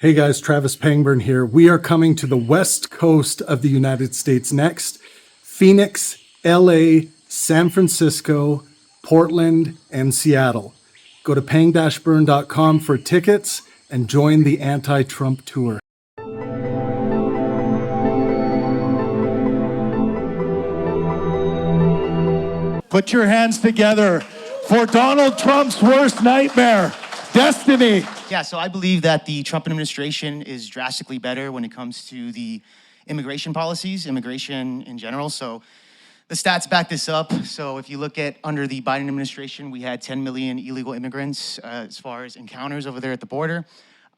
Hey guys, Travis Pangburn here. We are coming to the west coast of the United States next. Phoenix, LA, San Francisco, Portland, and Seattle. Go to pang-burn.com for tickets and join the anti-Trump tour. Put your hands together for Donald Trump's worst nightmare, destiny. Yeah, so I believe that the Trump administration is drastically better when it comes to the immigration policies, immigration in general. So the stats back this up. So if you look at under the Biden administration, we had 10 million illegal immigrants as far as encounters over there at the border.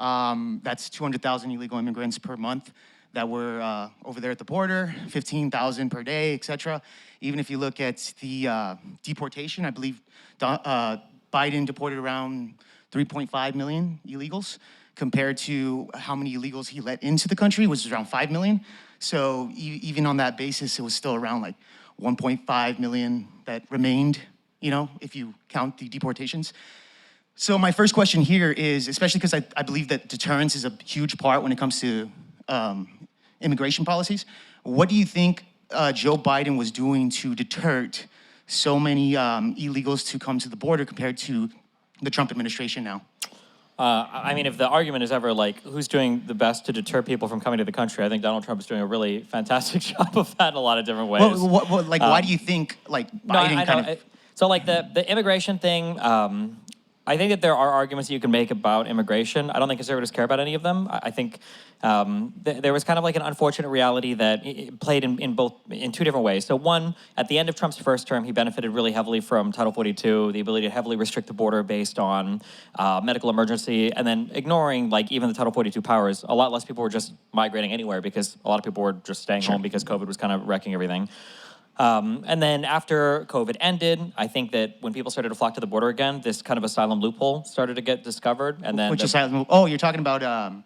That's 200,000 illegal immigrants per month that were over there at the border, 15,000 per day, et cetera. Even if you look at the deportation, I believe Biden deported around 3.5 million illegals compared to how many illegals he let into the country, which is around 5 million. So even on that basis, it was still around like 1.5 million that remained, you know, if you count the deportations. So my first question here is, especially because I believe that deterrence is a huge part when it comes to immigration policies, what do you think Joe Biden was doing to deter so many illegals to come to the border compared to the Trump administration now? I mean, if the argument is ever like, who's doing the best to deter people from coming to the country, I think Donald Trump is doing a really fantastic job of that in a lot of different ways. Well, why do you think, like, Biden So, like, the immigration thing, I think that there are arguments that you can make about immigration. I don't think conservatives care about any of them. I think there was kind of like an unfortunate reality that it played in two different ways. So one, at the end of Trump's first term, he benefited really heavily from Title 42, the ability to heavily restrict the border based on medical emergency, and then ignoring like even the Title 42 powers. A lot less people were just migrating anywhere because a lot of people were just staying home because COVID was kind of wrecking everything. And then after COVID ended, I think that when people started to flock to the border again, this kind of asylum loophole started to get discovered. And then which asylum? Oh, you're talking about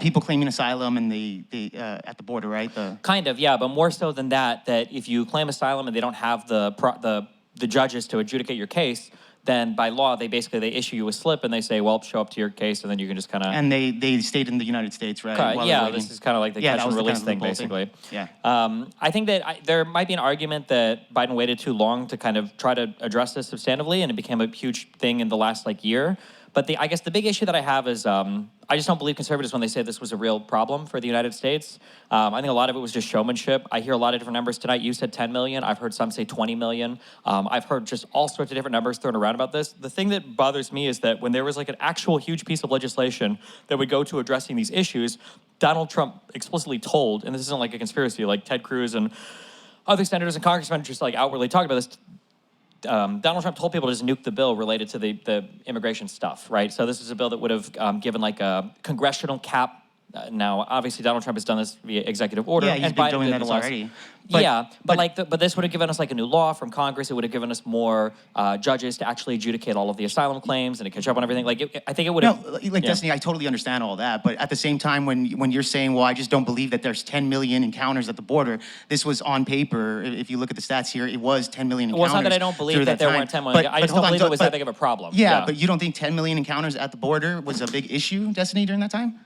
people claiming asylum and the at the border, right? Kind of, yeah, but more so than that. That if you claim asylum and they don't have the judges to adjudicate your case, then by law they issue you a slip and they say, well, show up to your case, and then you can just kind of. And they stayed in the United States, right? Yeah, this is kind of like the catch and release thing, basically. Yeah. I think that there might be an argument that Biden waited too long to kind of try to address this substantively, and it became a huge thing in the last year. But I guess the big issue that I have is I just don't believe conservatives when they say this was a real problem for the United States. I think a lot of it was just showmanship. I hear a lot of different numbers tonight. You said 10 million. I've heard some say 20 million. I've heard just all sorts of different numbers thrown around about this. The thing that bothers me is that when there was like an actual huge piece of legislation that would go to addressing these issues, Donald Trump explicitly told, and this isn't like a conspiracy, like Ted Cruz and other senators and congressmen just like outwardly talking about this, Donald Trump told people to just nuke the bill related to the immigration stuff, right? So this is a bill that would have given like a congressional cap. Now, obviously, Donald Trump has done this via executive order. Yeah, he's been doing that already. But this would have given us like a new law from Congress. It would have given us more judges to actually adjudicate all of the asylum claims and to catch up on everything. I think it would have. No, Destiny, I totally understand all that. But at the same time, when you're saying, well, I just don't believe that there's 10 million encounters at the border, this was on paper. If you look at the stats here, it was 10 million encounters. Well, it's not that I don't believe that there weren't 10 million. I just don't believe it was that big of a problem. Yeah, but you don't think 10 million encounters at the border was a big issue, Destiny, during that time?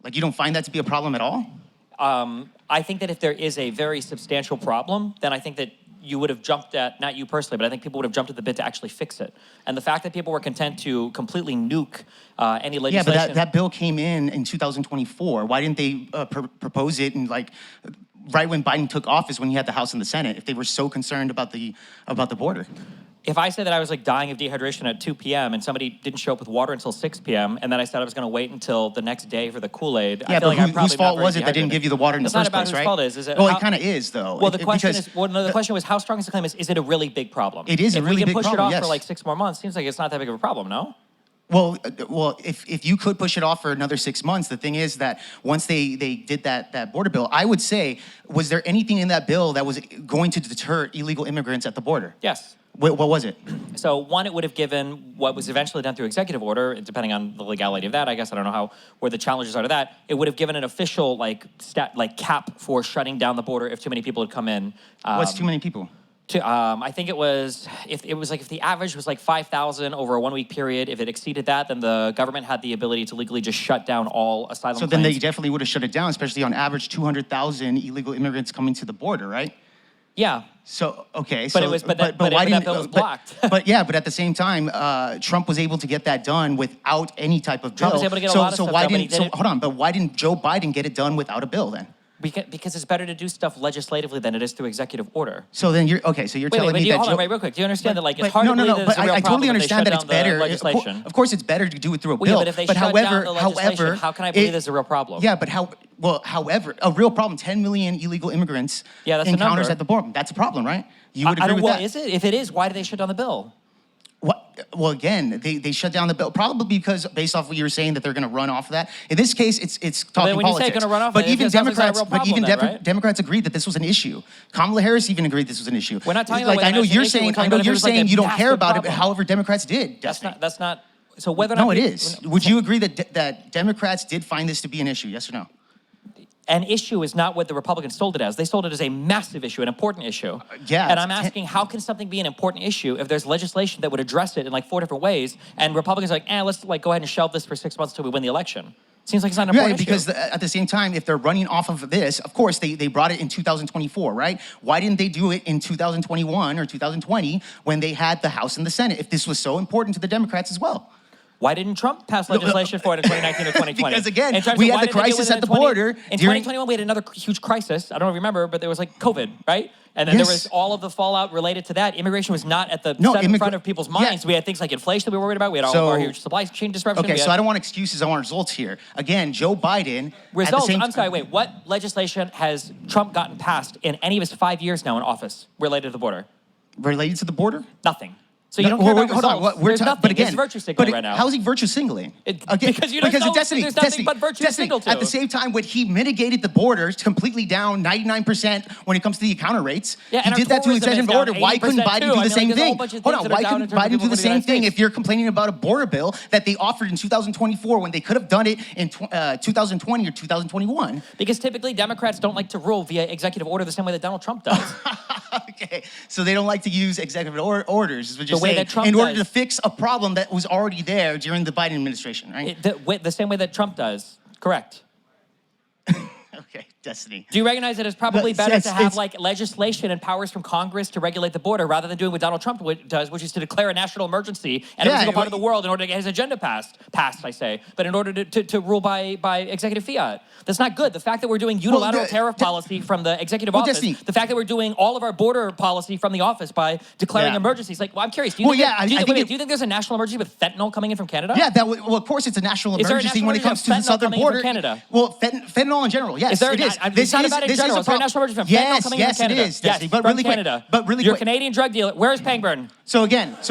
Like, you don't find that to be a problem at all? I think that if there is a very substantial problem, then I think that you would have jumped at, not you personally, but I think people would have jumped at the bit to actually fix it. And the fact that people were content to completely nuke any legislation. Yeah, but that bill came in 2024. Why didn't they propose it and right when Biden took office, when he had the House and the Senate, if they were so concerned about the border? If I said that I was like dying of dehydration at 2 p.m. and somebody didn't show up with water until 6 p.m. and then I said I was going to wait until the next day for the Kool-Aid, yeah, I feel like whose fault was it that didn't give you the water in the first place, right? It's not about whose fault is it? Well, it kind of is, though. Well, the question was, how strong is the claim? Is it a really big problem? It is a really big problem, If we can push it off yes. for like 6 more months, seems like it's not that big of a problem, no? Well, if you could push it off for another 6 months, the thing is that once they did that border bill, I would say, was there anything in that bill that was going to deter illegal immigrants at the border? Yes. What was it? So one, it would have given what was eventually done through executive order, depending on the legality of that. I guess I don't know where the challenges are to that. It would have given an official cap for shutting down the border if too many people had come in. What's too many people? I think it was if the average was like 5,000 over a 1 week period. If it exceeded that, then the government had the ability to legally just shut down all asylum So claims. then they definitely would have shut it down, especially on average 200,000 illegal immigrants coming to the border, right? Yeah. So okay, But it was, but that bill was blocked. But at the same time, Trump was able to get that done without any type of bill. Trump was able to get a lot of stuff done, but he didn't. Hold on, but why didn't Joe Biden get it done without a bill then? Because it's better to do stuff legislatively than it is through executive order. So then you're okay. So you're telling me that hold on, Joe, real quick. Do you understand that like it's but hard to believe that it's a real I problem totally if they understand shut that it's down the better. legislation? Of course, it's better to do it through a Well, bill. yeah, but if they shut down the legislation, how can I believe there's a real problem? Yeah, but however, a real problem. 10 million illegal immigrants that's encounters a number. at the border. That's a problem, right? You would agree with that? Is it? If it is, why do they shut down the bill? Well, again, they shut down the bill probably because based off what you were saying that they're going to run off of that. In this case, it's talking when you say politics. gonna run off but of it, even it sounds like it's not a Democrats, real but problem even then, right? Democrats agreed that this was an issue. Kamala Harris even agreed this was an issue. We're not talking like about I know whether you're it's an issue, saying we're talking I know about if you're it was like saying a you don't care massive about it. problem. However, Democrats did. That's not. So whether or not No, it is. Would you agree that Democrats did find this to be an issue? Yes or no? An issue is not what the Republicans sold it as. They sold it as a massive issue, an important issue. Yeah, And I'm asking, how can something be an important issue if there's legislation that would address it in like 4 different ways, and Republicans are like, let's like go ahead and shelve this for 6 months till we win the election? Seems like it's not an important because issue. at the same time, if they're running off of this, of course, they brought it in 2024, right? Why didn't they do it in 2021 or 2020 when they had the House and the Senate, if this was so important to the Democrats as well? Why didn't Trump pass legislation for it in 2019 or 2020? Because again, In terms of we why had the didn't they deal crisis with it at the 20 border. In during- 2021, we had another huge crisis. I don't know if you remember, but there was like COVID, right? And then there was all of the fallout related to that. Immigration was not at the front of people's minds. We had things like inflation that we were worried about. We had all of our huge supply chain disruption. Okay, so I don't want excuses. I want results here. Again, Joe Biden. Results? I'm sorry, wait. What legislation has Trump gotten passed in any of his 5 years now in office related to the border? Related to the border? Nothing. So you don't care about hold results. on. There's nothing. But again, it's virtue signaling right now. How is he virtue signaling? Because you don't know Destiny, there's nothing but virtue to signal to. At the same time, when he mitigated the borders completely down 99% when it comes to the encounter rates, Yeah, he and did that to tourism executive is order. down Why couldn't 80% Biden too. do I the mean, same there's a whole thing? bunch of Hold things on. that are Why down in couldn't terms of Biden people do the going to the United same thing States? if you're complaining about a border bill that they offered in 2024 when they could have done it in 2020 or 2021? Because typically Democrats don't like to rule via executive order the same way that Donald Trump does. Okay, so they don't like to use executive orders, is what you're The way saying, that Trump in order does. to fix a problem that was already there during the Biden administration, right? The same way that Trump does. Correct. Okay, Destiny. Do you recognize that it's probably But better to have it's- like legislation and powers from Congress to regulate the border rather than doing what Donald Trump does, which is to declare a national emergency in every single part of the world in order to get his agenda passed, I say, but in order to rule by executive fiat. That's not good. The fact that we're doing unilateral tariff policy from the executive office, Destiny. the fact that we're doing all of our border policy from the office by declaring emergencies. Like, well, I'm curious. Do you think there's a national emergency with fentanyl coming in from Canada? Yeah, well, of course, it's a national Is there a emergency national when it comes to the emergency of southern fentanyl coming in border. from Canada? Well, fentanyl in general, yes, Is there it is. It's not about in general. Is there a national emergency from fentanyl coming in from Canada? Yes, it is, Destiny, Yes, but from really quick. Canada. But really You're a quick. Canadian drug dealer. Where's Pangburn? So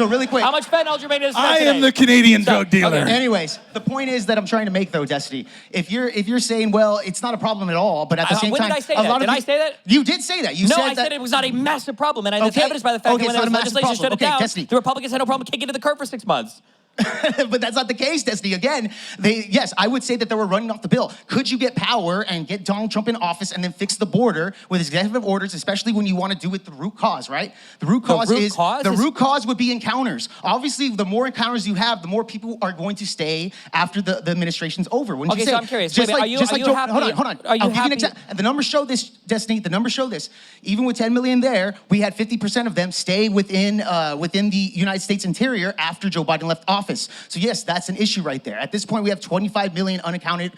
really quick. How much fentanyl Jermaine is I am the Canadian drug dealer. Okay. Anyways, the point is that I'm trying to make though, Destiny. If you're saying, well, it's not a problem at all, but at the same when time, did I say a that? lot Did of I say that? You did say that. No, I said it was not a massive problem, and it's evidenced by the fact that when there was legislation shut it down, Destiny. the Republicans had no problem kicking to the curb for 6 months. But that's not the case, Destiny. Again, yes, I would say that they were running off the bill. Could you get power and get Donald Trump in office and then fix the border with executive orders, especially when you want to do it the root cause, right? The root cause would be encounters. Obviously, the more encounters you have, the more people are going to stay after the administration's over. Wouldn't you say? So I'm curious. Just Wait, like, are you just like Joe, happy? Hold on. Are you I'll give you an happy? example. The numbers show this, Destiny. The numbers show this. Even with 10 million there, we had 50% of them stay within the United States interior after Joe Biden left office. So yes, that's an issue right there. At this point, we have 25 million unaccounted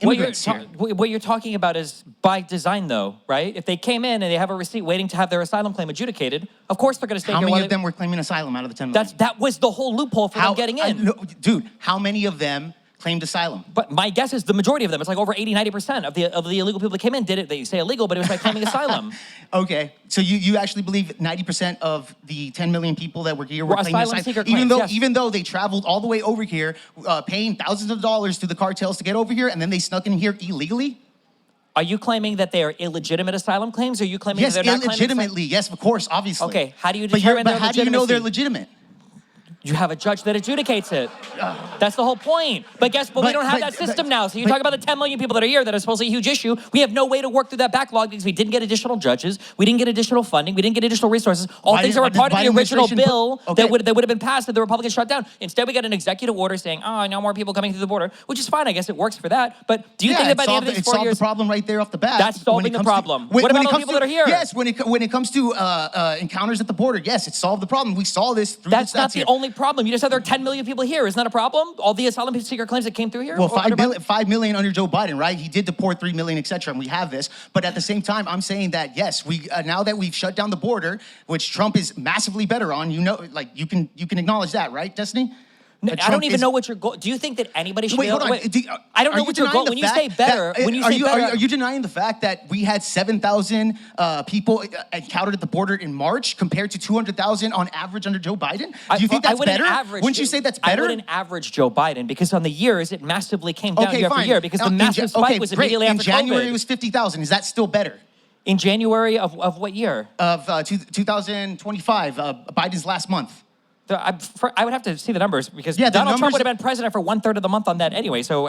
immigrants here. What you're talking about is by design, though, right? If they came in and they have a receipt waiting to have their asylum claim adjudicated, of course they're going to stay How here. many of them were claiming asylum out of the 10 million? That was the whole loophole for them getting in. Dude, how many of them claimed asylum? But my guess is the majority of them, it's like over 80, 90% of the illegal people that came in did it. They say illegal, but it was by claiming asylum. Okay, so you actually believe 90% of the 10 million people that were here were claiming asylum seeker even claims, yes. even though they traveled all the way over here, paying thousands of dollars to the cartels to get over here, and then they snuck in here illegally? Are you claiming that they are illegitimate asylum claims, or are you claiming Yes, that they're not illegitimately. Yes, of course, obviously. Okay, how do you determine but their how do you know they're legitimacy? legitimate? You have a judge that adjudicates it. That's the whole point. But we don't have that system now. So you talk about the 10 million people that are here that are supposedly a huge issue. We have no way to work through that backlog because we didn't get additional judges. We didn't get additional funding. We didn't get additional resources. All things that were part of the original bill that would have been passed that the Republicans shut down. Instead, we got an executive order saying, oh, no more people coming through the border, which is fine. I guess it works for that. But do you think that by the end of these 4 years... It solved the problem right there off the bat. That's solving the problem. What about all the people that are here? Yes, when it comes to encounters at the border, yes, it solved the problem. We saw this through That's not the only problem. You just said there are 10 million people here. Isn't that a problem? All the asylum seeker claims that came through here? Well, 5 million under Joe Biden, right? He did deport 3 million, et cetera, and we have this. But at the same time, I'm saying that, yes, we now that we've shut down the border, which Trump is massively better on, you know, like you can acknowledge that, right, Destiny? I don't even know what your goal. Do you think that anybody should wait, be able to... I don't know what your goal... When you say better... Are you denying the fact that we had 7,000 people encountered at the border in March compared to 200,000 on average under Joe Biden? Do you think that's better? Wouldn't you say that's better? I wouldn't average Joe Biden because on the years, it massively came down year after year because the massive spike was immediately after COVID. In January, it was 50,000. Is that still better? In January of what year? Of 2025, Biden's last month. I would have to see the numbers because Donald Trump would have been president for 1/3 of the month on that anyway. So,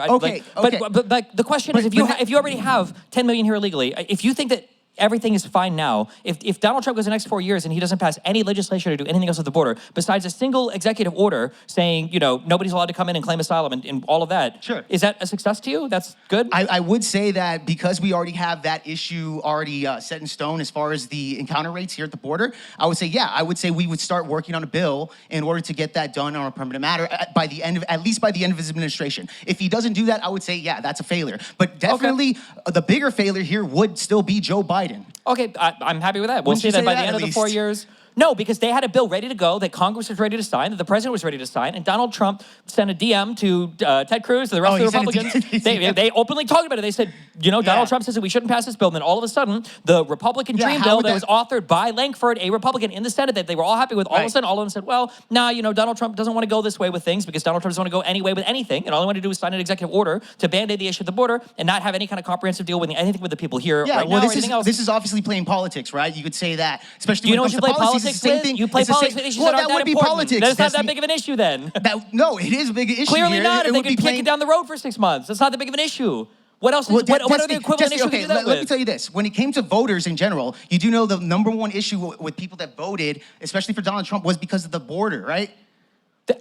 but the question is, if you already have 10 million here illegally, if you think that everything is fine now, if Donald Trump goes the next 4 years and he doesn't pass any legislation or do anything else at the border besides a single executive order saying, you know, nobody's allowed to come in and claim asylum and all of that, sure, is that a success to you? That's good? I would say that because we already have that issue already set in stone as far as the encounter rates here at the border, I would say, I would say we would start working on a bill in order to get that done on a permanent matter at least by the end of his administration. If he doesn't do that, I would say, that's a failure. But definitely the bigger failure here would still be Joe Biden. Okay, I'm happy with that. We'll see that by the end of the 4 years. No, because they had a bill ready to go that Congress was ready to sign, that the president was ready to sign, and Donald Trump sent a DM to Ted Cruz, to the rest of the Republicans. They openly talked about it. They said, Donald Trump says that we shouldn't pass this bill. And then all of a sudden, the Republican Dream Bill that was authored by Langford, a Republican in the Senate that they were all happy with, all of a sudden, all of them said, well, Donald Trump doesn't want to go this way with things because Donald Trump doesn't want to go any way with anything. And all he wanted to do was sign an executive order to band-aid the issue at the border and not have any kind of comprehensive deal with anything with the people here right now or anything else. This is obviously playing politics, right? You could say that, especially when it comes to policies. It's the same thing. You play politics with issues that would be politics. That's not that big of an issue then. No, it is a big issue. Clearly not. If they could kick it down the road for 6 months. That's not that big of an issue. What else? What are the equivalent issues to do that with? Let me tell you this. When it came to voters in general, you do know the number one issue with people that voted, especially for Donald Trump, was because of the border, right?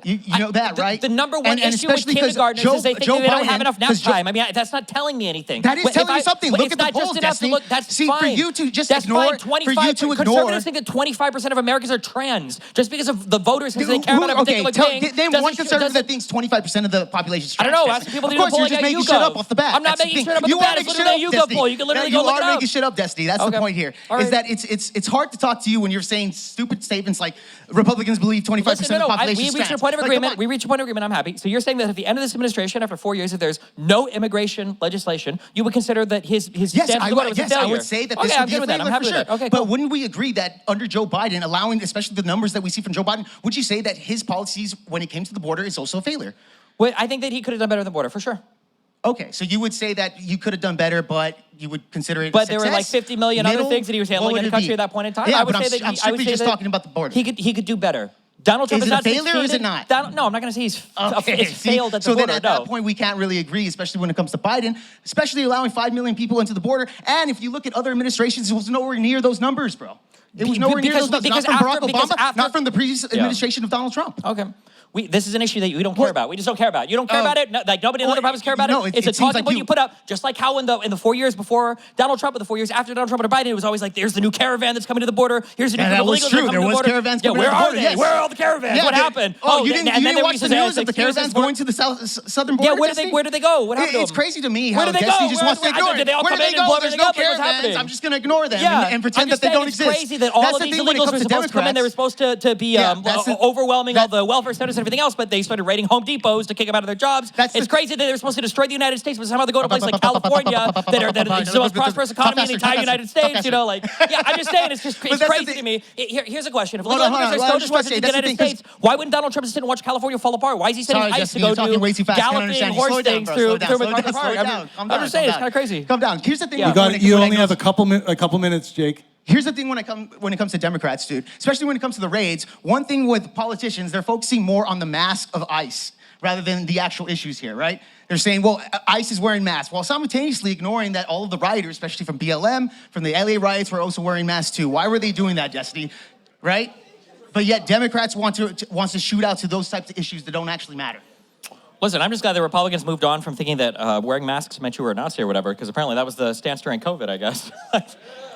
You know that, right? The number one issue with kindergartners is they think they don't have enough nap time. I mean, that's not telling me anything. That is telling you something. Look at the polls, Destiny. That's fine. For you to just ignore, conservatives think that 25% of Americans are trans just because of the voters because they care about a particular thing. Name one conservative that thinks 25% of the population is trans. I don't know. Ask people to do a poll. Of course, you're just making shit up off the bat. I'm not making shit up off the bat. It's literally a YouGov poll. You can literally go look it up. You are making shit up, Destiny. That's the point here. Is that it's hard to talk to you when you're saying stupid statements like Republicans believe 25% of the population is trans. We reached a point of agreement. Reach a point of agreement, I'm happy. So you're saying that at the end of this administration, after 4 years, if there's no immigration legislation, you would consider that his stance was a failure? Yes, I would say that this would be a failure for sure. Okay, cool. But wouldn't we agree that under Joe Biden, allowing, especially the numbers that we see from Joe Biden, would you say that his policies when it came to the border is also a failure? Well, I think that he could have done better than the border, for sure. Okay, so you would say that you could have done better, but you would consider it a But success? there were like 50 million other things that he was handling in the country at that point in time. Yeah, I would but say that I'm strictly just talking about the border. He could do better. Donald Trump is it a failure or is it not? No, I'm not going to say he's failed at the border. So then at that point, we can't really agree, especially when it comes to Biden, especially allowing 5 million people into the border. And if you look at other administrations, it was nowhere near those numbers, bro. It was nowhere near those numbers. Not from Barack Obama, not from the previous administration of Donald Trump. Okay. This is an issue that we don't care about. We just don't care about. You don't care about it. No, like nobody in the Republicans care about it. It's a talking point you put up. Just like how in the 4 years before Donald Trump, or the 4 years after Donald Trump and Biden, it was always like, there's the new caravan that's coming to the border. Here's the new group of illegals that are coming to the border. Caravans coming to the border. Yes. Where are all the caravans? What happened? You didn't watch the news of the caravans going to the southern border? Yeah, where did they go? What happened? It's crazy to me how Destiny just wants to ignore it. Did they all come in and blow everything up? What's happening? I'm just going to ignore them and pretend that they don't exist. It's crazy that all of these illegals were supposed to come in. They were supposed to be overwhelming all the welfare centers and everything else, but they started raiding Home Depots to kick them out of their jobs. It's crazy that they're supposed to destroy the United States, but somehow they go to a place like California that is the most prosperous economy in the entire United States. You know, I'm just saying, it's crazy to me. Here's a question: if legal immigrants are so destructive to the United States, why wouldn't Donald Trump sit and watch California fall apart? Why is he sending ICE to go do galloping horse things through McArthur Park? I'm just saying, it's kind of crazy. Calm down. Here's the thing. You only have a couple minutes, Jake. Here's the thing when it comes to Democrats, dude, especially when it comes to the raids, one thing with politicians, they're focusing more on the mask of ICE rather than the actual issues here, right? They're saying, well, ICE is wearing masks, while simultaneously ignoring that all of the rioters, especially from BLM, from the LA riots, were also wearing masks too. Why were they doing that, Destiny? Right? But yet Democrats wants to shoot out to those types of issues that don't actually matter. Listen, I'm just glad the Republicans moved on from thinking that wearing masks meant you were a Nazi or whatever, because apparently that was the stance during COVID, I guess.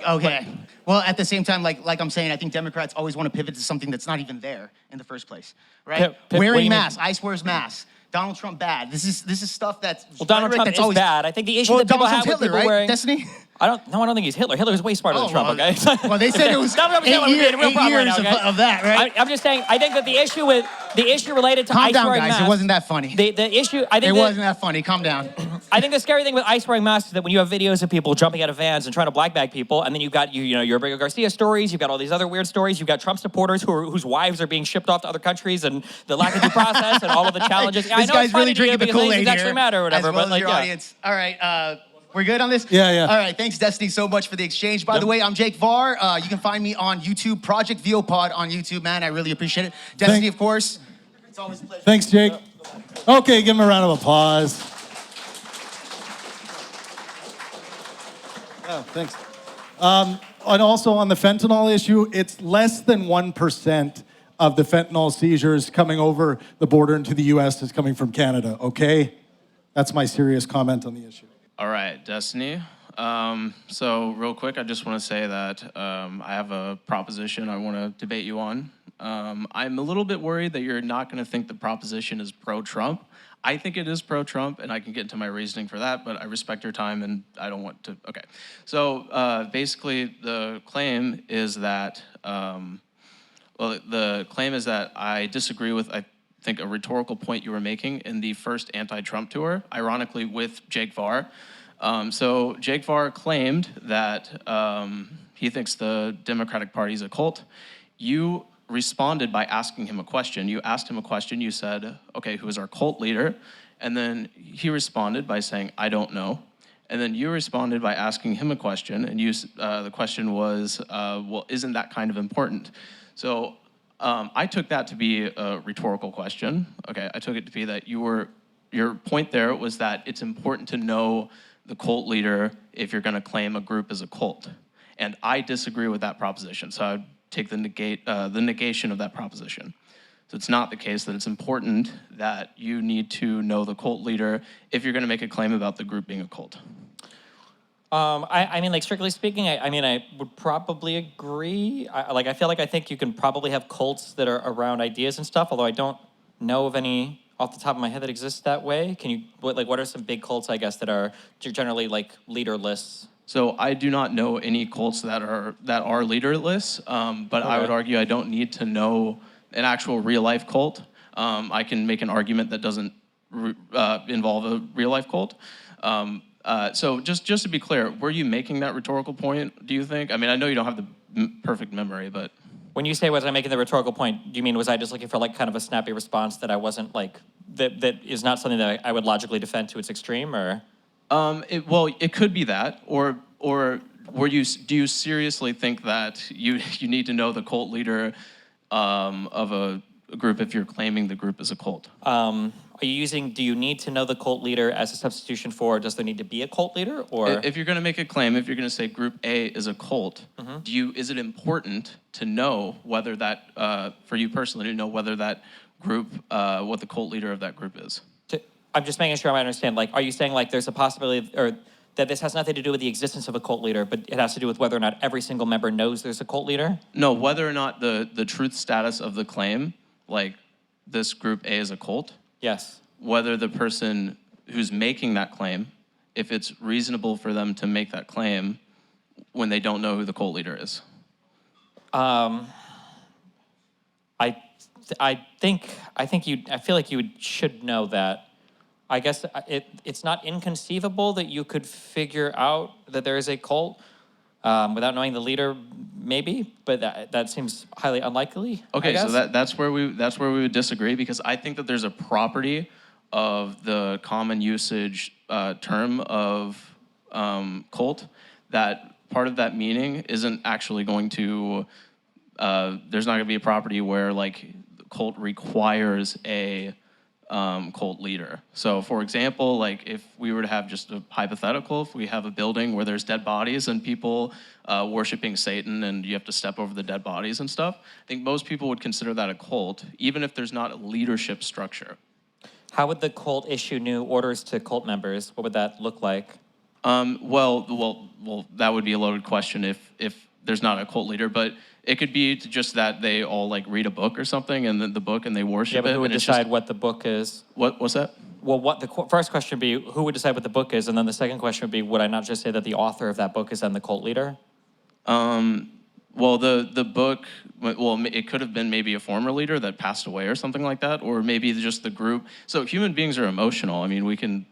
Okay. Well, at the same time, like I'm saying, I think Democrats always want to pivot to something that's not even there in the first place, right? Wearing masks, ICE wears masks. Donald Trump bad. This is stuff that's Donald Trump is bad. I think the issue that people have with people wearing Destiny. I don't think he's Hitler. Hitler's way smarter than Trump. Okay. Well, they said it was 8 years of that, right? I'm just saying. I think that the issue related to ICE wearing masks. It wasn't that funny. The issue. I think it wasn't that funny. Calm down. I think the scary thing with ICE wearing masks is that when you have videos of people jumping out of vans and trying to black bag people, and then you've got your Rodrigo Garcia stories, you've got all these other weird stories, you've got Trump supporters whose wives are being shipped off to other countries, and the lack of due process and all of the challenges. This guy's really drinking the Kool-Aid here. Actually matter or whatever, as well but like, as your audience. All right. We're good on this? Yeah. All right, thanks, Destiny, so much for the exchange. By the way, I'm Jake Varr. You can find me on YouTube, Project VOPod on YouTube, man. I really appreciate it. Destiny, of course. It's always a pleasure. Thanks, Jake. Okay, give him a round of applause. Oh, thanks. And also on the fentanyl issue, it's less than 1% of the fentanyl seizures coming over the border into the U.S. is coming from Canada, okay? That's my serious comment on the issue. All right, Destiny. So real quick, I just want to say that I have a proposition I want to debate you on. I'm a little bit worried that you're not going to think the proposition is pro-Trump. I think it is pro-Trump, and I can get into my reasoning for that, but I respect your time, and I don't want to. Okay. So basically, the claim is that, I disagree with, I think, a rhetorical point you were making in the first anti-Trump tour, ironically with Jake Varr. So Jake Varr claimed that he thinks the Democratic Party is a cult. You responded by asking him a question. You asked him a question. You said, okay, who is our cult leader? And then he responded by saying, I don't know. And then you responded by asking him a question. And the question was, well, isn't that kind of important? So I took that to be a rhetorical question. Okay, I took it to be that your point there was that it's important to know the cult leader if you're going to claim a group as a cult. And I disagree with that proposition. So I would take the negation of that proposition. So it's not the case that it's important that you need to know the cult leader if you're going to make a claim about the group being a cult. I mean, like, strictly speaking, I would probably agree. I think you can probably have cults that are around ideas and stuff, although I don't know of any off the top of my head that exist that way. What are some big cults, I guess, that are generally, like, leaderless? So I do not know any cults that are leaderless, but I would argue I don't need to know an actual real-life cult. I can make an argument that doesn't involve a real-life cult. So just to be clear, were you making that rhetorical point, do you think? I mean, I know you don't have the perfect memory, but... When you say was I making the rhetorical point, do you mean was I just looking for, like, kind of a snappy response that I wasn't, like, that is not something that I would logically defend to its extreme, or...? It could be that, or do you seriously think that you need to know the cult leader of a group if you're claiming the group is a cult? Do you need to know the cult leader as a substitution for, does there need to be a cult leader, or? If you're going to make a claim, if you're going to say group A is a cult, is it important to know whether that, for you personally, to know whether that group, what the cult leader of that group is? I'm just making sure I understand. Like, are you saying, like, there's a possibility, or that this has nothing to do with the existence of a cult leader, but it has to do with whether or not every single member knows there's a cult leader? No, whether or not the truth status of the claim, like this group A is a cult. Yes. Whether the person who's making that claim, if it's reasonable for them to make that claim when they don't know who the cult leader is. I feel like you should know that. I guess it's not inconceivable that you could figure out that there is a cult without knowing the leader, maybe, but that seems highly unlikely. Okay, so that's where we would disagree, because I think that there's a property of the common usage term of cult that part of that meaning isn't actually going to, there's not going to be a property where like the cult requires a cult leader. So for example, like if we were to have just a hypothetical, if we have a building where there's dead bodies and people worshiping Satan and you have to step over the dead bodies and stuff, I think most people would consider that a cult, even if there's not a leadership structure. How would the cult issue new orders to cult members? What would that look like? Well, that would be a loaded question if there's not a cult leader, but it could be just that they all like read a book or something, and then the book, and they worship Yeah, but it. who would and it's decide just, what the book is? what's that? Well, what the first question would be, who would decide what the book is? And then the second question would be, would I not just say that the author of that book is then the cult leader? Well, the book, well, it could have been maybe a former leader that passed away or something like that, or maybe just the group. So human beings are emotional. I mean, we can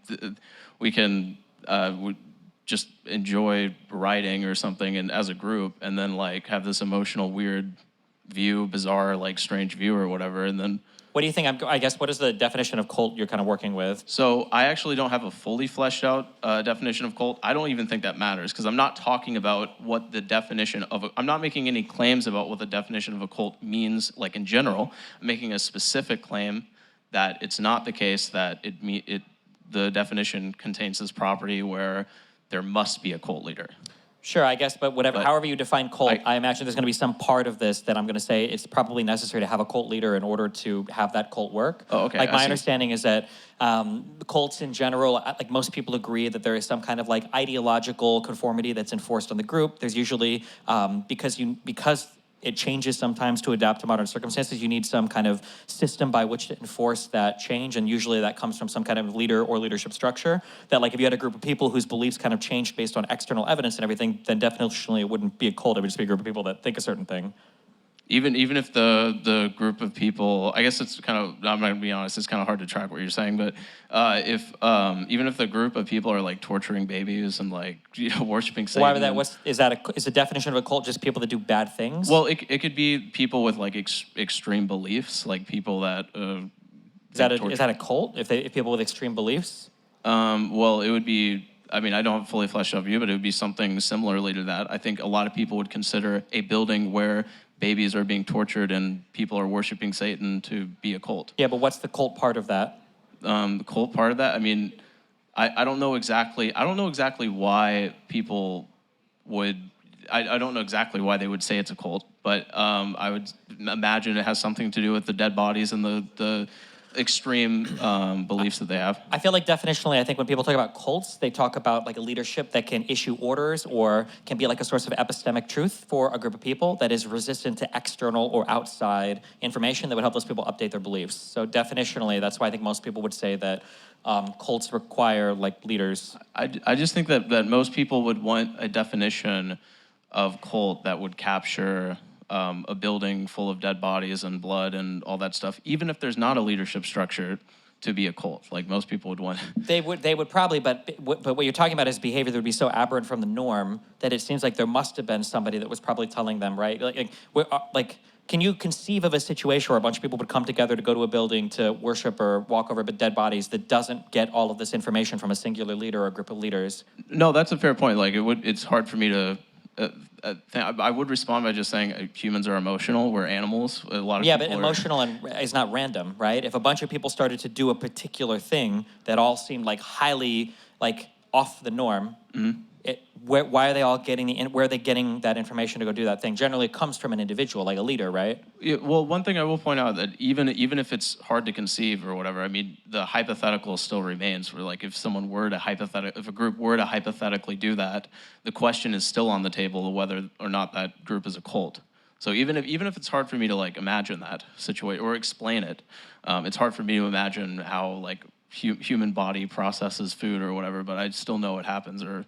just enjoy writing or something, and as a group, and then like have this emotional, weird view, bizarre, like strange view or whatever, and then. What do you think? I guess, what is the definition of cult you're kind of working with? So I actually don't have a fully fleshed out definition of cult. I don't even think that matters, because I'm not talking about what the definition of I'm not making any claims about what the definition of a cult means, like in general. I'm making a specific claim that it's not the case that the definition contains this property where there must be a cult leader. Sure, I guess, but whatever, however you define cult, I imagine there's going to be some part of this that I'm going to say it's probably necessary to have a cult leader in order to have that cult work. Oh, okay. Like I my see. understanding is that cults in general, like most people agree that there is some kind of like ideological conformity that's enforced on the group. There's usually because it changes sometimes to adapt to modern circumstances, you need some kind of system by which to enforce that change, and usually that comes from some kind of leader or leadership structure. That like if you had a group of people whose beliefs kind of changed based on external evidence and everything, then definitionally it wouldn't be a cult, it would just be a group of people that think a certain thing. Even if the group of people, I guess it's kind of, I'm not gonna be honest, it's kind of hard to track what you're saying, but even if the group of people are like torturing babies and like worshiping Satan. Why would that? Is the definition of a cult just people that do bad things? Well, it could be people with like extreme beliefs, like people that. Is that a cult? If people with extreme beliefs? Well, it would be. I mean, I don't have a fully fleshed out view, but it would be something similarly to that. I think a lot of people would consider a building where babies are being tortured and people are worshiping Satan to be a cult. Yeah, but what's the cult part of that? The cult part of that, I mean, I don't know exactly. I don't know exactly why people would. I don't know exactly why they would say it's a cult, but I would imagine it has something to do with the dead bodies and the extreme beliefs that they have. I feel like definitionally, I think when people talk about cults, they talk about like a leadership that can issue orders or can be like a source of epistemic truth for a group of people that is resistant to external or outside information that would help those people update their beliefs. So definitionally, that's why I think most people would say that cults require like leaders. I just think that most people would want a definition of cult that would capture a building full of dead bodies and blood and all that stuff, even if there's not a leadership structure, to be a cult. Like most people would want. They would probably, but what you're talking about is behavior that would be so aberrant from the norm that it seems like there must have been somebody that was probably telling them, right? Like can you conceive of a situation where a bunch of people would come together to go to a building to worship or walk over dead bodies that doesn't get all of this information from a singular leader or a group of leaders? No, that's a fair point. Like it's hard for me to. I would respond by just saying humans are emotional. We're animals. A lot of yeah, people but emotional is not random, right? If a bunch of people started to do a particular thing that all seemed like highly like off the norm, why are they all getting where are they getting that information to go do that thing? Generally, it comes from an individual, like a leader, right? Yeah, well, one thing I will point out that even if it's hard to conceive or whatever, I mean, the hypothetical still remains. Where like if a group were to hypothetically do that, the question is still on the table of whether or not that group is a cult. So even if it's hard for me to like imagine that situation or explain it, it's hard for me to imagine how like human body processes food or whatever. But I still know it happens. Or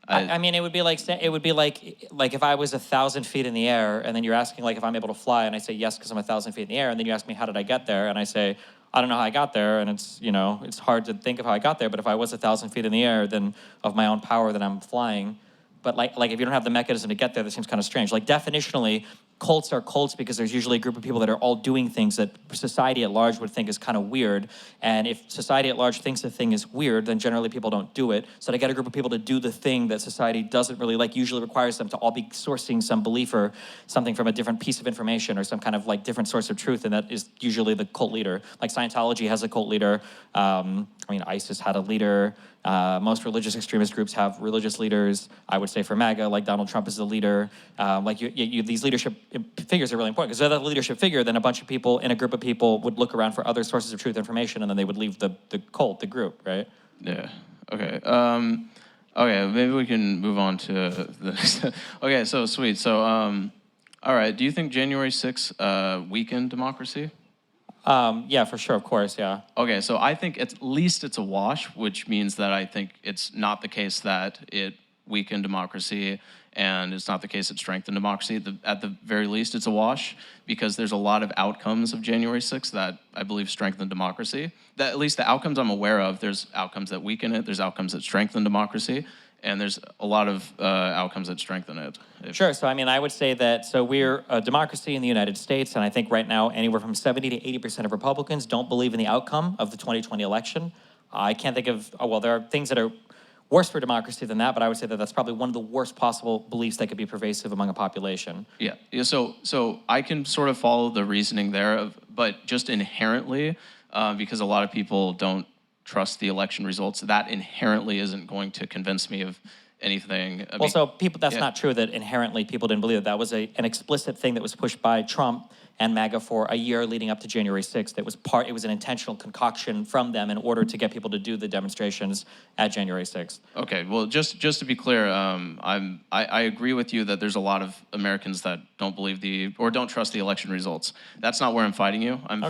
I mean, it would be like if I was 1,000 feet in the air, and then you're asking like if I'm able to fly, and I say yes because I'm 1,000 feet in the air, and then you ask me how did I get there, and I say I don't know how I got there, and it's hard to think of how I got there. But if I was 1,000 feet in the air, then of my own power, then I'm flying. But like if you don't have the mechanism to get there, that seems kind of strange. Like definitionally, cults are cults because there's usually a group of people that are all doing things that society at large would think is kind of weird. And if society at large thinks the thing is weird, then generally people don't do it. So to get a group of people to do the thing that society doesn't really like usually requires them to all be sourcing some belief or something from a different piece of information or some kind of like different source of truth. And that is usually the cult leader. Like Scientology has a cult leader. ISIS had a leader. Most religious extremist groups have religious leaders. I would say for MAGA, like Donald Trump is the leader. These leadership figures are really important because without a leadership figure, then a bunch of people in a group of people would look around for other sources of truth information, and then they would leave the cult, the group, right? Yeah. Okay. Okay. Maybe we can move on to the next. Okay. So sweet. So, all right. Do you think January 6th weakened democracy? Yeah, for sure, of course, yeah. Okay, so I think at least it's a wash, which means that I think it's not the case that it weakened democracy, and it's not the case it strengthened democracy. At the very least, it's a wash, because there's a lot of outcomes of January 6th that I believe strengthen democracy. That, at least the outcomes I'm aware of, there's outcomes that weaken it, there's outcomes that strengthen democracy, and there's a lot of outcomes that strengthen it. Sure, so I mean, I would say that, so we're a democracy in the United States, and I think right now anywhere from 70 to 80% of Republicans don't believe in the outcome of the 2020 election. I can't think of, well, there are things that are worse for democracy than that, but I would say that that's probably one of the worst possible beliefs that could be pervasive among a population. Yeah. So I can sort of follow the reasoning there, but just inherently, because a lot of people don't trust the election results, that inherently isn't going to convince me of anything. That's not true that inherently people didn't believe it. That was an explicit thing that was pushed by Trump and MAGA for a year leading up to January 6th. It was an intentional concoction from them in order to get people to do the demonstrations at January 6th. Okay, well, just to be clear, I agree with you that there's a lot of Americans that don't believe don't trust the election results. That's not where I'm fighting you. I'm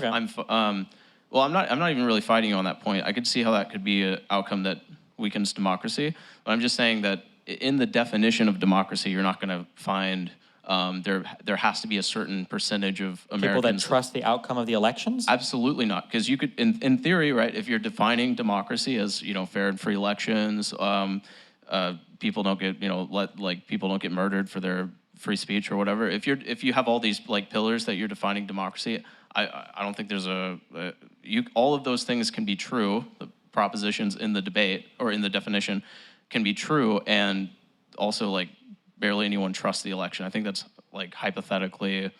not even really fighting you on that point. I could see how that could be an outcome that weakens democracy, but I'm just saying that in the definition of democracy, you're not going to find there has to be a certain percentage of Americans people that trust the outcome of the elections. Absolutely not, because you could, in theory, right? If you're defining democracy as fair and free elections, people don't get people don't get murdered for their free speech or whatever. If you have all these pillars that you're defining democracy, I don't think there's all of those things can be true. The propositions in the debate or in the definition can be true, and also barely anyone trusts the election. I think that's hypothetically.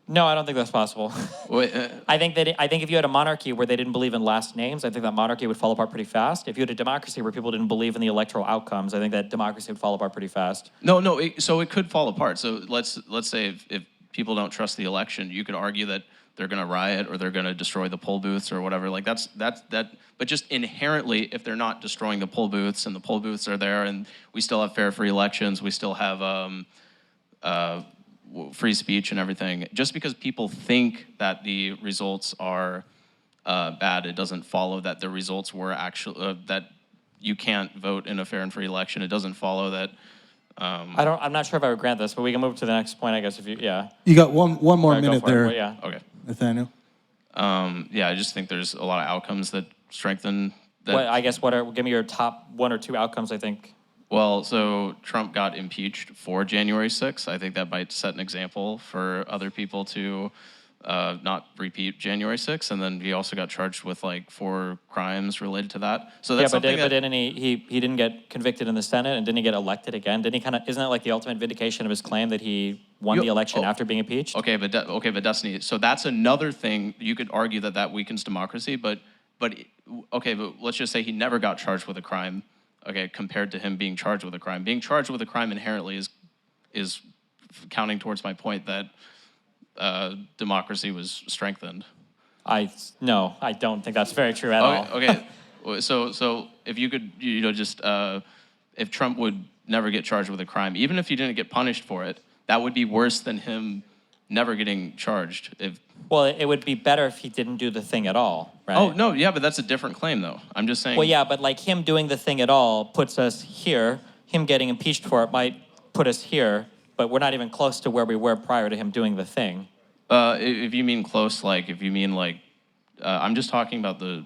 No, I don't think that's possible. Wait, I think if you had a monarchy where they didn't believe in last names, I think that monarchy would fall apart pretty fast. If you had a democracy where people didn't believe in the electoral outcomes, I think that democracy would fall apart pretty fast. No. So it could fall apart. So let's say if people don't trust the election, you could argue that they're going to riot or they're going to destroy the poll booths or whatever. That's that. But just inherently, if they're not destroying the poll booths and the poll booths are there, and we still have fair, free elections, we still have free speech and everything. Just because people think that the results are bad, it doesn't follow that the results were actually that you can't vote in a fair and free election. It doesn't follow that. I'm not sure if I would grant this, but we can move to the next point, I guess. You got one more minute there. Yeah. Okay. Nathaniel. I just think there's a lot of outcomes that strengthen that. Give me your top one or two outcomes, I think. Well, so Trump got impeached for January 6th. I think that might set an example for other people to not repeat January 6th. And then he also got charged with 4 crimes related to that. So that's but didn't he didn't get convicted in the Senate, and didn't he get elected again? Didn't he isn't that the ultimate vindication of his claim that he won the election after being impeached? Okay, but Destiny, so that's another thing. You could argue that weakens democracy, but let's just say he never got charged with a crime. Okay, compared to him being charged with a crime. Being charged with a crime inherently is counting towards my point that democracy was strengthened. I don't think that's very true at all. Okay, so if you could, if Trump would never get charged with a crime, even if he didn't get punished for it, that would be worse than him never getting charged. Well, it would be better if he didn't do the thing at all, right? Oh, no, yeah, but that's a different claim, though. I'm just saying. Well, yeah, but him doing the thing at all puts us here. Him getting impeached for it might put us here, but we're not even close to where we were prior to him doing the thing. If you mean close, if you mean I'm just talking about the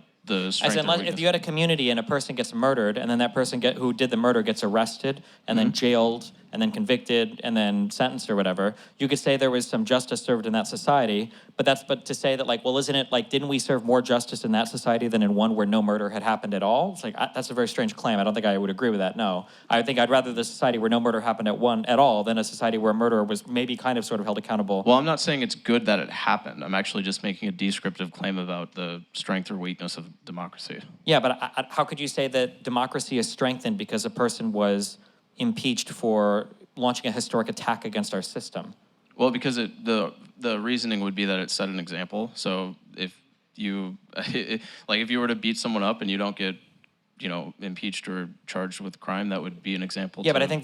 strength. As in, if you had a community and a person gets murdered, and then that person who did the murder gets arrested and then jailed and then convicted and then sentenced or whatever, you could say there was some justice served in that society. But to say that like, well, isn't it like, didn't we serve more justice in that society than in one where no murder had happened at all? It's like, that's a very strange claim. I don't think I would agree with that, no. I think I'd rather the society where no murder happened at all than a society where a murderer was maybe kind of sort of held accountable. Well, I'm not saying it's good that it happened. I'm actually just making a descriptive claim about the strength or weakness of democracy. Yeah, but how could you say that democracy is strengthened because a person was impeached for launching a historic attack against our system? Well, because the reasoning would be that it set an example. So if you like, if you were to beat someone up and you don't get, impeached or charged with crime, that would be an example. Yeah, but I think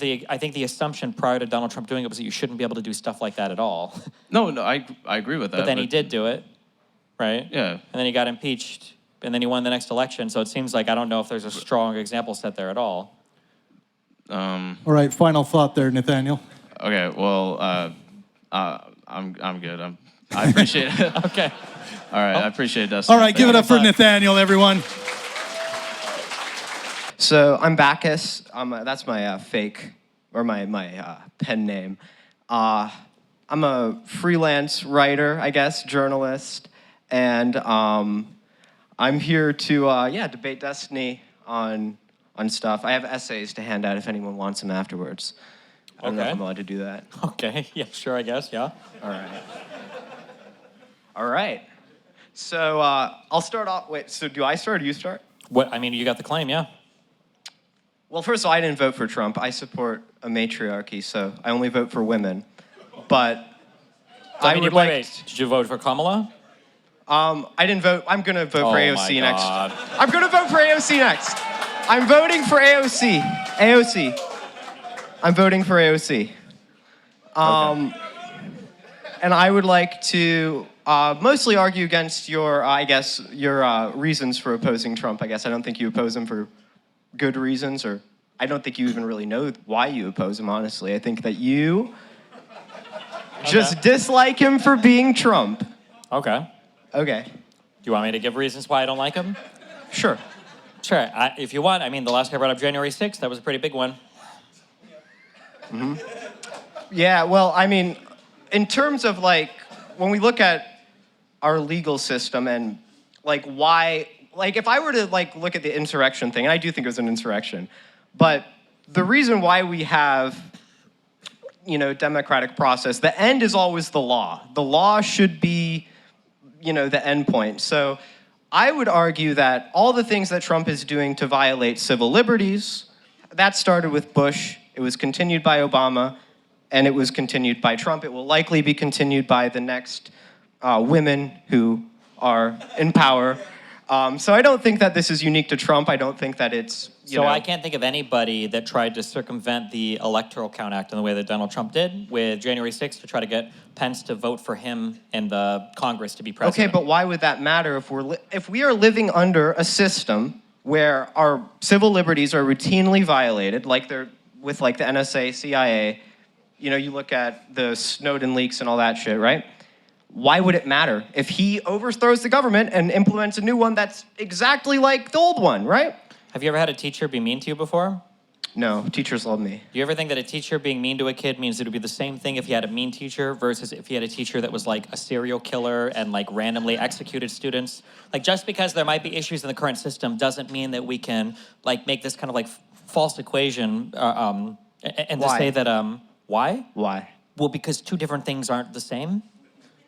the assumption prior to Donald Trump doing it was that you shouldn't be able to do stuff like that at all. No, I agree with that. But then he did do it, right? Yeah. And then he got impeached, and then he won the next election. So it seems like I don't know if there's a strong example set there at all. All right, final thought there, Nathaniel. Okay, well, I'm good. I appreciate it. Okay. All right, I appreciate Dustin. All right, give it up for Nathaniel, everyone. So I'm Bacchus. That's my fake, or my pen name. I'm a freelance writer, I guess, journalist, and I'm here to debate Destiny on stuff. I have essays to hand out if anyone wants them afterwards. I don't know if I'm allowed to do that. Okay. Yeah. Sure. I guess. Yeah. All right. So I'll start off. Wait. So do I start or do you start? What? I mean, you got the claim. Yeah. Well, first of all, I didn't vote for Trump. I support a matriarchy, so I only vote for women. But I would like. Wait. Did you vote for Kamala? I didn't vote. I'm going to vote for AOC next. God. I'm going to vote for AOC next. I'm voting for AOC. AOC. I'm voting for AOC. And I would like to mostly argue against your reasons for opposing Trump. I guess I don't think you oppose him for good reasons, or I don't think you even really know why you oppose him, honestly. I think that you just dislike him for being Trump. Okay. Okay. Do you want me to give reasons why I don't like him? Sure. Sure. If you want. I mean, the last I brought up January 6th, that was a pretty big one. Mm-hmm. Yeah, well, I mean, in terms of, like, when we look at our legal system and, like, why, like, if I were to, like, look at the insurrection thing, and I do think it was an insurrection, but the reason why we have, democratic process, the end is always the law. The law should be, the end point. So I would argue that all the things that Trump is doing to violate civil liberties, that started with Bush, it was continued by Obama, and it was continued by Trump. It will likely be continued by the next women who are in power. So I don't think that this is unique to Trump. I don't think that it's, I can't think of anybody that tried to circumvent the Electoral Count Act in the way that Donald Trump did with January 6th to try to get Pence to vote for him in the Congress to be president. Okay, but why would that matter if we are living under a system where our civil liberties are routinely violated, like they're with like the NSA, CIA, you look at the Snowden leaks and all that shit, right? Why would it matter if he overthrows the government and implements a new one that's exactly like the old one, right? Have you ever had a teacher be mean to you before? No, teachers love me. Do you ever think that a teacher being mean to a kid means it would be the same thing if he had a mean teacher versus if he had a teacher that was like a serial killer and like randomly executed students? Like just because there might be issues in the current system doesn't mean that we can like make this kind of like false equation and to say that, why? Why? Well, because two different things aren't the same.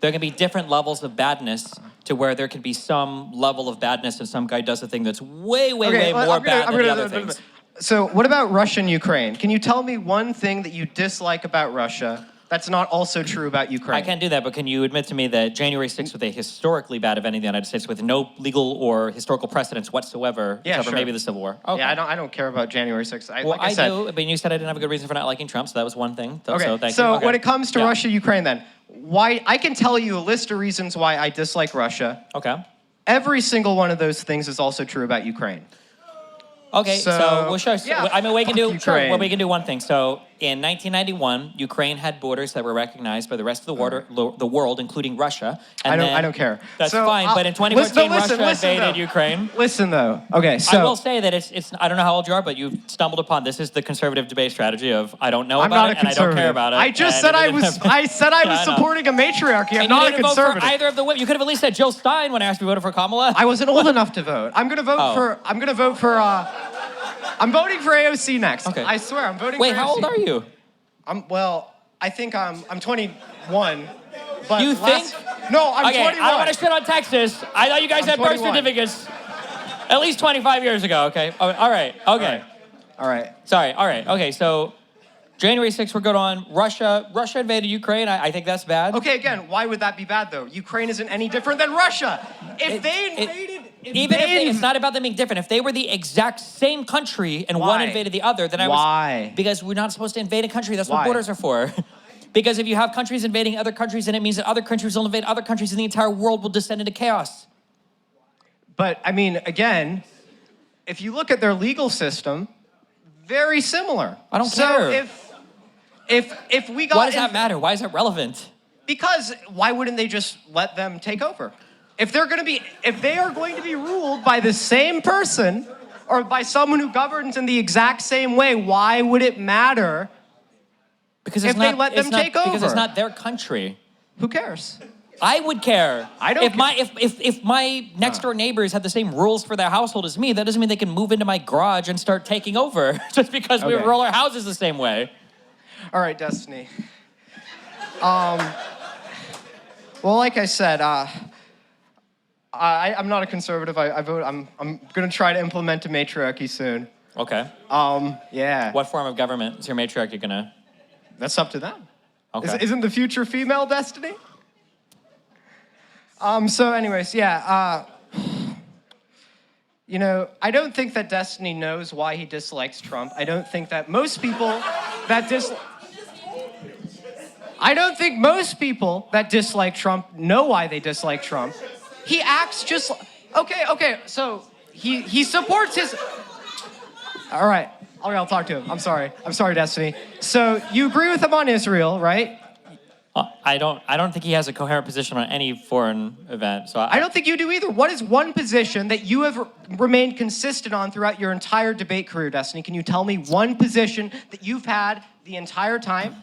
There can be different levels of badness to where there can be some level of badness and some guy does a thing that's way more bad than the other things. So what about Russia and Ukraine? Can you tell me one thing that you dislike about Russia that's not also true about Ukraine? I can't do that, but can you admit to me that January 6th was a historically bad event in the United States with no legal or historical precedence whatsoever, yeah, except sure. for maybe the Civil War? Okay. Yeah, I don't care about January 6th. Well, I do, but you said I didn't have a good reason for not liking Trump, so that was one thing. Okay, so thank so you. Okay. when it comes to Russia, Ukraine then, why I can tell you a list of reasons why I dislike Russia. Okay. Every single one of those things is also true about Ukraine. Okay, so we'll show. Yeah, I mean, we can do. Ukraine. Well, we can do one thing. So In 1991, Ukraine had borders that were recognized by the rest of the world, including Russia. And I don't care. That's So, fine, but in 2014, listen, Russia invaded though. Ukraine. Listen, though. Okay, so... I will say that it's. I don't know how old you are, but you've stumbled upon this is the conservative debate strategy of I don't know I'm about not it a and I don't care conservative. about it. I just and said it I didn't was. have- I said I was Yeah, know. supporting a matriarchy. I'm And not you a didn't vote conservative. for either of the women. You could have at least said Jill Stein when I asked if you voted for Kamala. I wasn't old enough to vote. I'm gonna vote Oh. for. I'm gonna vote for. I'm voting for AOC next. Okay. I swear, I'm voting. Wait, for how AOC. old are you? I think I'm 21. But You last- think? No, I'm Okay, 21. I don't want to shit on Texas. I thought you guys I'm had birth 21. certificates at least 25 years ago. Okay. All right. Okay. All right. Sorry. All right. Okay. So January 6th, we're good on. Russia invaded Ukraine. I think that's bad. Okay, again, why would that be bad though? Ukraine isn't any different than Russia. If they invaded, It's not about them being different. If they were the exact same country and one Why? invaded the other, then Why? Because we're not supposed to invade a country. That's Why? what borders are for. Because if you have countries invading other countries, then it means that other countries will invade other countries and the entire world will descend into chaos. But I mean, again, if you look at their legal system, very similar. I don't care. So if we got Why does that matter? Why is that relevant? Because why wouldn't they just let them take over? If they are going to be ruled by the same person or by someone who governs in the exact same way, why would it matter? Because if they let them take over? Because it's not their country. Who cares? I would care. I don't If my next door neighbors had the same rules for their household as me, that doesn't mean they can move into my garage and start taking over just because we Okay. roll our houses the same way. All right, Destiny. Well, like I said, I'm not a conservative. I vote. I'm gonna try to implement a matriarchy soon. Okay. Yeah. What form of government is your matriarchy gonna? That's up to them. Okay. Isn't the future female, Destiny? So anyways, yeah, you know, I don't think that Destiny knows why he dislikes Trump. I don't think that most people that dislike Trump know why they dislike Trump. He acts just, okay, so he supports his, all right, I'll talk to him. I'm sorry, Destiny. So you agree with him on Israel, right? I don't think he has a coherent position on any foreign event. So I don't think you do either. What is one position that you have remained consistent on throughout your entire debate career, Destiny? Can you tell me one position that you've had the entire time?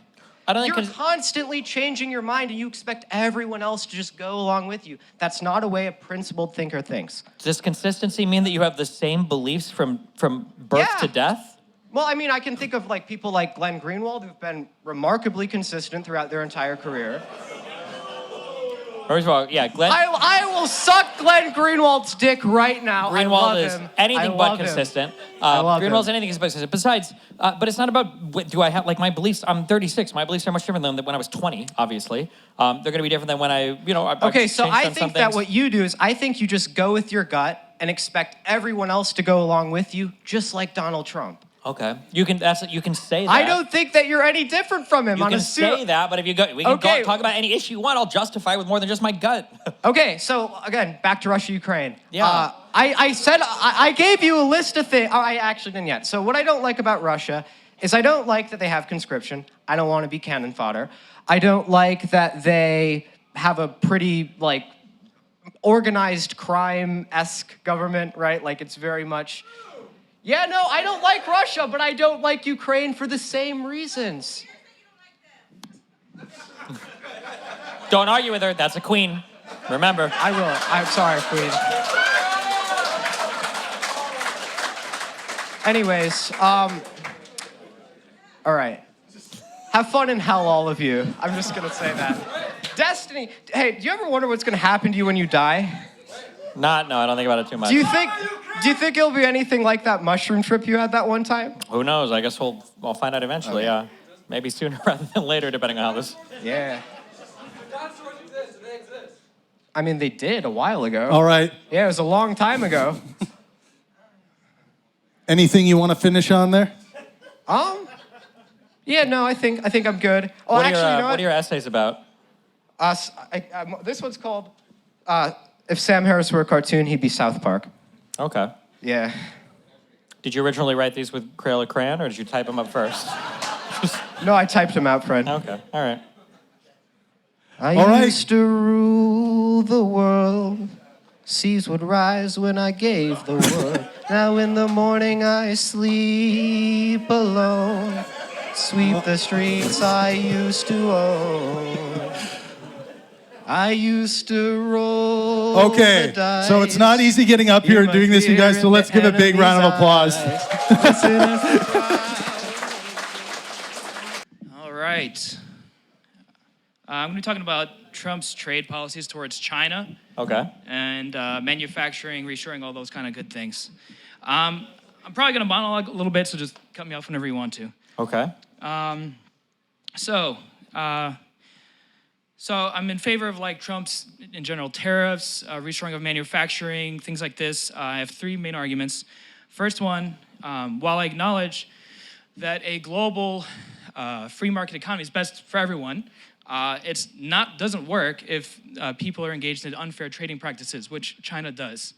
I don't You're think constantly changing your mind and you expect everyone else to just go along with you. That's not a way a principled thinker thinks. Does consistency mean that you have the same beliefs from birth Yeah. to death? Well, I mean, I can think of like people like Glenn Greenwald who've been remarkably consistent throughout their entire career. First of all, yeah, Glenn I will suck Glenn Greenwald's dick right now. I Greenwald love is him. anything I but love him. consistent. I love Greenwald's him. anything but consistent. Besides, but it's not about do I have like my beliefs. I'm 36. My beliefs are much different than when I was 20. Obviously, they're going to be different than when I've Okay, so changed I on some think that things. what you do is I think you just go with your gut and expect everyone else to go along with you, just like Donald Trump. Okay, you can say that. I don't think that you're any different from him. You on can a say that, but if you go, we can Okay. talk about any issue you want. I'll justify with more than just my gut. Okay, so again, back to Russia, Ukraine. Yeah. I gave you a list of things. I actually didn't yet. So what I don't like about Russia is I don't like that they have conscription. I don't want to be cannon fodder. I don't like that they have a pretty like organized crime-esque government, right? Like it's very much. Yeah, no, I don't like Russia, but I don't like Ukraine for the same reasons. Don't argue with her. That's a queen. Remember. I will. I'm sorry, Queen. Anyways, all right. Have fun in hell, all of you. I'm just gonna say that. Destiny, hey, do you ever wonder what's gonna happen to you when you die? No, I don't think about it too much. Do you think it'll be anything like that mushroom trip you had that one time? Who knows? I guess I'll find out eventually. Okay. Yeah, maybe sooner rather than later, depending on how this. Yeah. I mean, they did a while ago. All right. Yeah, it was a long time ago. Anything you want to finish on there? Yeah, no, I think I'm good. Oh, What actually, you know are your essays about? This one's called If Sam Harris Were a Cartoon, He'd Be South Park. Okay. Yeah. Did you originally write these with Crayola Crayon, or did you type them up first? No, I typed them out, Fred. Okay, all right. I All right. used to rule the world. Seas would rise when I gave the word. Now in the morning I sleep alone. Sweep the streets I used to own. I used to roll Okay, the dice. so it's not easy getting up here and doing this, you guys, so let's give a big round of applause. All right. I'm going to be talking about Trump's trade policies towards China Okay. and manufacturing, reshoring, all those kind of good things. I'm probably going to monologue a little bit, so just cut me off whenever you want to. Okay. So I'm in favor of like Trump's, in general, tariffs, reshoring of manufacturing, things like this. I have three main arguments. First one, while I acknowledge that a global free market economy is best for everyone, doesn't work if people are engaged in unfair trading practices, which China does.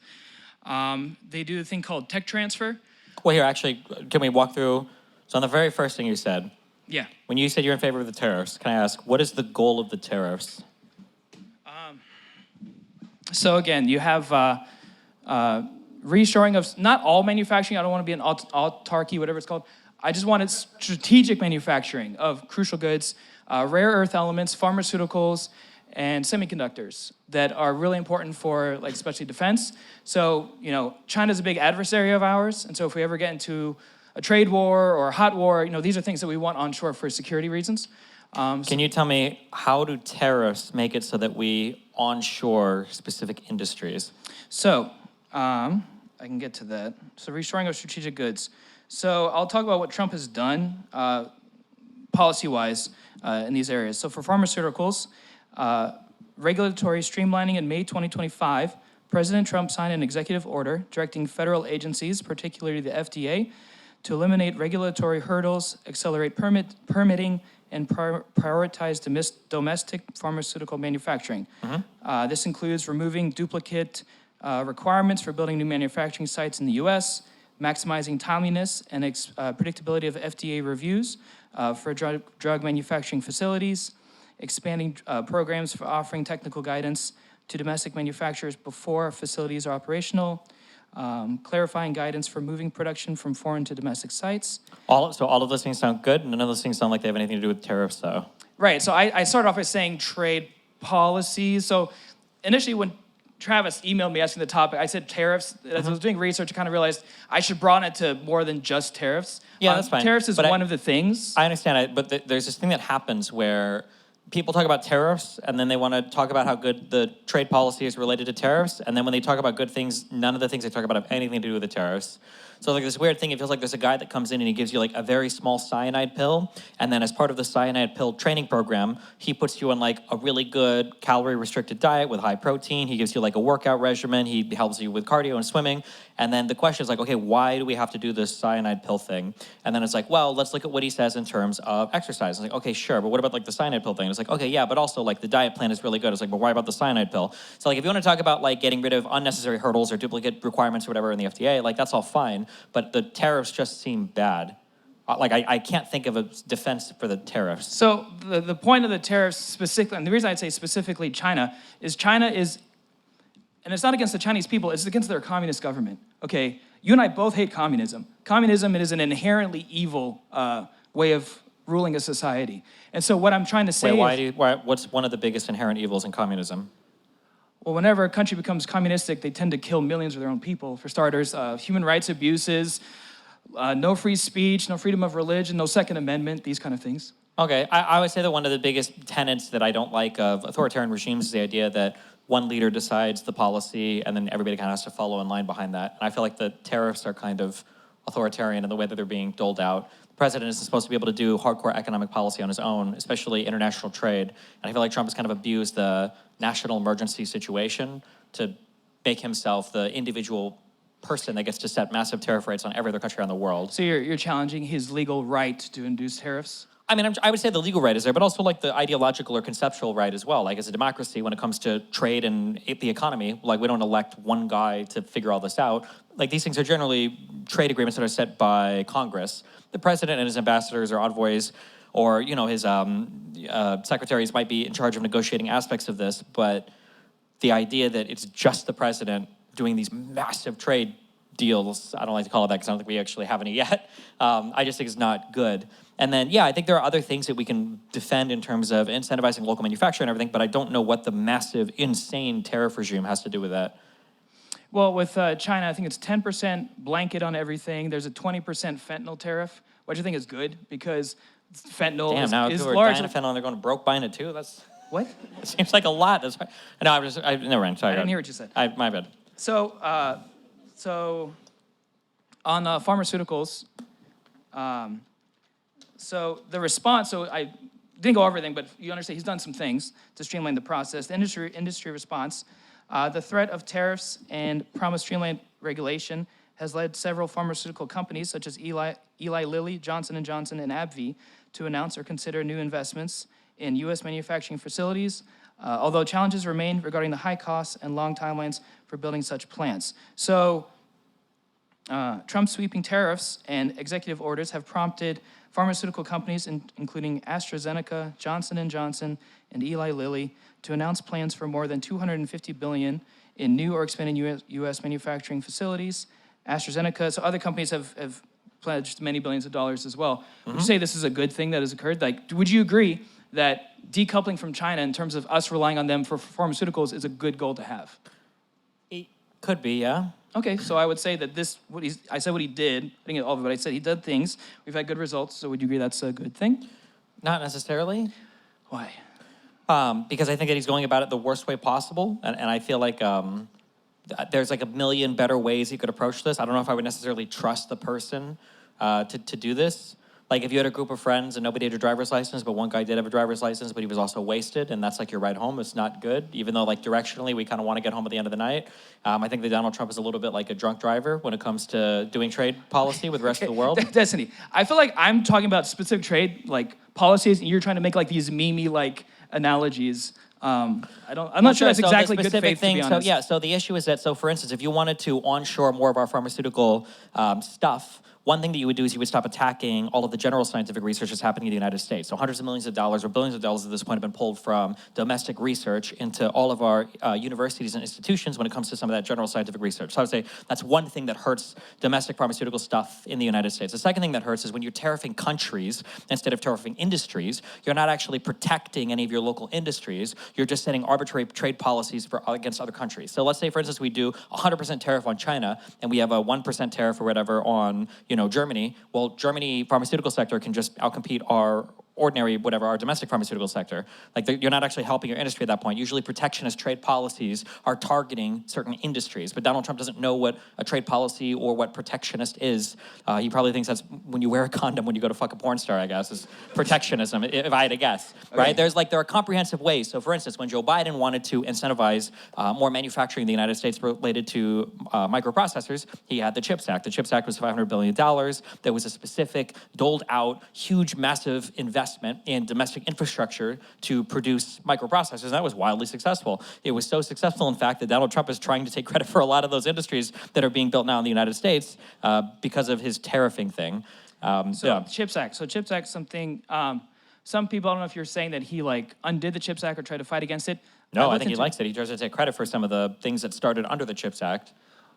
They do a thing called tech transfer. Well, here, actually, can we walk through? So on the very first thing you said, Yeah. when you said you're in favor of the tariffs, can I ask, what is the goal of the tariffs? So again, you have reshoring of not all manufacturing. I don't want to be an autarky, whatever it's called. I just wanted strategic manufacturing of crucial goods, rare earth elements, pharmaceuticals, and semiconductors that are really important for, like, especially defense. So, you know, China's a big adversary of ours, and so if we ever get into a trade war or a hot war, you know, these are things that we want onshore for security reasons. Can you tell me, how do tariffs make it so that we onshore specific industries? So, I can get to that. So, reshoring of strategic goods. So, I'll talk about what Trump has done policy-wise in these areas. So, for pharmaceuticals, regulatory streamlining in May 2025, President Trump signed an executive order directing federal agencies, particularly the FDA, to eliminate regulatory hurdles, accelerate permitting, and prioritize domestic pharmaceutical manufacturing. This includes removing duplicate requirements for building new manufacturing sites in the U.S., maximizing timeliness and predictability of FDA reviews for drug manufacturing facilities, expanding programs for offering technical guidance to domestic manufacturers before facilities are operational, clarifying guidance for moving production from foreign to domestic sites. All of those things sound good, and none of those things sound like they have anything to do with tariffs, though. Right, so I started off by saying trade policies. So initially when Travis emailed me asking the topic, I said tariffs. As I was doing research, I kind of realized I should broaden it to more than just tariffs. Yeah, that's fine. Tariffs is one of the things. I understand it, but there's this thing that happens where people talk about tariffs, and then they want to talk about how good the trade policy is related to tariffs, and then when they talk about good things, none of the things they talk about have anything to do with the tariffs. So like this weird thing, it feels like there's a guy that comes in and he gives you like a very small cyanide pill, and then as part of the cyanide pill training program, he puts you on like a really good calorie restricted diet with high protein. He gives you like a workout regimen. He helps you with cardio and swimming. And then the question is like, okay, why do we have to do this cyanide pill thing? And then it's like, well, let's look at what he says in terms of exercise. It's like, okay, sure, but what about like the cyanide pill thing? It's like, okay, yeah, but also like the diet plan is really good. It's like, but why about the cyanide pill? So like if you want to talk about like getting rid of unnecessary hurdles or duplicate requirements or whatever in the FDA, like that's all fine. But the tariffs just seem bad. Like I can't think of a defense for the tariffs. So the point of the tariffs specifically, and the reason I'd say specifically China is, and it's not against the Chinese people, it's against their communist government, okay? You and I both hate communism. Communism is an inherently evil way of ruling a society. And so what I'm trying to say What's one of the biggest inherent evils in communism? well, whenever a country becomes communistic, they tend to kill millions of their own people. For starters, human rights abuses, no free speech, no freedom of religion, no Second Amendment, these kind of things. Okay, I would say that one of the biggest tenets that I don't like of authoritarian regimes is the idea that one leader decides the policy and then everybody kind of has to follow in line behind that. And I feel like the tariffs are kind of authoritarian in the way that they're being doled out. The president is supposed to be able to do hardcore economic policy on his own, especially international trade. And I feel like Trump has kind of abused the national emergency situation to make himself the individual person that gets to set massive tariff rates on every other country around the world. So you're challenging his legal right to induce tariffs? I mean, I would say the legal right is there, but also like the ideological or conceptual right as well. Like as a democracy, when it comes to trade and the economy, like we don't elect one guy to figure all this out. Like these things are generally trade agreements that are set by Congress. The president and his ambassadors or envoys or his secretaries might be in charge of negotiating aspects of this, but the idea that it's just the president doing these massive trade deals, I don't like to call it that because I don't think we actually have any yet. I just think it's not good. And then, I think there are other things that we can defend in terms of incentivizing local manufacturing and everything, but I don't know what the massive, insane tariff regime has to do with that. Well, with China, I think it's 10% blanket on everything. There's a 20% fentanyl tariff, which I think is good because fentanyl Damn, now is people are large. dying of fentanyl and they're going broke buying it too? What? It seems like a lot. No, never mind. Sorry. I didn't hear what you said. My bad. So on pharmaceuticals, so the response, so I didn't go over everything, but you understand he's done some things to streamline the process. The industry response, the threat of tariffs and promised streamlined regulation has led several pharmaceutical companies such as Eli Lilly, Johnson & Johnson, and AbbVie to announce or consider new investments in U.S. manufacturing facilities, although challenges remain regarding the high costs and long timelines for building such plants. So Trump's sweeping tariffs and executive orders have prompted pharmaceutical companies, including AstraZeneca, Johnson & Johnson, and Eli Lilly, to announce plans for more than $250 billion in new or expanding U.S. manufacturing facilities. AstraZeneca, so other companies have pledged many billions of dollars as well. Would you say this is a good thing that has occurred? Like, would you agree that decoupling from China in terms of us relying on them for pharmaceuticals is a good goal to have? It could be, yeah. Okay, so I would say that I said what he did. I didn't get all of it, but I said he did things. We've had good results, so would you agree that's a good thing? Not necessarily. Why? Because I think that he's going about it the worst way possible, and I feel like there's like a million better ways he could approach this. I don't know if I would necessarily trust the person to do this. Like if you had a group of friends and nobody had a driver's license, but one guy did have a driver's license, but he was also wasted, and that's like your ride home, it's not good, even though like directionally we kind of want to get home at the end of the night. I think that Donald Trump is a little bit like a drunk driver when it comes to doing trade policy with the rest of the world. Destiny, I feel like I'm talking about specific trade like policies, and you're trying to make like these meme like analogies. I'm not sure that's exactly good faith, to be honest. So the issue is that, for instance, if you wanted to onshore more of our pharmaceutical stuff, one thing that you would do is you would stop attacking all of the general scientific research that's happening in the United States. So hundreds of millions of dollars or billions of dollars at this point have been pulled from domestic research into all of our universities and institutions when it comes to some of that general scientific research. So I would say that's one thing that hurts domestic pharmaceutical stuff in the United States. The second thing that hurts is when you're tariffing countries instead of tariffing industries, you're not actually protecting any of your local industries. You're just setting arbitrary trade policies against other countries. So let's say, for instance, we do 100% tariff on China and we have a 1% tariff or whatever on Germany. Well, Germany pharmaceutical sector can just outcompete our our domestic pharmaceutical sector. Like you're not actually helping your industry at that point. Usually protectionist trade policies are targeting certain industries, but Donald Trump doesn't know what a trade policy or what protectionist is. He probably thinks that's when you wear a condom when you go to fuck a porn star, I guess, is protectionism, if I had to guess, right? Okay. There are comprehensive ways. So for instance, when Joe Biden wanted to incentivize more manufacturing in the United States related to microprocessors, he had the CHIPS Act. The CHIPS Act was $500 billion. There was a specific doled out, huge, massive investment in domestic infrastructure to produce microprocessors, and that was wildly successful. It was so successful, in fact, that Donald Trump is trying to take credit for a lot of those industries that are being built now in the United States because of his tariffing thing. CHIPS Act. So CHIPS Act, something, some people, I don't know if you're saying that he like undid the CHIPS Act or tried to fight against it. No, I think he likes it. He tries to take credit for some of the things that started under the CHIPS Act.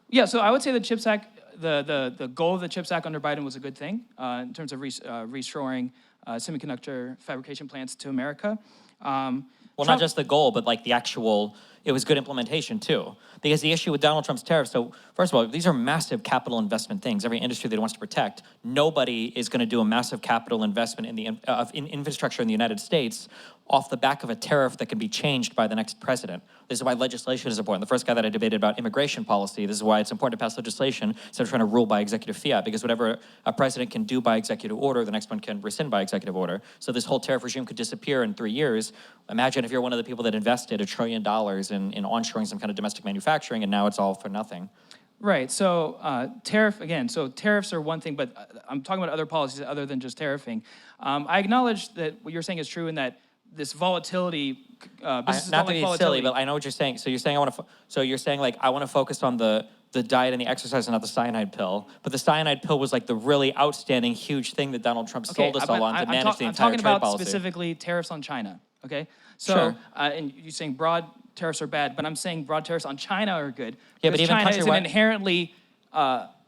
Yeah, so I would say the CHIPS Act, the goal of the CHIPS Act under Biden was a good thing in terms of reshoring semiconductor fabrication plants to America. Well, not just the goal, but like the actual, it was good implementation too. Because the issue with Donald Trump's tariffs, so first of all, these are massive capital investment things. Every industry that he wants to protect, nobody is going to do a massive capital investment in infrastructure in the United States off the back of a tariff that can be changed by the next president. This is why legislation is important. The first guy that I debated about immigration policy, this is why it's important to pass legislation instead of trying to rule by executive fiat, because whatever a president can do by executive order, the next one can rescind by executive order. So this whole tariff regime could disappear in 3 years. Imagine if you're one of the people that invested $1 trillion in onshoring some kind of domestic manufacturing, and now it's all for nothing. Right, so tariffs are one thing, but I'm talking about other policies other than just tariffing. I acknowledge that what you're saying is true in that this volatility. Businesses Not don't to like be volatility. silly, but I know what you're saying. So you're saying I want to focus on the diet and the exercise and not the cyanide pill. But the cyanide pill was like the really outstanding, huge thing that Donald Trump sold us all on to manage the I'm entire talking trade about policy. specifically tariffs on China. Okay, so Sure. And you're saying broad tariffs are bad, but I'm saying broad tariffs on China are good. Yeah, but because even China is an countrywide- inherently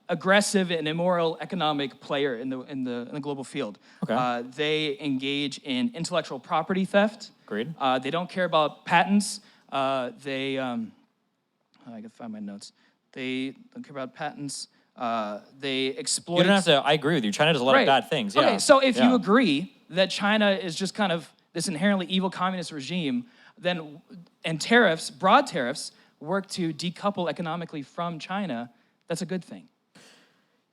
aggressive and immoral economic player in the global field. Okay. They engage in intellectual property theft. Agreed. They don't care about patents. I can find my notes. They don't care about patents. They exploit. You don't have to. I agree with you. China does a lot of bad things. Yeah. Okay, so if you Yeah. agree that China is just kind of this inherently evil communist regime, and tariffs, broad tariffs, work to decouple economically from China, that's a good thing.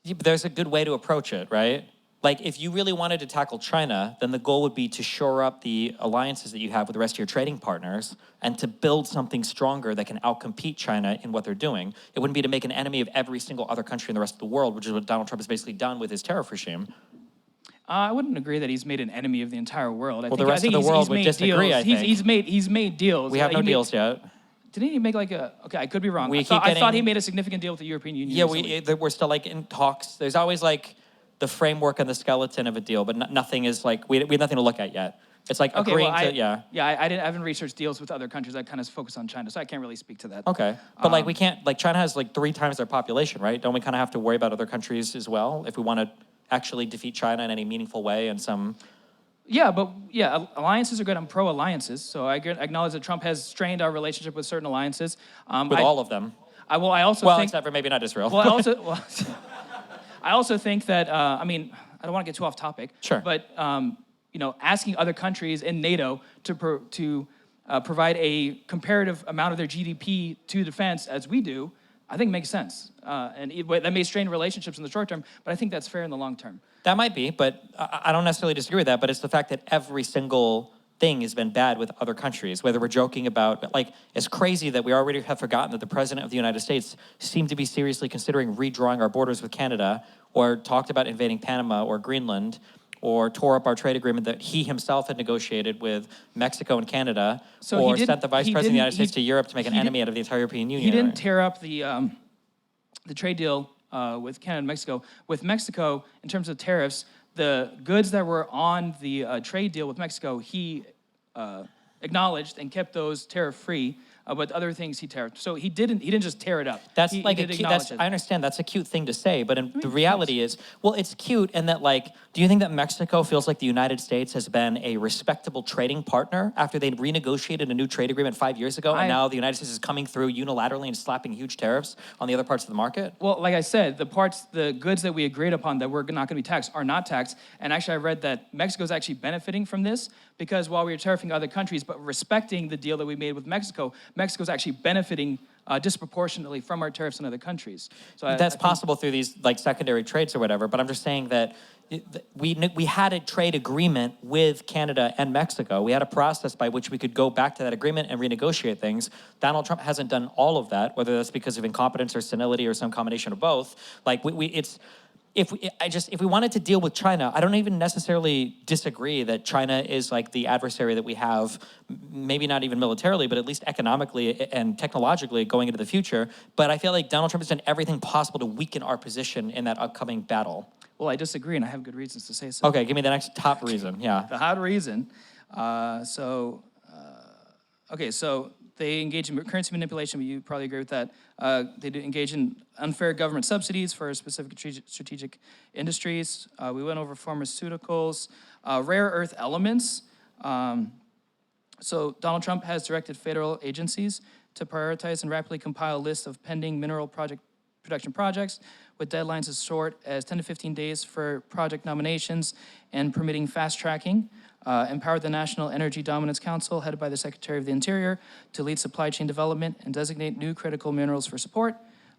Yeah, but there's a good way to approach it, right? Like, if you really wanted to tackle China, then the goal would be to shore up the alliances that you have with the rest of your trading partners and to build something stronger that can outcompete China in what they're doing. It wouldn't be to make an enemy of every single other country in the rest of the world, which is what Donald Trump has basically done with his tariff regime. I wouldn't agree that he's made an enemy of the entire world. The rest of the world would disagree, I think. He's made deals. We have no deals yet. Didn't he make like a? Okay, I could be wrong. We I keep thought he getting- made a significant deal with the European Union. Yeah, recently. we're still like in talks. There's always like the framework and the skeleton of a deal, but nothing is like, we have nothing to look at yet. It's like Okay, agreeing well, to, yeah. I haven't researched deals with other countries. I kind of focus on China, so I can't really speak to that. Okay, but like we can't, like China has like 3 times their population, right? Don't we kind of have to worry about other countries as well if we want to actually defeat China in any meaningful way and some... Yeah, but yeah, alliances are good. I'm pro-alliances, so I acknowledge that Trump has strained our relationship with certain alliances. With all of them. I also Well, think... except for maybe not Israel. Well, I also think that, I mean, I don't want to get too off topic. Sure. But, asking other countries in NATO to provide a comparative amount of their GDP to defense as we do, I think makes sense. That may strain relationships in the short term, but I think that's fair in the long term. That might be, but I don't necessarily disagree with that, but it's the fact that every single thing has been bad with other countries, whether we're joking about, like, it's crazy that we already have forgotten that the President of the United States seemed to be seriously considering redrawing our borders with Canada, or talked about invading Panama or Greenland, or tore up our trade agreement that he himself had negotiated with Mexico and Canada, or sent the Vice President of the United States to Europe to make an enemy out of the entire European Union. He didn't tear up the trade deal with Canada and Mexico. With Mexico, in terms of tariffs, the goods that were on the trade deal with Mexico, he acknowledged and kept those tariff-free. But other things he tariffed. So he didn't just tear it up. That's he like did acknowledge it. I understand that's a cute thing to say, but the reality is, well, it's cute in that, like, do you think that Mexico feels like the United States has been a respectable trading partner after they renegotiated a new trade agreement 5 years ago, and now the United States is coming through unilaterally and slapping huge tariffs on the other parts of the market? Well, like I said, the goods that we agreed upon that we're not going to be taxed are not taxed. And actually, I read that Mexico is actually benefiting from this because while we were tariffing other countries, but respecting the deal that we made with Mexico, Mexico's actually benefiting disproportionately from our tariffs in other countries. So That's possible through these like secondary trades or whatever, but I'm just saying that we had a trade agreement with Canada and Mexico. We had a process by which we could go back to that agreement and renegotiate things. Donald Trump hasn't done all of that, whether that's because of incompetence or senility or some combination of both. Like if we wanted to deal with China, I don't even necessarily disagree that China is like the adversary that we have, maybe not even militarily, but at least economically and technologically going into the future. But I feel like Donald Trump has done everything possible to weaking our position in that upcoming battle. Well, I disagree, and I have good reasons to say so. Okay, give me the next top reason. Yeah. The hot reason. So they engage in currency manipulation, but you probably agree with that. They do engage in unfair government subsidies for specific strategic industries. We went over pharmaceuticals, rare earth elements. So Donald Trump has directed federal agencies to prioritize and rapidly compile lists of pending mineral production projects with deadlines as short as 10 to 15 days for project nominations and permitting fast tracking. Empowered the National Energy Dominance Council, headed by the Secretary of the Interior, to lead supply chain development and designate new critical minerals for support.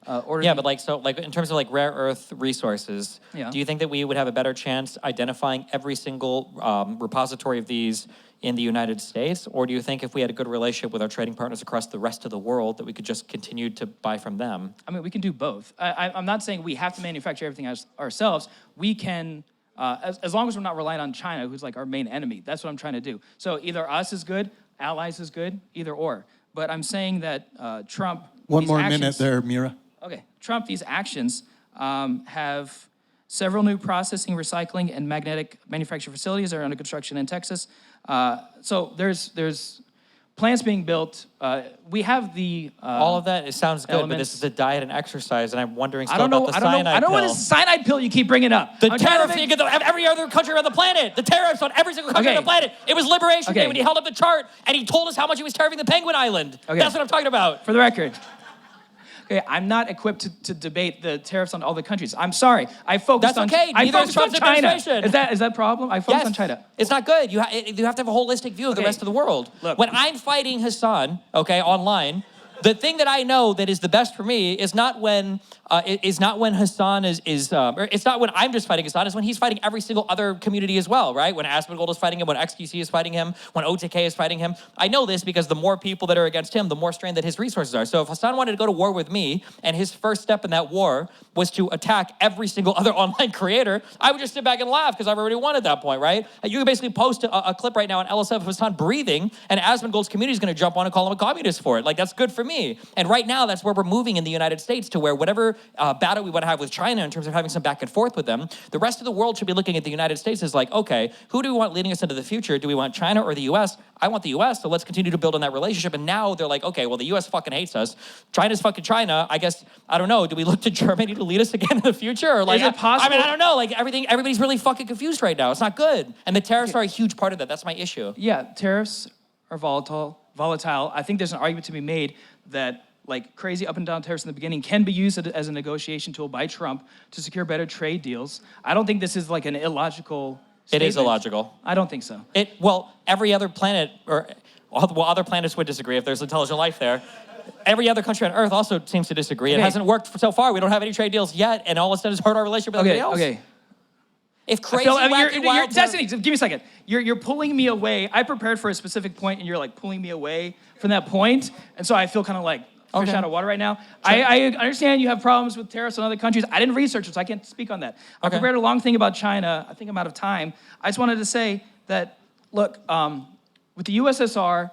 But in terms of like rare earth resources, do you think that we would have a better chance identifying every single repository of these in the United States? Or do you think if we had a good relationship with our trading partners across the rest of the world that we could just continue to buy from them? I mean, we can do both. I'm not saying we have to manufacture everything ourselves. We can as long as we're not relying on China, who's like our main enemy. That's what I'm trying to do. So either us is good, allies is good, either or. But I'm saying that Trump... One these more actions- minute there, Mira. Okay, Trump, these actions have several new processing, recycling, and magnetic manufacturing facilities that are under construction in Texas. So there's plants being built. We have the All of that, it sounds good, but elements. this is a diet and exercise, and I'm wondering still I don't know. about the I don't know. cyanide I don't know pill. what this cyanide pill you keep bringing up. The I'm trying to tariffs make- you get every other country on the planet. The tariffs on every single country Okay. on the planet. It was Liberation Day Okay. when he held up the chart and he told us how much he was tariffing the Penguin Island. Okay. That's what I'm talking about. For the record. Okay, I'm not equipped to debate the tariffs on all the countries. I'm sorry. I focused That's on okay. I Neither is focused on Trump's China. administration. Is that a problem? I focused on China. It's not good. You have to have a holistic view of the Okay. rest of the world. Look. When I'm fighting Hassan, okay, online, the thing that I know that is the best for me is not when Hassan or it's not when I'm just fighting Hassan. It's when he's fighting every single other community as well, right? When Asmongold is fighting him, when XQC is fighting him, when OTK is fighting him. I know this because the more people that are against him, the more strained that his resources are. So if Hassan wanted to go to war with me, and his first step in that war was to attack every single other online creator, I would just sit back and laugh because I've already won at that point, right? You can basically post a clip right now on LSF of Hassan breathing, and Asmongold's community is going to jump on and call him a communist for it. Like, that's good for me. And right now, that's where we're moving in the United States, to where whatever battle we want to have with China in terms of having some back and forth with them, the rest of the world should be looking at the United States as like, okay, who do we want leading us into the future? Do we want China or the US? I want the US, so let's continue to build on that relationship. And now they're like, okay, well, the US fucking hates us. China's fucking China. I guess, I don't know, do we look to Germany to lead us again in the future? Or like, Is it possible? I don't know. Like, everybody's really fucking confused right now. It's not good. And the tariffs are a huge part of that. That's my issue. Yeah, tariffs are volatile. I think there's an argument to be made that like crazy up and down tariffs in the beginning can be used as a negotiation tool by Trump to secure better trade deals. I don't think this is like an illogical It is statement. illogical. I don't think so. Well, every other planet, other planets would disagree if there's intelligent life there. Every other country on Earth also seems to disagree. It Okay. hasn't worked so far. We don't have any trade deals yet, and all it's done is hurt our relationship with everybody else. Okay. If crazy, You're wacky, wild... Destiny, give me a second. You're pulling me away. I prepared for a specific point, and you're like pulling me away from that point, and so I feel kind of like fish Okay. out of water right now. I understand you have problems with tariffs on other countries. I didn't research it, so I can't speak on that. I Okay. prepared a long thing about China. I think I'm out of time. I just wanted to say that, look, with the USSR,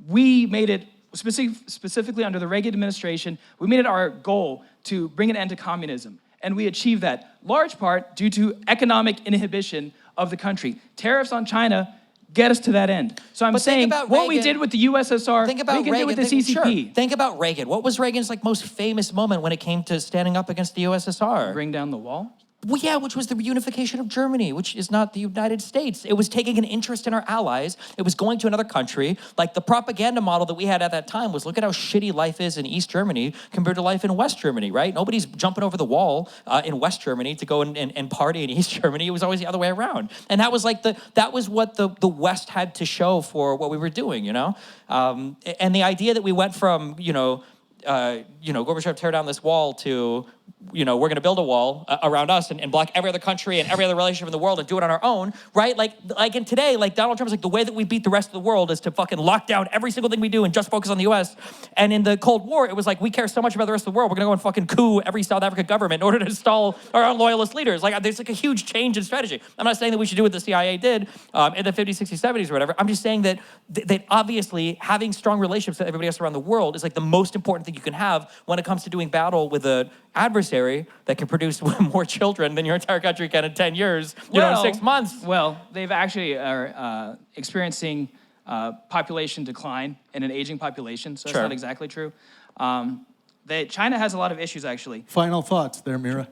we made it, specifically under the Reagan administration, we made it our goal to bring an end to communism. And we achieved that, large part due to economic inhibition of the country. Tariffs on China get us to that end. So I'm But think saying about what we Reagan. did with the USSR, Think about we can Reagan. do with the CCP. Sure. Think about Reagan. What was Reagan's like most famous moment when it came to standing up against the USSR? Bring down the wall. Well, yeah, which was the reunification of Germany, which is not the United States. It was taking an interest in our allies. It was going to another country. Like, the propaganda model that we had at that time was, look at how shitty life is in East Germany compared to life in West Germany, right? Nobody's jumping over the wall in West Germany to go and party in East Germany. It was always the other way around. And that was like that was what the West had to show for what we were doing, you know? And the idea that we went from, Gorbachev tear down this wall to, we're going to build a wall around us and block every other country and every other relationship in the world and do it on our own, right? Like in today, like Donald Trump's like, the way that we beat the rest of the world is to fucking lock down every single thing we do and just focus on the US. And in the Cold War, it was like, we care so much about the rest of the world, we're going to go and fucking coup every South African government in order to install our own loyalist leaders. Like, there's like a huge change in strategy. I'm not saying that we should do what the CIA did in the 50s, 60s, 70s or whatever. I'm just saying that that obviously having strong relationships with everybody else around the world is like the most important thing you can have when it comes to doing battle with an adversary that can produce more children than your entire country can in 10 years, in 6 months. Well, they've actually are experiencing population decline in an aging population, so Sure. that's not exactly true. China has a lot of issues, actually. Final thoughts there, Mira.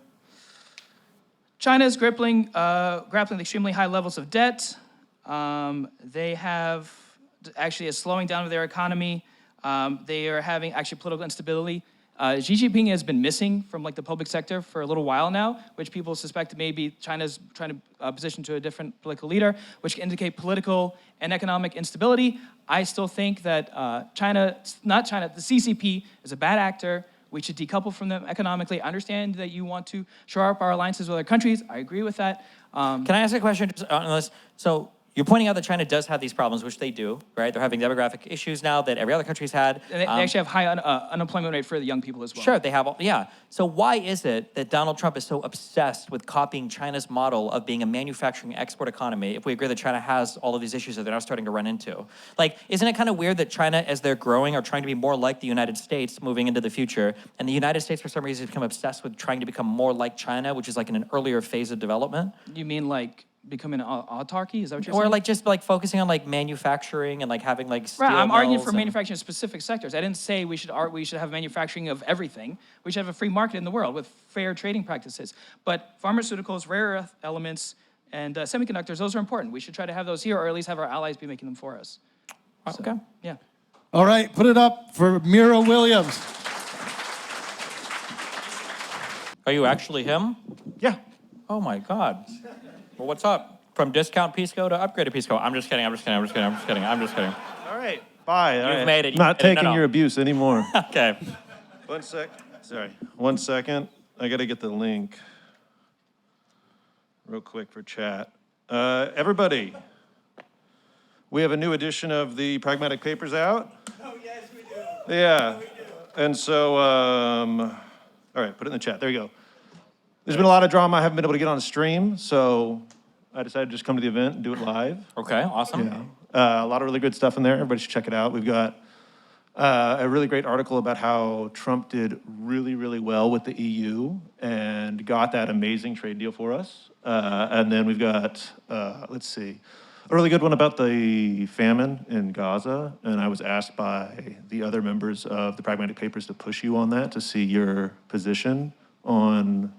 China is grappling with extremely high levels of debt. They have actually a slowing down of their economy. They are having actually political instability. Xi Jinping has been missing from like the public sector for a little while now, which people suspect maybe China's trying to position to a different political leader, which can indicate political and economic instability. I still think that the CCP is a bad actor. We should decouple from them economically. I understand that you want to shore up our alliances with other countries. I agree with that. Can I ask a question on this? So You're pointing out that China does have these problems, which they do, right? They're having demographic issues now that every other country's had. And they actually have high unemployment rate for the young people as well. Sure, they have, yeah. So why is it that Donald Trump is so obsessed with copying China's model of being a manufacturing export economy if we agree that China has all of these issues that they're now starting to run into? Like, isn't it kind of weird that China, as they're growing, are trying to be more like the United States moving into the future, and the United States, for some reason, has become obsessed with trying to become more like China, which is like in an earlier phase of development? You mean like becoming an autarky? Is that what you're saying? Or like just like focusing on like manufacturing and like having like steel Right, I'm arguing mills for and- manufacturing in specific sectors. I didn't say we should have manufacturing of everything. We should have a free market in the world with fair trading practices. But pharmaceuticals, rare earth elements, and semiconductors, those are important. We should try to have those here, or at least have our allies be making them for us. Okay. Yeah. All right, put it up for Mira Williams. Are you actually him? Yeah. Oh my God. Well, what's up? From discount Pisco to upgraded Pisco. I'm just kidding. I'm just kidding. All right, bye. All right. You've made it. Not No, no, taking no. your abuse anymore. Okay. One sec. Sorry. 1 second. I got to get the link real quick for chat. Everybody, we have a new edition of the Pragmatic Papers out. Oh, yes, we do. Yeah. And so, all right, put it in the chat. There you go. There's been a lot of drama. I haven't been able to get on stream, so I decided to just come to the event and do it live. Okay, awesome. Yeah. A lot of really good stuff in there. Everybody should check it out. We've got a really great article about how Trump did really, really well with the EU and got that amazing trade deal for us. And then we've got, let's see, a really good one about the famine in Gaza. And I was asked by the other members of the Pragmatic Papers to push you on that to see your position on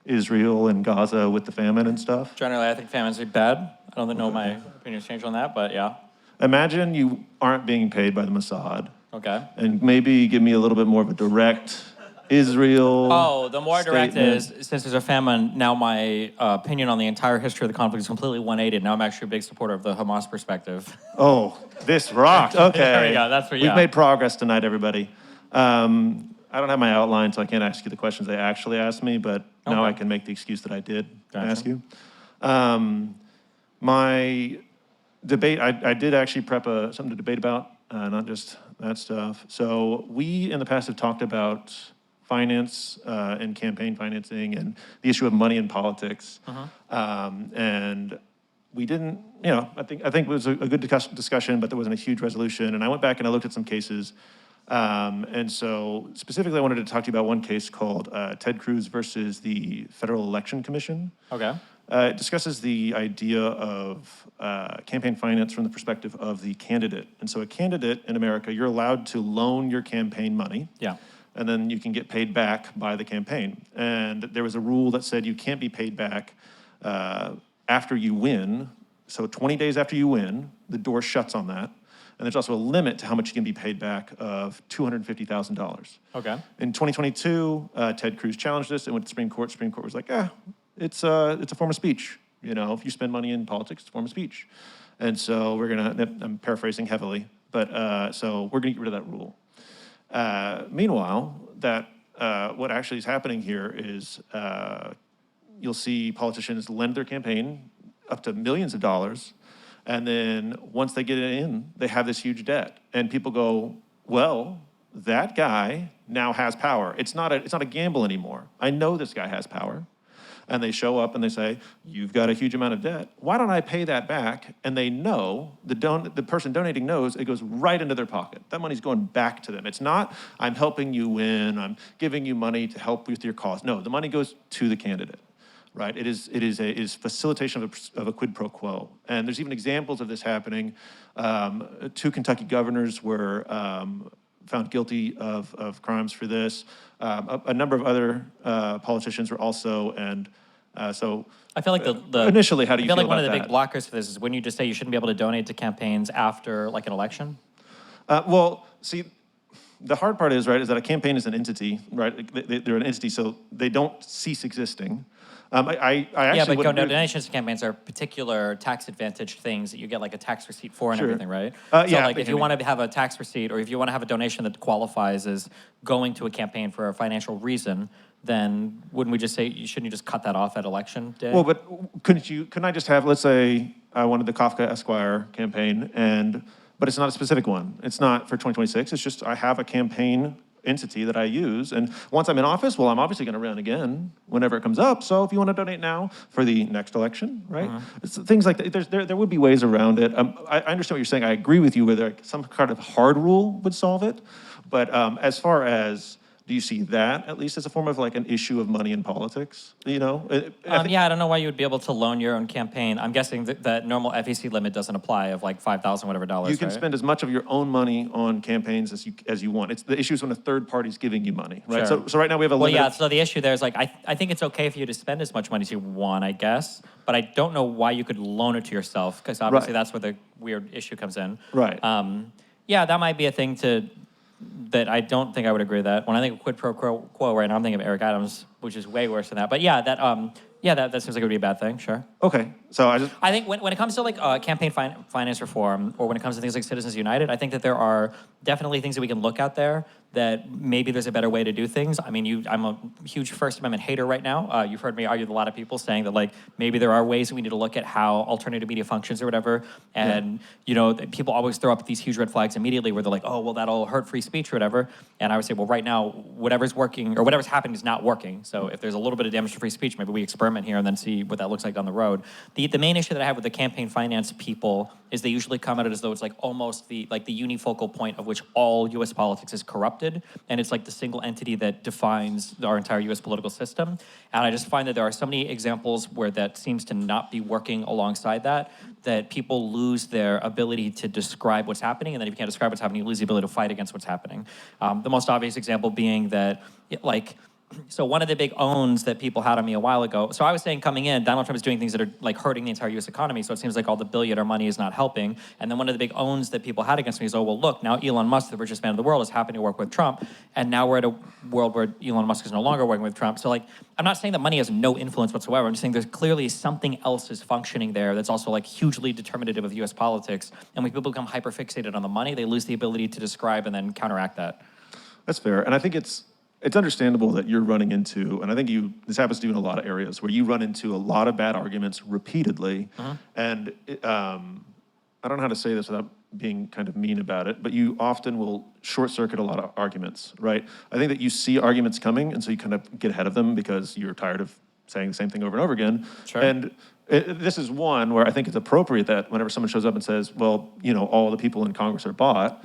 Israel and Gaza with the famine and stuff. Generally, I think famines are bad. I don't know my opinion's changed on that, but yeah. Imagine you aren't being paid by the Mossad. Okay. And maybe give me a little bit more of a direct Israel. Oh, the more direct statement. is, since there's a famine, now my opinion on the entire history of the conflict is completely 180. Now I'm actually a big supporter of the Hamas perspective. Oh, this rocked. Okay. There we go. That's what, yeah. We've made progress tonight, everybody. I don't have my outline, so I can't ask you the questions they actually asked me, but now I can make the excuse that I did ask you. My debate, I did actually prep something to debate about, not just that stuff. So we, in the past, have talked about finance and campaign financing and the issue of money in politics. And we didn't, I think it was a good discussion, but there wasn't a huge resolution. And I went back and I looked at some cases. And so specifically, I wanted to talk to you about one case called Ted Cruz versus the Federal Election Commission. Okay. It discusses the idea of campaign finance from the perspective of the candidate. And so a candidate in America, you're allowed to loan your campaign money. Yeah. And then you can get paid back by the campaign. And there was a rule that said you can't be paid back after you win. So 20 days after you win, the door shuts on that. And there's also a limit to how much you can be paid back of $250,000. Okay. In 2022, Ted Cruz challenged this and went to the Supreme Court. Supreme Court was like, it's a form of speech. If you spend money in politics, it's a form of speech. And so I'm paraphrasing heavily, but so we're gonna get rid of that rule. Meanwhile, what actually is happening here is you'll see politicians lend their campaign up to millions of dollars. And then once they get it in, they have this huge debt. And people go, well, that guy now has power. It's not a gamble anymore. I know this guy has power. And they show up and they say, you've got a huge amount of debt. Why don't I pay that back? And they know, the person donating knows, it goes right into their pocket. That money's going back to them. It's not, I'm helping you win, I'm giving you money to help with your cause. No, the money goes to the candidate. Right, it is facilitation of a quid pro quo, and there's even examples of this happening. 2 Kentucky governors were found guilty of crimes for this. A number of other politicians were also, and so. I feel like the initially, how do you feel like one about of the that? big blockers for this is when you just say you shouldn't be able to donate to campaigns after like an election. Well, see. The hard part is that a campaign is an entity, right? They're an entity, so they don't cease existing. I actually but donations to campaigns are particular tax advantaged things that you get like a tax receipt for and everything, right? So like if you want to have a tax receipt or if you want to have a donation that qualifies as going to a campaign for a financial reason, then wouldn't we just say, shouldn't you just cut that off at election day? Well, but couldn't I just have, let's say, I wanted the Kafka Esquire campaign, but it's not a specific one. It's not for 2026. It's just I have a campaign entity that I use. And once I'm in office, well, I'm obviously going to run again whenever it comes up. So if you want to donate now for the next election, right? It's things like that. There would be ways around it. I understand what you're saying. I agree with you whether some kind of hard rule would solve it. But as far as, do you see that at least as a form of like an issue of money in politics? You know? Yeah, I don't know why you would be able to loan your own campaign. I'm guessing that normal FEC limit doesn't apply of like $5,000 whatever dollars. You can right? spend as much of your own money on campaigns as you want. It's the issue is when a third party's giving you money, right? Sure. So right now we have a Well, limit. yeah. So the issue there is like I think it's okay for you to spend as much money as you want, I guess. But I don't know why you could loan it to yourself because obviously Right. that's where the weird issue comes in. Right. Yeah, that might be a thing that I don't think I would agree with that. When I think of quid pro quo right now, I'm thinking of Eric Adams, which is way worse than that. But yeah, that seems like it would be a bad thing, sure. Okay, so I think when it comes to like campaign finance reform, or when it comes to things like Citizens United, I think that there are definitely things that we can look at there that maybe there's a better way to do things. I mean, I'm a huge First Amendment hater right now. You've heard me argue with a lot of people saying that like maybe there are ways that we need to look at how alternative media functions or whatever. And people always throw up these huge red flags immediately where they're like, oh, well, that'll hurt free speech or whatever. And I would say, well, right now, whatever's working or whatever's happening is not working. So if there's a little bit of damage to free speech, maybe we experiment here and then see what that looks like down the road. The main issue that I have with the campaign finance people is they usually come at it as though it's like almost the unifocal point of which all U.S. politics is corrupted, and it's like the single entity that defines our entire U.S. political system. And I just find that there are so many examples where that seems to not be working alongside that people lose their ability to describe what's happening, and then if you can't describe what's happening, you lose the ability to fight against what's happening. The most obvious example being that, so one of the big owns that people had on me a while ago, so I was saying coming in, Donald Trump is doing things that are like hurting the entire US economy, so it seems like all the billionaire money is not helping. And then one of the big owns that people had against me is, oh, well, look, now Elon Musk, the richest man in the world, is happy to work with Trump. And now we're at a world where Elon Musk is no longer working with Trump. So like, I'm not saying that money has no influence whatsoever. I'm just saying there's clearly something else is functioning there that's also like hugely determinative of US politics. And when people become hyper-fixated on the money, they lose the ability to describe and then counteract that. That's fair, and I think it's understandable that you're running into, and I think this happens to you in a lot of areas, where you run into a lot of bad arguments repeatedly, and I don't know how to say this without being kind of mean about it, but you often will short-circuit a lot of arguments, right? I think that you see arguments coming, and so you kind of get ahead of them because you're tired of saying the same thing over and over again. Sure. And this is one where I think it's appropriate that whenever someone shows up and says, well, all the people in Congress are bought,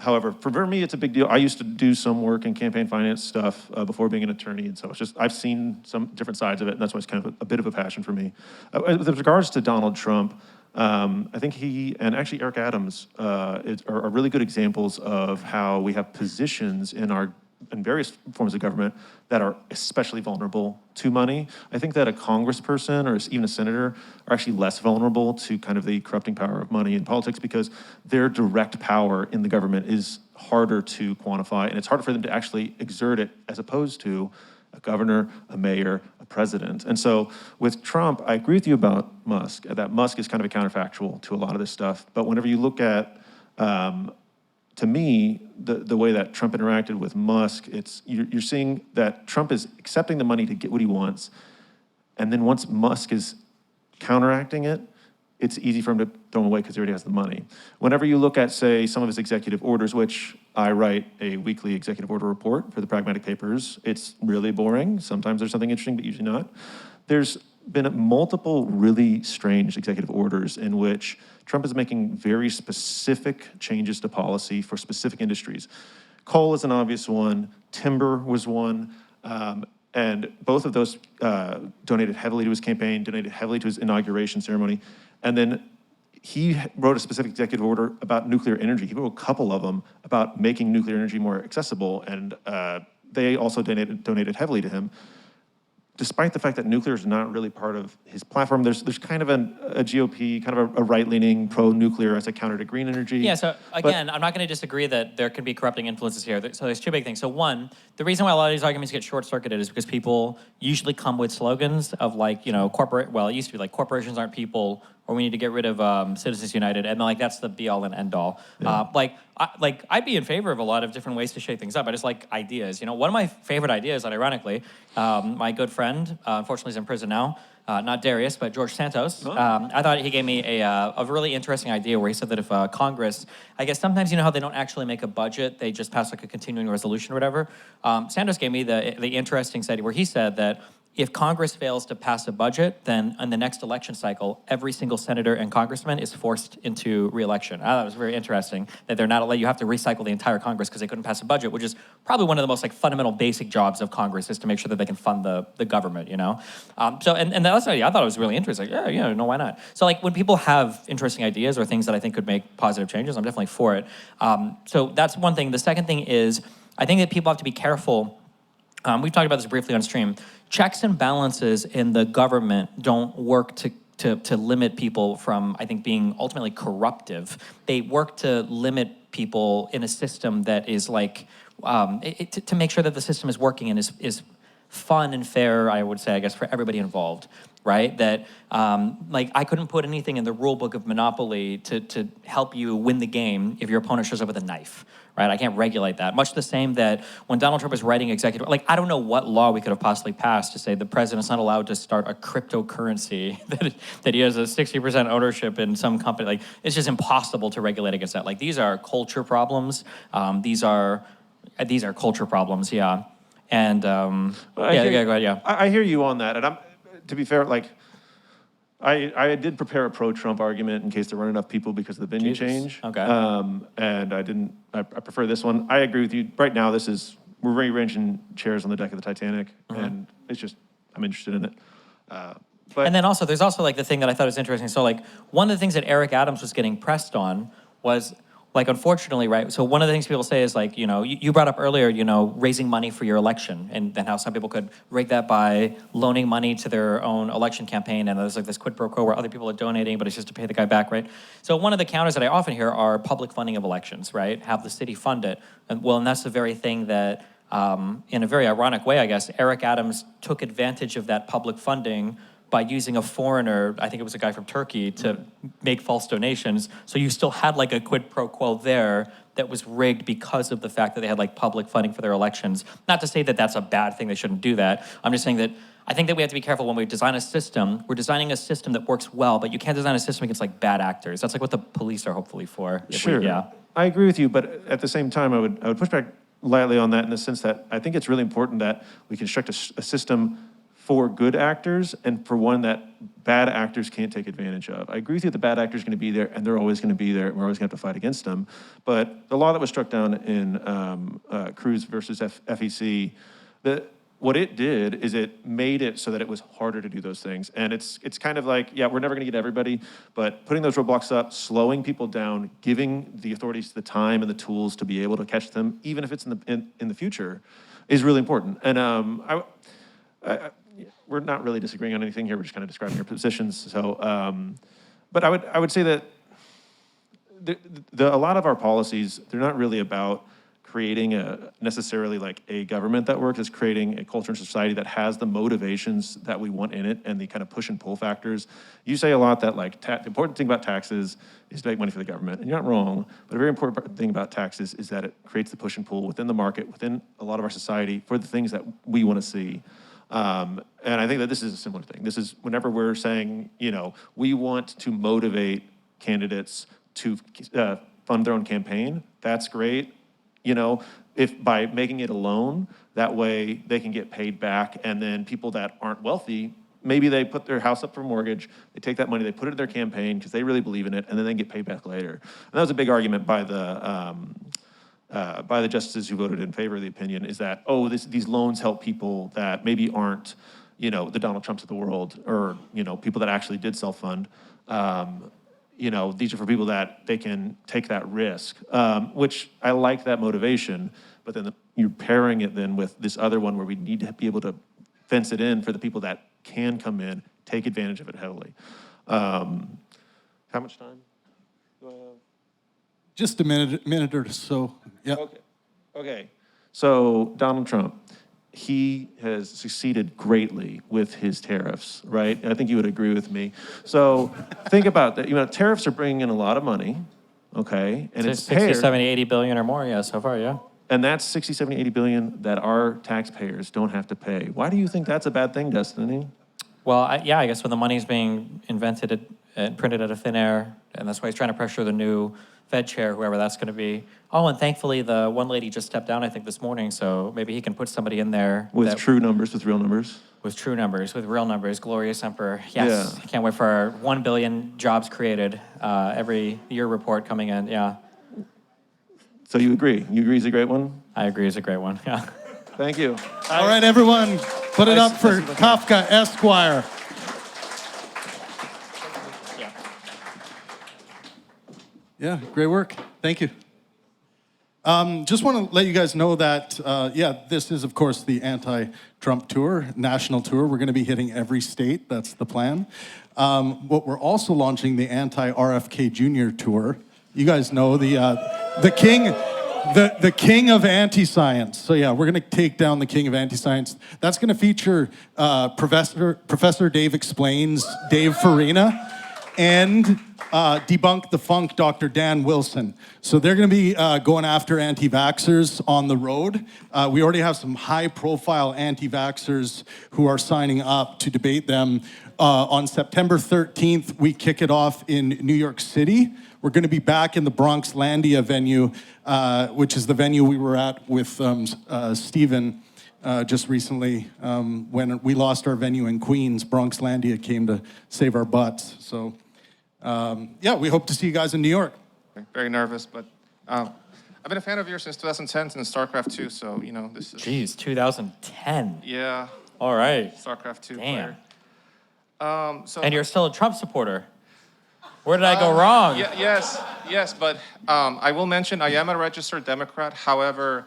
however, for me, it's a big deal. I used to do some work in campaign finance stuff before being an attorney, and so I've seen some different sides of it, and that's why it's kind of a bit of a passion for me. With regards to Donald Trump, I think he and actually Eric Adams are really good examples of how we have positions in various forms of government that are especially vulnerable to money. I think that a congressperson or even a senator are actually less vulnerable to kind of the corrupting power of money in politics because their direct power in the government is harder to quantify, and it's harder for them to actually exert it as opposed to a governor, a mayor, a president. And so with Trump, I agree with you about Musk, that Musk is kind of a counterfactual to a lot of this stuff. But whenever you look at to me, the way that Trump interacted with Musk, you're seeing that Trump is accepting the money to get what he wants, and then once Musk is counteracting it, it's easy for him to throw him away because he already has the money. Whenever you look at, say, some of his executive orders, which I write a weekly executive order report for the Pragmatic Papers, it's really boring. Sometimes there's something interesting, but usually not. There's been multiple really strange executive orders in which Trump is making very specific changes to policy for specific industries. Coal is an obvious one, timber was one, and both of those donated heavily to his campaign, donated heavily to his inauguration ceremony. And then he wrote a specific executive order about nuclear energy. He wrote a couple of them about making nuclear energy more accessible, and they also donated heavily to him. Despite the fact that nuclear is not really part of his platform, there's kind of a GOP, kind of a right-leaning pro-nuclear as a counter to green energy. Yeah, so again, I'm not going to disagree that there can be corrupting influences here. So there's two big things. So one, the reason why a lot of these arguments get short-circuited is because people usually come with slogans of like, it used to be like corporations aren't people, or we need to get rid of Citizens United, and like that's the be-all and end-all. Yeah. I'd be in favor of a lot of different ways to shake things up. I just like ideas. One of my favorite ideas, unironically, my good friend, unfortunately is in prison now, not Darius, but George Santos. I thought he gave me a really interesting idea where he said that if Congress, I guess sometimes you know how they don't actually make a budget, they just pass like a continuing resolution or whatever. Santos gave me the interesting study where he said that if Congress fails to pass a budget, then in the next election cycle, every single senator and congressman is forced into re-election. I thought it was very interesting that they're not allowed, you have to recycle the entire Congress because they couldn't pass a budget, which is probably one of the most like fundamental basic jobs of Congress is to make sure that they can fund the government, you know? And that's I thought it was really interesting. Like, yeah, no, why not? So like when people have interesting ideas or things that I think could make positive changes, I'm definitely for it. So that's one thing. The second thing is, I think that people have to be careful. We've talked about this briefly on stream. Checks and balances in the government don't work to limit people from, I think, being ultimately corruptive. They work to limit people in a system that is like, to make sure that the system is working and is fun and fair, I would say, I guess, for everybody involved, right? That, like, I couldn't put anything in the rule book of Monopoly to help you win the game if your opponent shows up with a knife, right? I can't regulate that. Much the same that when Donald Trump was writing executive, like, I don't know what law we could have possibly passed to say the president's not allowed to start a cryptocurrency, that he has a 60% ownership in some company. Like, it's just impossible to regulate against that. Like, these are culture problems. These are culture problems, yeah. And go ahead, yeah. I hear you on that, and I'm, to be fair, like, I did prepare a pro-Trump argument in case there weren't enough people because of the venue change. Okay. And I prefer this one. I agree with you. Right now, we're rearranging chairs on the deck of the Titanic, and it's just, I'm interested in it. But And then also, there's also like the thing that I thought was interesting. So like one of the things that Eric Adams was getting pressed on was like, unfortunately, right? So one of the things people say is like, you know, you brought up earlier, you know, raising money for your election and then how some people could rig that by loaning money to their own election campaign. And there's like this quid pro quo where other people are donating, but it's just to pay the guy back, right? So one of the counters that I often hear are public funding of elections, right? Have the city fund it. And that's the very thing that, in a very ironic way, I guess, Eric Adams took advantage of that public funding by using a foreigner, I think it was a guy from Turkey, to make false donations. So you still had like a quid pro quo there that was rigged because of the fact that they had like public funding for their elections. Not to say that that's a bad thing, they shouldn't do that. I'm just saying that I think that we have to be careful when we design a system. We're designing a system that works well, but you can't design a system against like bad actors. That's like what the police are hopefully for. Sure. Yeah. I agree with you, but at the same time, I would push back lightly on that in the sense that I think it's really important that we construct a system for good actors and for one that bad actors can't take advantage of. I agree with you that the bad actors are going to be there and they're always going to be there and we're always going to have to fight against them. But the law that was struck down in Cruz versus FEC, what it did is it made it so that it was harder to do those things. And it's kind of like, yeah, we're never going to get everybody, but putting those roadblocks up, slowing people down, giving the authorities the time and the tools to be able to catch them, even if it's in the future, is really important. And we're not really disagreeing on anything here. We're just kind of describing our positions. So, but I would say that a lot of our policies, they're not really about creating necessarily like a government that works. It's creating a culture and society that has the motivations that we want in it and the kind of push and pull factors. You say a lot that like the important thing about taxes is to make money for the government, and you're not wrong. But a very important thing about taxes is that it creates the push and pull within the market, within a lot of our society for the things that we want to see. And I think that this is a similar thing. This is whenever we're saying, you know, we want to motivate candidates to fund their own campaign, that's great. You know, if by making it a loan, that way they can get paid back. And then people that aren't wealthy, maybe they put their house up for mortgage, they take that money, they put it in their campaign because they really believe in it, and then they get paid back later. And that was a big argument by the justices who voted in favor of the opinion, is that, these loans help people that maybe aren't, you know, the Donald Trumps of the world, or, you know, people that actually did self-fund. You know, these are for people that they can take that risk, which I like that motivation, but then you're pairing it then with this other one where we need to be able to fence it in for the people that can come in, take advantage of it heavily. How much time do I have? Just a minute or so. Yeah. Okay. So Donald Trump, he has succeeded greatly with his tariffs, right? I think you would agree with me. So think about that. You know, tariffs are bringing in a lot of money, okay? And it's 60, paired, 70, 80 billion or more, yeah, so far, yeah. and that's 60, 70, 80 billion that our taxpayers don't have to pay. Why do you think that's a bad thing, Destiny? Well, yeah, I guess when the money's being invented and printed out of thin air, and that's why he's trying to pressure the new Fed chair, whoever that's going to be. Oh, and thankfully the one lady just stepped down, I think, this morning, so maybe he can put somebody in there With true numbers, with real numbers. with true numbers, with real numbers. Gloria Semper. Yes, Yeah. I can't wait for our 1 billion jobs created every year report coming in. Yeah, So you agree? You agree is a great one? I agree. It's a great one. Yeah. Thank you. All right, everyone, put it up for Kafka Esquire. Yeah, great work. Thank you. Just want to let you guys know that, this is, of course, the anti-Trump tour, national tour. We're going to be hitting every state. That's the plan. But we're also launching the anti-RFK Jr. tour. You guys know the king of anti-science. So yeah, we're going to take down the king of anti-science. That's going to feature Professor Dave Explains, Dave Farina, and Debunk the Funk, Dr. Dan Wilson. So they're going to be going after anti-vaxxers on the road. We already have some high-profile anti-vaxxers who are signing up to debate them. On September 13th, we kick it off in New York City. We're going to be back in the Bronxlandia venue, which is the venue we were at with Stephen just recently. When we lost our venue in Queens, Bronxlandia came to save our butts. So, we hope to see you guys in New York. Very nervous, but I've been a fan of yours since 2010 since StarCraft 2, so, this is... Jeez, 2010. Yeah. All right. StarCraft 2 Damn. player. And you're still a Trump supporter. Where did I go wrong? Yes, but I will mention I am a registered Democrat. However,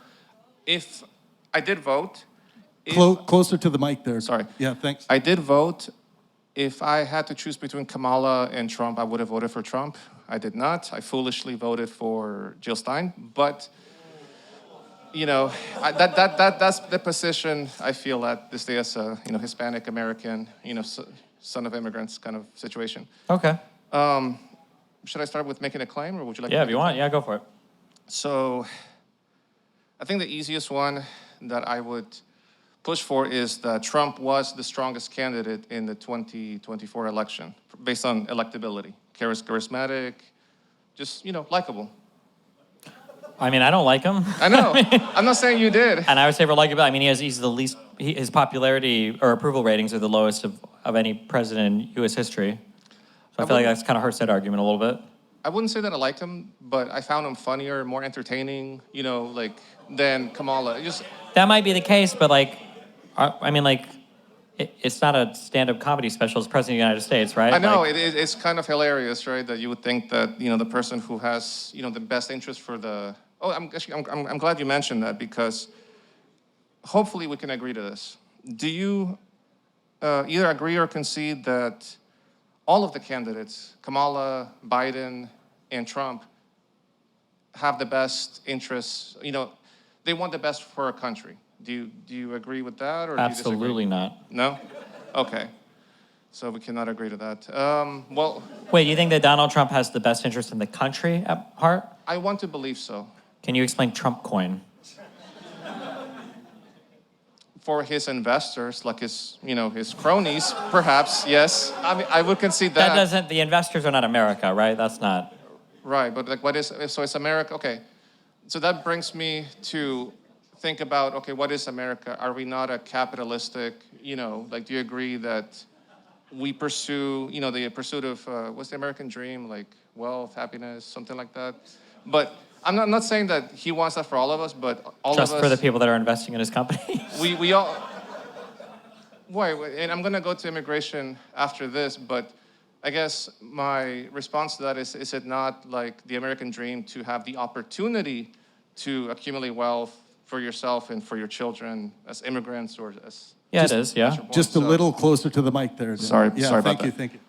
if I did vote... Closer to the mic there. Sorry. Yeah, thanks. I did vote. If I had to choose between Kamala and Trump, I would have voted for Trump. I did not. I foolishly voted for Jill Stein. But, that's the position I feel at this day as a, Hispanic American, son of immigrants kind of situation. Okay. Should I start with making a claim, or would you like? Yeah, if you want. Yeah, go for it. So, I think the easiest one that I would push for is that Trump was the strongest candidate in the 2024 election, based on electability. Charismatic, just, likable. I mean, I don't like him. I know. I'm not saying you did. And I would say for likability, I mean, he's the least, his popularity or approval ratings are the lowest of any president in U.S. history. So I feel like that's kind of hurts that argument a little bit. I wouldn't say that I liked him, but I found him funnier, more entertaining, than Kamala. That might be the case, but it's not a stand-up comedy special as President of the United States, right? I know, it's kind of hilarious, right? That you would think that, the person who has, the best interest for the... Oh, I'm glad you mentioned that, because hopefully we can agree to this. Do you either agree or concede that all of the candidates, Kamala, Biden, and Trump, have the best interests, they want the best for our country? Do you agree with that, or Absolutely do you disagree? not. No? Okay. So we cannot agree to that. Wait, you think that Donald Trump has the best interest in the country at heart? I want to believe so. Can you explain Trump coin? For his investors, like his cronies, perhaps, yes. I mean, I would concede that. The investors are not America, right? That's not. Right, but so it's America, okay. So that brings me to think about, okay, what is America? Are we not a capitalistic, do you agree that we pursue, the pursuit of, what's the American dream? Like wealth, happiness, something like that. But I'm not saying that he wants that for all of us, but all of us. Just for the people that are investing in his company? We all, wait, and I'm gonna go to immigration after this, but I guess my response to that is it not like the American dream to have the opportunity to accumulate wealth for yourself and for your children as immigrants or as... Yeah, it is, yeah. Just a little closer to the mic there. Sorry about that. Thank you.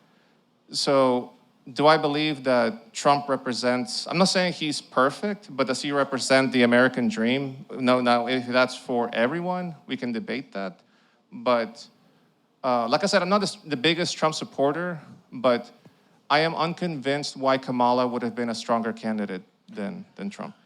So, do I believe that Trump represents... I'm not saying he's perfect, but does he represent the American dream? No, now, if that's for everyone, we can debate that. But, like I said, I'm not the biggest Trump supporter, but I am unconvinced why Kamala would have been a stronger candidate than Trump.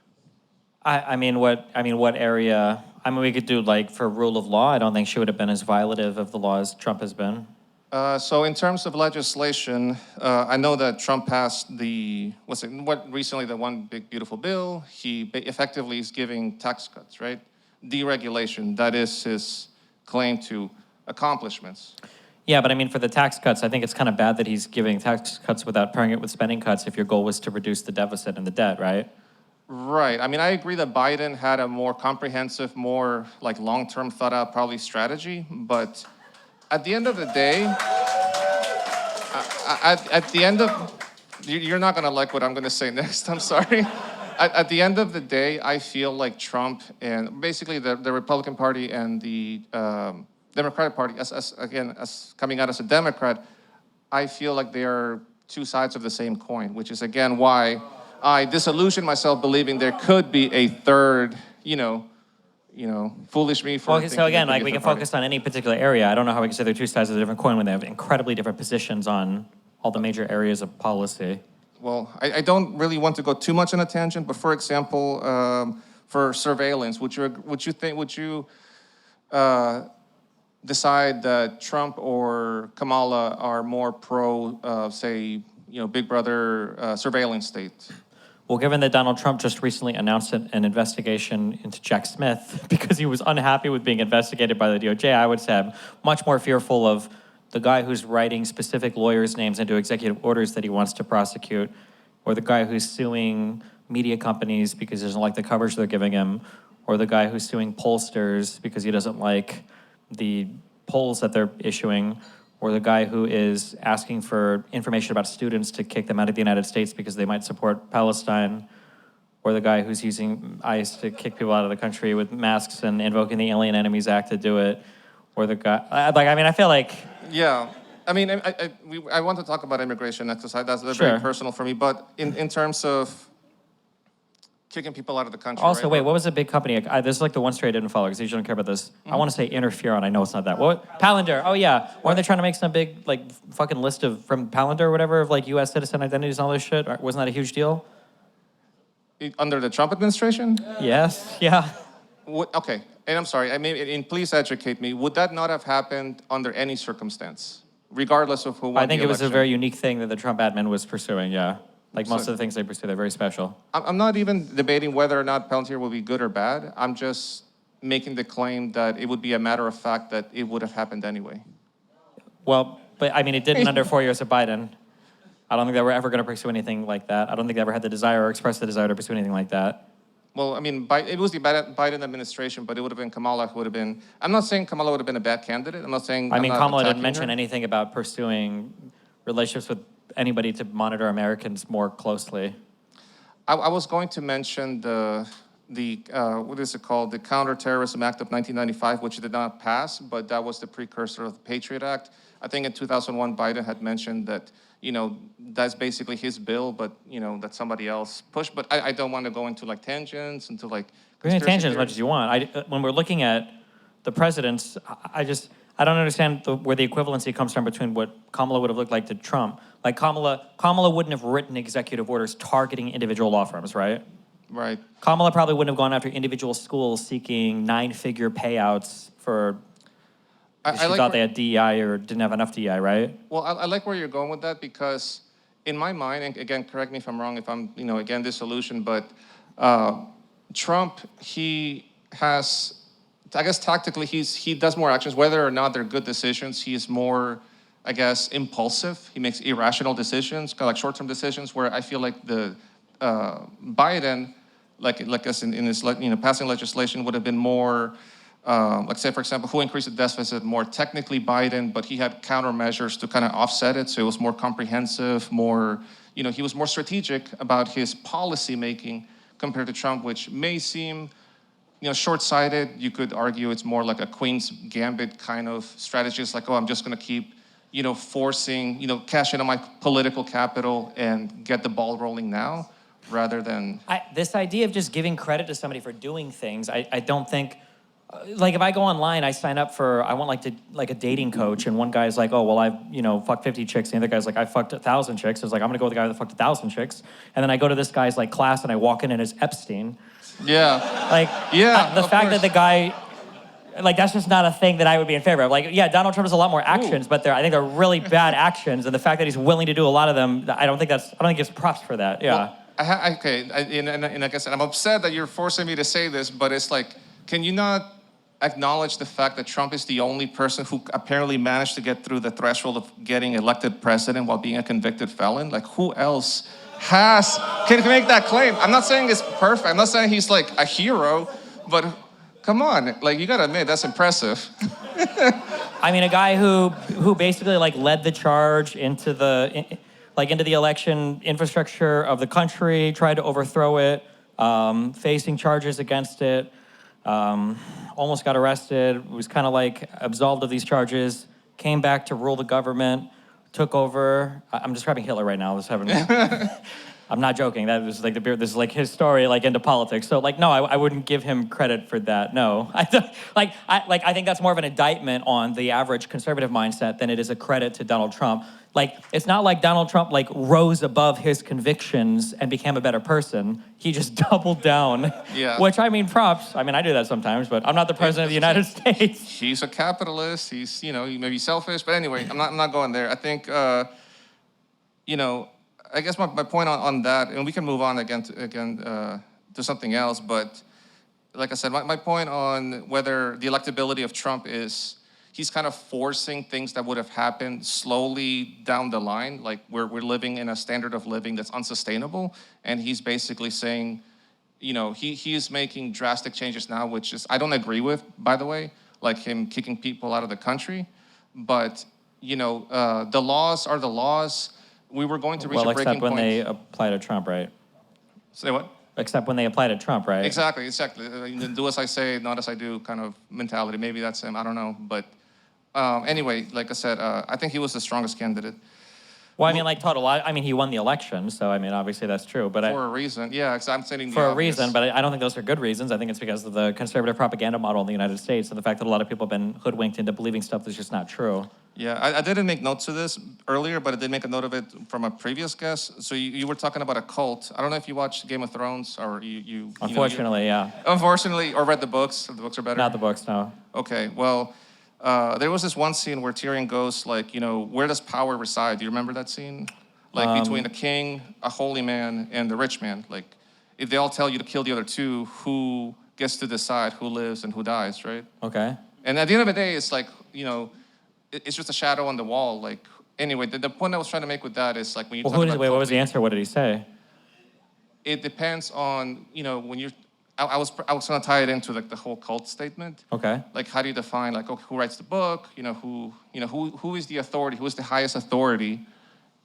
What area? We could do for rule of law. I don't think she would have been as violative of the law as Trump has been. So in terms of legislation, I know that Trump passed recently the one big beautiful bill. He effectively is giving tax cuts, right? Deregulation, that is his claim to accomplishments. Yeah, but I mean, for the tax cuts, I think it's kind of bad that he's giving tax cuts without pairing it with spending cuts if your goal was to reduce the deficit and the debt, right? Right. I mean, I agree that Biden had a more comprehensive, more like long-term thought out probably strategy, but at the end of the day, at the end of, you're not gonna like what I'm gonna say next, I'm sorry. At the end of the day, I feel like Trump and basically the Republican Party and the Democratic Party, as coming out as a Democrat, I feel like they are two sides of the same coin, which is again why I disillusioned myself believing there could be a third, foolish me for. Well, so again, like we can focus on any particular area. I don't know how we can say they're two sides of a different coin when they have incredibly different positions on all the major areas of policy. Well, I don't really want to go too much on a tangent, but for example, for surveillance, would you decide that Trump or Kamala are more pro, say, Big Brother surveillance state? Well, given that Donald Trump just recently announced an investigation into Jack Smith because he was unhappy with being investigated by the DOJ, I would say I'm much more fearful of the guy who's writing specific lawyers' names into executive orders that he wants to prosecute, or the guy who's suing media companies because he doesn't like the coverage they're giving him, or the guy who's suing pollsters because he doesn't like the polls that they're issuing, or the guy who is asking for information about students to kick them out of the United States because they might support Palestine, or the guy who's using ICE to kick people out of the country with masks and invoking the Alien Enemies Act to do it, or the guy, I feel like... Yeah, I mean, I want to talk about immigration next, that's very personal for me, but in terms of kicking people out of the country. Also, right? wait, what was the big company? This is like the one story I didn't follow because I usually don't care about this. I want to say Interferon. I know it's not that. What? Palantir. Oh, yeah. Weren't they trying to make some big, fucking list from Palantir or whatever of, U.S. citizen identities and all this shit? Wasn't that a huge deal? Under the Trump administration? Yes. Yeah. Okay. And I'm sorry, and please educate me. Would that not have happened under any circumstance, regardless of who won the election? I think it was a very unique thing that the Trump admin was pursuing, yeah. Most of the things they pursue, they're very special. I'm not even debating whether or not Palantir will be good or bad. I'm just making the claim that it would be a matter of fact that it would have happened anyway. Well, but it didn't under 4 years of Biden. I don't think they were ever going to pursue anything like that. I don't think they ever had the desire or expressed the desire to pursue anything like that. Well, it was the Biden administration, but it would have been Kamala who would have been... I'm not saying Kamala would have been a bad candidate. I'm not saying... Kamala didn't mention anything about pursuing relationships with anybody to monitor Americans more closely. I was going to mention the what is it called? The Counterterrorism Act of 1995, which did not pass, but that was the precursor of the Patriot Act. I think in 2001, Biden had mentioned that, that's basically his bill, but, that somebody else pushed. But I don't want to go into tangents, into Go into tangents as much as you want. When we're looking at the presidents, I don't understand where the equivalency comes from between what Kamala would have looked like to Trump. Kamala wouldn't have written executive orders targeting individual law firms, right? Right. Kamala probably wouldn't have gone after individual schools seeking 9-figure payouts for she thought they had DEI or didn't have enough DEI, right? Well, I like where you're going with that because in my mind, and again, correct me if I'm wrong, if I'm, again, disillusioned, but Trump, he has... I guess tactically he does more actions, whether or not they're good decisions. He is more, I guess, impulsive. He makes irrational decisions, kind of like short-term decisions. Where I feel like the Biden, like us in his passing legislation, would have been more, say for example, who increased the deficit more technically Biden, but he had countermeasures to kind of offset it. So it was more comprehensive, more he was more strategic about his policy making compared to Trump, which may seem short-sighted. You could argue it's more like a Queen's Gambit kind of strategy. It's like, I'm just going to keep, forcing, cash into my political capital and get the ball rolling now, rather than... This idea of just giving credit to somebody for doing things, I don't think... if I go online, I sign up for, I want a dating coach, and one guy's like, oh, well, I've, fucked 50 chicks, and the other guy's like, I fucked 1,000 chicks. I was like, I'm going to go with the guy that fucked 1,000 chicks. And then I go to this guy's, class, and I walk in and it's Epstein. Yeah. The fact that the guy like that's just not a thing that I would be in favor of. Like, yeah, Donald Trump has a lot more actions, but I think they're really bad actions, and the fact that he's willing to do a lot of them, I don't think he gets props for that. Yeah. Well, and like I said, I'm upset that you're forcing me to say this, but it's like, can you not acknowledge the fact that Trump is the only person who apparently managed to get through the threshold of getting elected president while being a convicted felon? Like, who else can make that claim? I'm not saying it's perfect. I'm not saying he's like a hero, but come on, like you gotta admit that's impressive. I mean, a guy who basically like led the charge into the election infrastructure of the country, tried to overthrow it, facing charges against it. Almost got arrested, was kind of like absolved of these charges, came back to rule the government, took over. I'm describing Hitler right now. I'm not joking. That was like this is like his story, like into politics. So like, no, I wouldn't give him credit for that. No, I think that's more of an indictment on the average conservative mindset than it is a credit to Donald Trump. Like, it's not like Donald Trump like rose above his convictions and became a better person. He just doubled down. Yeah. Which, I mean, props. I mean, I do that sometimes, but I'm not the president of the United States. He's a capitalist. He's, he may be selfish, but anyway, I'm not going there. I think, I guess my point on that, and we can move on again to something else, but like I said, my point on whether the electability of Trump is, he's kind of forcing things that would have happened slowly down the line. Like we're living in a standard of living that's unsustainable. And he's basically saying, he is making drastic changes now, which is, I don't agree with, by the way, like him kicking people out of the country. But, the laws are the laws. We were going to reach a breaking point. Well, except when they apply to Trump, right? Say what? Except when they apply to Trump, right? Exactly. Do as I say, not as I do kind of mentality. Maybe that's him, I don't know. But anyway, like I said, I think he was the strongest candidate. Well, I mean, like total. I mean, he won the election, so I mean, obviously that's true. But for a reason, yeah. Because I'm saying for a reason, but I don't think those are good reasons. I think it's because of the conservative propaganda model in the United States and the fact that a lot of people have been hoodwinked into believing stuff that's just not true. Yeah, I didn't make notes of this earlier, but I did make a note of it from a previous guest. So you were talking about a cult. I don't know if you watched Game of Thrones or you. Unfortunately, yeah. Unfortunately, or read the books. The books are better. Not the books, no. Okay, well. There was this one scene where Tyrion goes like, where does power reside? Do you remember that scene? Like between the king, a holy man, and the rich man. Like, if they all tell you to kill the other two, who gets to decide who lives and who dies, right? Okay. And at the end of the day, it's like, it's just a shadow on the wall. Like, anyway, the point I was trying to make with that is like when you talk about... Wait, what was the answer? What did he say? It depends on, when you're... I was going to tie it into like the whole cult statement. Okay. Like, how do you define like, okay, who writes the book? Who is the authority? Who is the highest authority?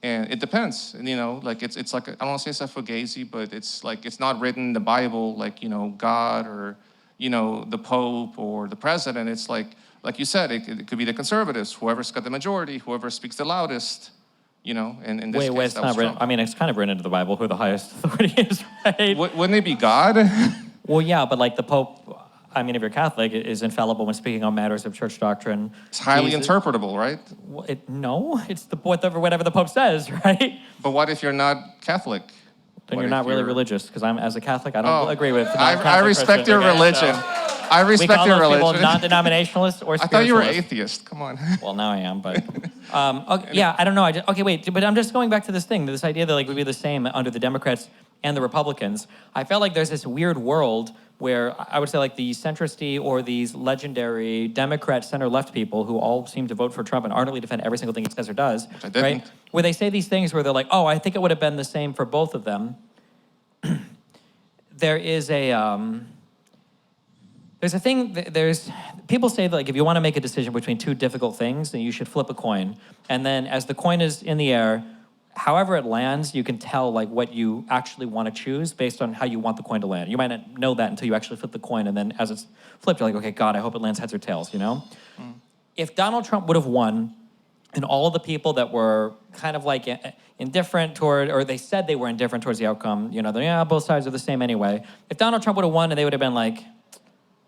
And it depends. And like it's like I don't want to say it's a fugazi, but it's like it's not written in the Bible, like God or the Pope or the president. It's like you said, it could be the conservatives, whoever's got the majority, whoever speaks the loudest. And in this case, it's not written. I mean, it's kind of written into the Bible who the highest authority is, right? Wouldn't it be God? Well, yeah, but like the Pope, I mean, if you're Catholic, is infallible when speaking on matters of church doctrine. It's highly interpretable, right? Well, no, it's whatever the Pope says, right? But what if you're not Catholic? Then you're not really religious, because as a Catholic, I don't agree with. I respect your religion. I respect your religion. We call those people non-denominationalist or spiritualist. I thought you were atheist. Come on. Well, now I am, but okay, yeah, I don't know. Okay, wait, but I'm just going back to this thing, this idea that like we'd be the same under the Democrats and the Republicans. I felt like there's this weird world where I would say like the centristy or these legendary Democrat center-left people who all seem to vote for Trump and ardently defend every single thing he says or does, right? Where they say these things where they're like, oh, I think it would have been the same for both of them. There's people say that like if you want to make a decision between two difficult things, then you should flip a coin. And then as the coin is in the air, however it lands, you can tell like what you actually want to choose based on how you want the coin to land. You might not know that until you actually flip the coin, and then as it's flipped, you're like, okay, God, I hope it lands heads or tails, If Donald Trump would have won, and all the people that were kind of like indifferent toward, or they said they were indifferent towards the outcome, both sides are the same anyway. If Donald Trump would have won and they would have been like,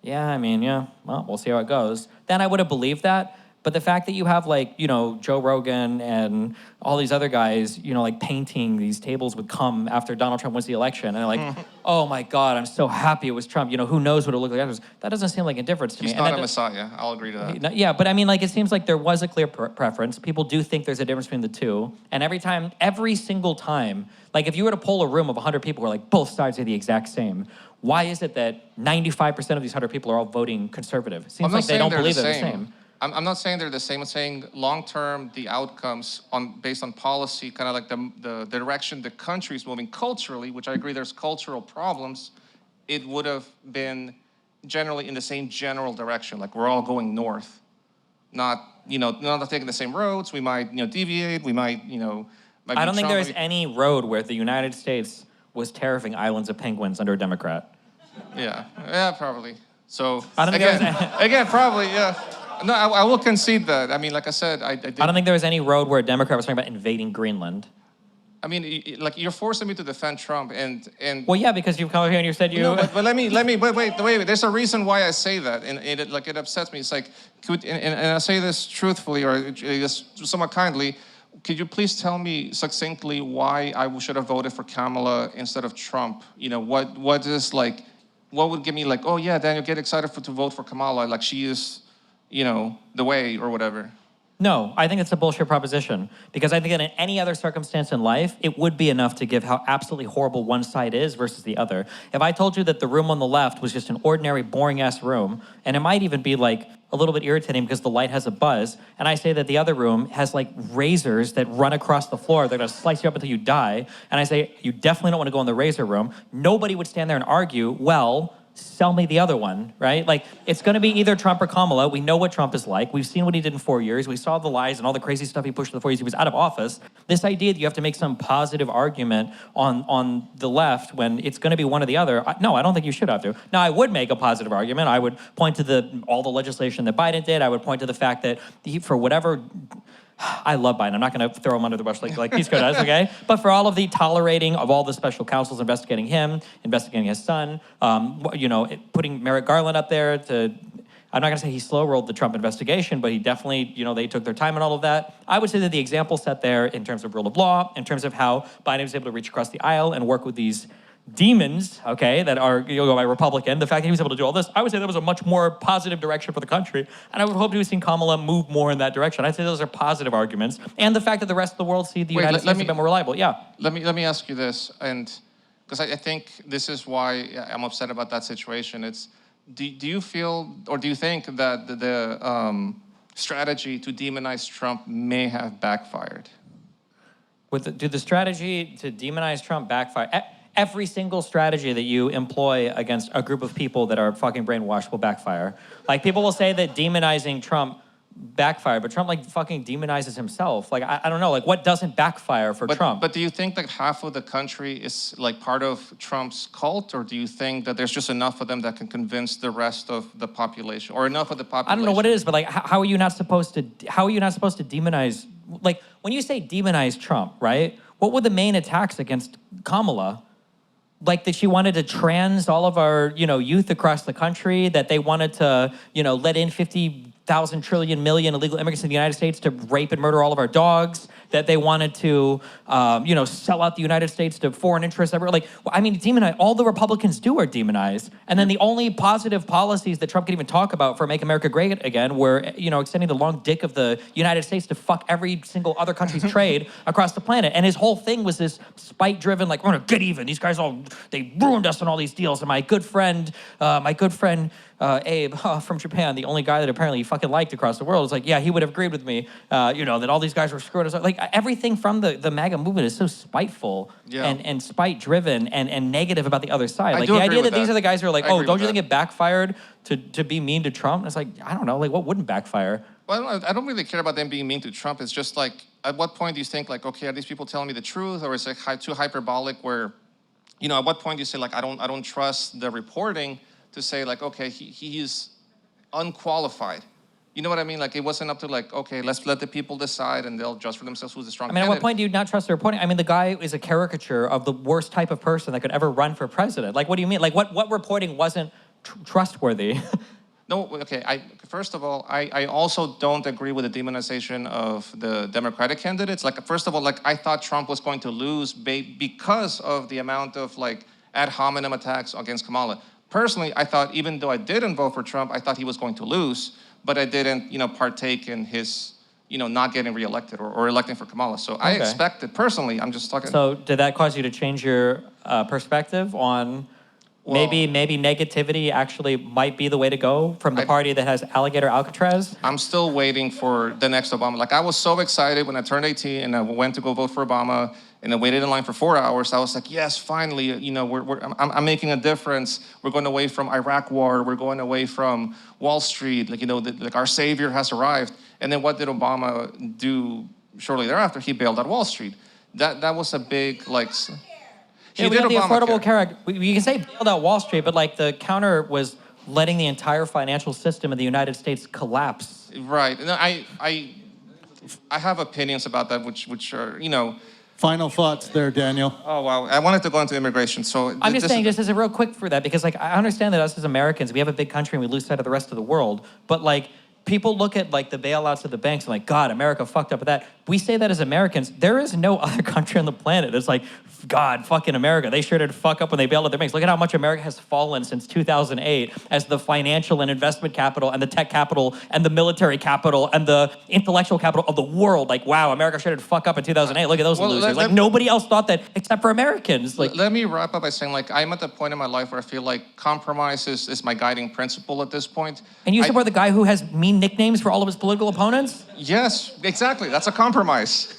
well, we'll see how it goes, then I would have believed that. But the fact that you have like, Joe Rogan and all these other guys, like painting these tables with cum after Donald Trump wins the election, and they're like, oh my God, I'm so happy it was Trump. Who knows what it'll look like afterwards? That doesn't seem like a difference to me. He's not a messiah. I'll agree to that. Yeah, but I mean, like, it seems like there was a clear preference. People do think there's a difference between the two. And every single time, like if you were to poll a room of 100 people who are like, both sides are the exact same, why is it that 95% of these 100 people are all voting conservative? It seems like they don't believe they're the same. I'm not saying they're the same. I'm saying long-term, the outcomes based on policy, kind of like the direction the country is moving culturally, which I agree there's cultural problems, it would have been generally in the same general direction. Like we're all going north, not taking the same roads. We might, deviate. We might, I don't think there's any road where the United States was tariffing islands of penguins under a Democrat. Yeah, probably. So I don't think again, probably, yeah. No, I will concede that. I mean, like I said, I don't think there was any road where a Democrat was talking about invading Greenland. I mean, like you're forcing me to defend Trump, and well, yeah, because you've come here and you said you. No, but let me wait. There's a reason why I say that, and it upsets me. It's like, and I say this truthfully or just somewhat kindly. Could you please tell me succinctly why I should have voted for Kamala instead of Trump? What would give me like, oh yeah, Daniel, get excited to vote for Kamala, like she is. The way or whatever. No, I think it's a bullshit proposition because I think that in any other circumstance in life, it would be enough to give how absolutely horrible one side is versus the other. If I told you that the room on the left was just an ordinary, boring-ass room, and it might even be like a little bit irritating because the light has a buzz, and I say that the other room has like razors that run across the floor, they're gonna slice you up until you die, and I say, you definitely don't wanna go in the razor room, nobody would stand there and argue, well, sell me the other one, right? Like, it's going to be either Trump or Kamala. We know what Trump is like. We've seen what he did in 4 years. We saw the lies and all the crazy stuff he pushed in the 4 years he was out of office. This idea that you have to make some positive argument on the left when it's going to be one or the other, no, I don't think you should have to. Now, I would make a positive argument. I would point to all the legislation that Biden did. I would point to the fact that for whatever... I love Biden. I'm not going to throw him under the bus like Pisco does, okay? But for all of the tolerating of all the special counsels investigating him, investigating his son, putting Merrick Garland up there to... I'm not going to say he slow-rolled the Trump investigation, but he definitely, they took their time and all of that. I would say that the example set there in terms of rule of law, in terms of how Biden was able to reach across the aisle and work with these demons, okay, that are go by Republican, the fact that he was able to do all this, I would say that was a much more positive direction for the country. And I would hope to have seen Kamala move more in that direction. I'd say those are positive arguments. And the fact that the rest of the world see the United States a bit more reliable. Yeah. Let me ask you this, and because I think this is why I'm upset about that situation. It's do you feel or do you think that the strategy to demonize Trump may have backfired? Did the strategy to demonize Trump backfire? Every single strategy that you employ against a group of people that are fucking brainwashed will backfire. Like, people will say that demonizing Trump backfired, but Trump, like, fucking demonizes himself. Like, I don't know, like, what doesn't backfire for Trump? But do you think that half of the country is, like, part of Trump's cult, or do you think that there's just enough of them that can convince the rest of the population, or enough of the population? I don't know what it is, but, like, how are you not supposed to demonize, like, when you say demonize Trump, right? What were the main attacks against Kamala? Like that she wanted to trans all of our, youth across the country, that they wanted to, let in 50,000 trillion million illegal immigrants in the United States to rape and murder all of our dogs, that they wanted to, sell out the United States to foreign interests. Like, I mean, demonize, all the Republicans do are demonized. And then the only positive policies that Trump could even talk about for Make America Great Again were, extending the long dick of the United States to fuck every single other country's trade across the planet. And his whole thing was this spite-driven, like, we're gonna get even. These guys they ruined us on all these deals. And my good friend, Abe from Japan, the only guy that apparently he fucking liked across the world, was like, yeah, he would have agreed with me, that all these guys were screwing us up. Like, everything from the MAGA movement is so spiteful and spite-driven and negative about the other side. Like, the idea that these are the guys who are like, oh, don't you think it backfired to be mean to Trump? And it's like, I don't know, like, what wouldn't backfire? Well, I don't really care about them being mean to Trump. It's just like, at what point do you think, like, okay, are these people telling me the truth, or is it too hyperbolic where, at what point do you say, like, I don't trust the reporting to say, like, okay, he is unqualified. You know what I mean? Like, it wasn't up to, like, okay, let's let the people decide and they'll judge for themselves who's the strong candidate. At what point do you not trust the reporting? I mean, the guy is a caricature of the worst type of person that could ever run for president. Like, what do you mean? Like, what reporting wasn't trustworthy? No, okay. First of all, I also don't agree with the demonization of the Democratic candidates. Like, first of all, like I thought Trump was going to lose because of the amount of like ad hominem attacks against Kamala. Personally, I thought even though I didn't vote for Trump, I thought he was going to lose, but I didn't, partake in his, not getting reelected or electing for Kamala. So I expected personally. I'm just talking. So did that cause you to change your perspective on? Maybe negativity actually might be the way to go from the party that has alligator Alcatraz? I'm still waiting for the next Obama. Like, I was so excited when I turned 18 and I went to go vote for Obama and I waited in line for 4 hours. I was like, yes, finally, I'm making a difference. We're going away from Iraq war. We're going away from Wall Street. Like, our savior has arrived. And then what did Obama do shortly thereafter? He bailed out Wall Street. That was a big, like... We got the Affordable Care Act. You can say bailed out Wall Street, but like the counter was letting the entire financial system of the United States collapse. Right. No, I have opinions about that, which are, Final thoughts there, Daniel. Oh, wow. I wanted to go into immigration, so... I'm just saying, just as a real quick for that, because like I understand that us as Americans, we have a big country and we lose sight of the rest of the world, but like people look at like the bailouts of the banks and like, God, America fucked up with that. We say that as Americans. There is no other country on the planet. It's like, God, fucking America. They sure did fuck up when they bailed out their banks. Look at how much America has fallen since 2008 as the financial and investment capital and the tech capital and the military capital and the intellectual capital of the world. Like, wow, America sure did fuck up in 2008. Look at those losers. Nobody else thought that except for Americans. Like, let me wrap up by saying, like, I'm at the point in my life where I feel like compromise is my guiding principle at this point. And you support the guy who has mean nicknames for all of his political opponents? Yes, exactly. That's a compromise.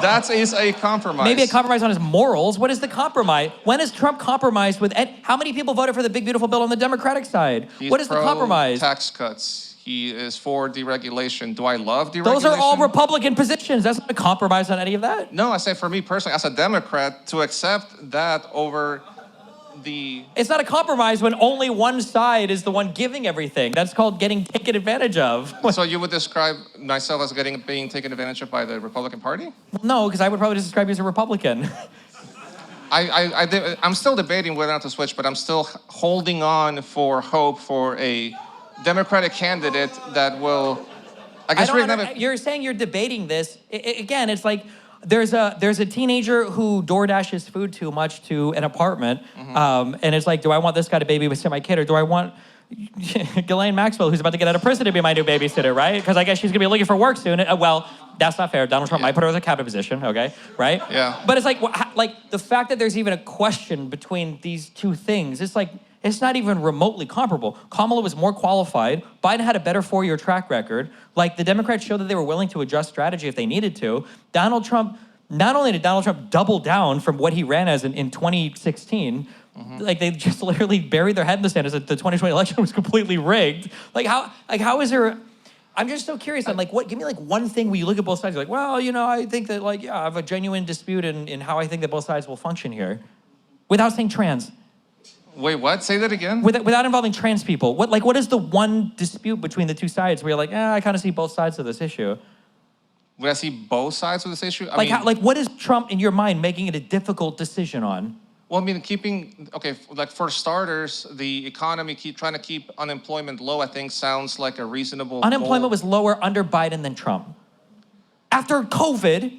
That is a compromise. Maybe a compromise on his morals. What is the compromise? When has Trump compromised with... How many people voted for the big, beautiful bill on the Democratic side? What is the compromise? Tax cuts. He is for deregulation. Do I love deregulation? Those are all Republican positions. That's not a compromise on any of that. No, I say for me personally, as a Democrat, to accept that over the... It's not a compromise when only one side is the one giving everything. That's called getting taken advantage of. So you would describe myself as being taken advantage of by the Republican Party? Well, no, because I would probably just describe you as a Republican. I'm still debating whether or not to switch, but I'm still holding on for hope for a Democratic candidate that will... You're saying you're debating this. Again, it's like... There's a teenager who DoorDashes food too much to an apartment, and it's like, do I want this guy to babysit my kid, or do I want Ghislaine Maxwell, who's about to get out of prison, to be my new babysitter, right? Because I guess she's gonna be looking for work soon. Well, that's not fair. Donald Trump might put her in a cabinet position, okay, right? Yeah. But it's like the fact that there's even a question between these two things, it's like, it's not even remotely comparable. Kamala was more qualified. Biden had a better 4-year track record. Like, the Democrats showed that they were willing to adjust strategy if they needed to. Donald Trump, not only did Donald Trump double down from what he ran as in 2016, like they just literally buried their head in the sand as if the 2020 election was completely rigged. How is there... I'm just so curious. I'm like, give me like one thing where you look at both sides, you're like, well, I think that I have a genuine dispute in how I think that both sides will function here. Without saying trans. Wait, what? Say that again? Without involving trans people. What is the one dispute between the two sides where you're like, I kind of see both sides of this issue? Would I see both sides of this issue? What is Trump, in your mind, making it a difficult decision on? Well, I mean, for starters, the economy trying to keep unemployment low, I think sounds like a reasonable Unemployment goal. was lower under Biden than Trump. After COVID,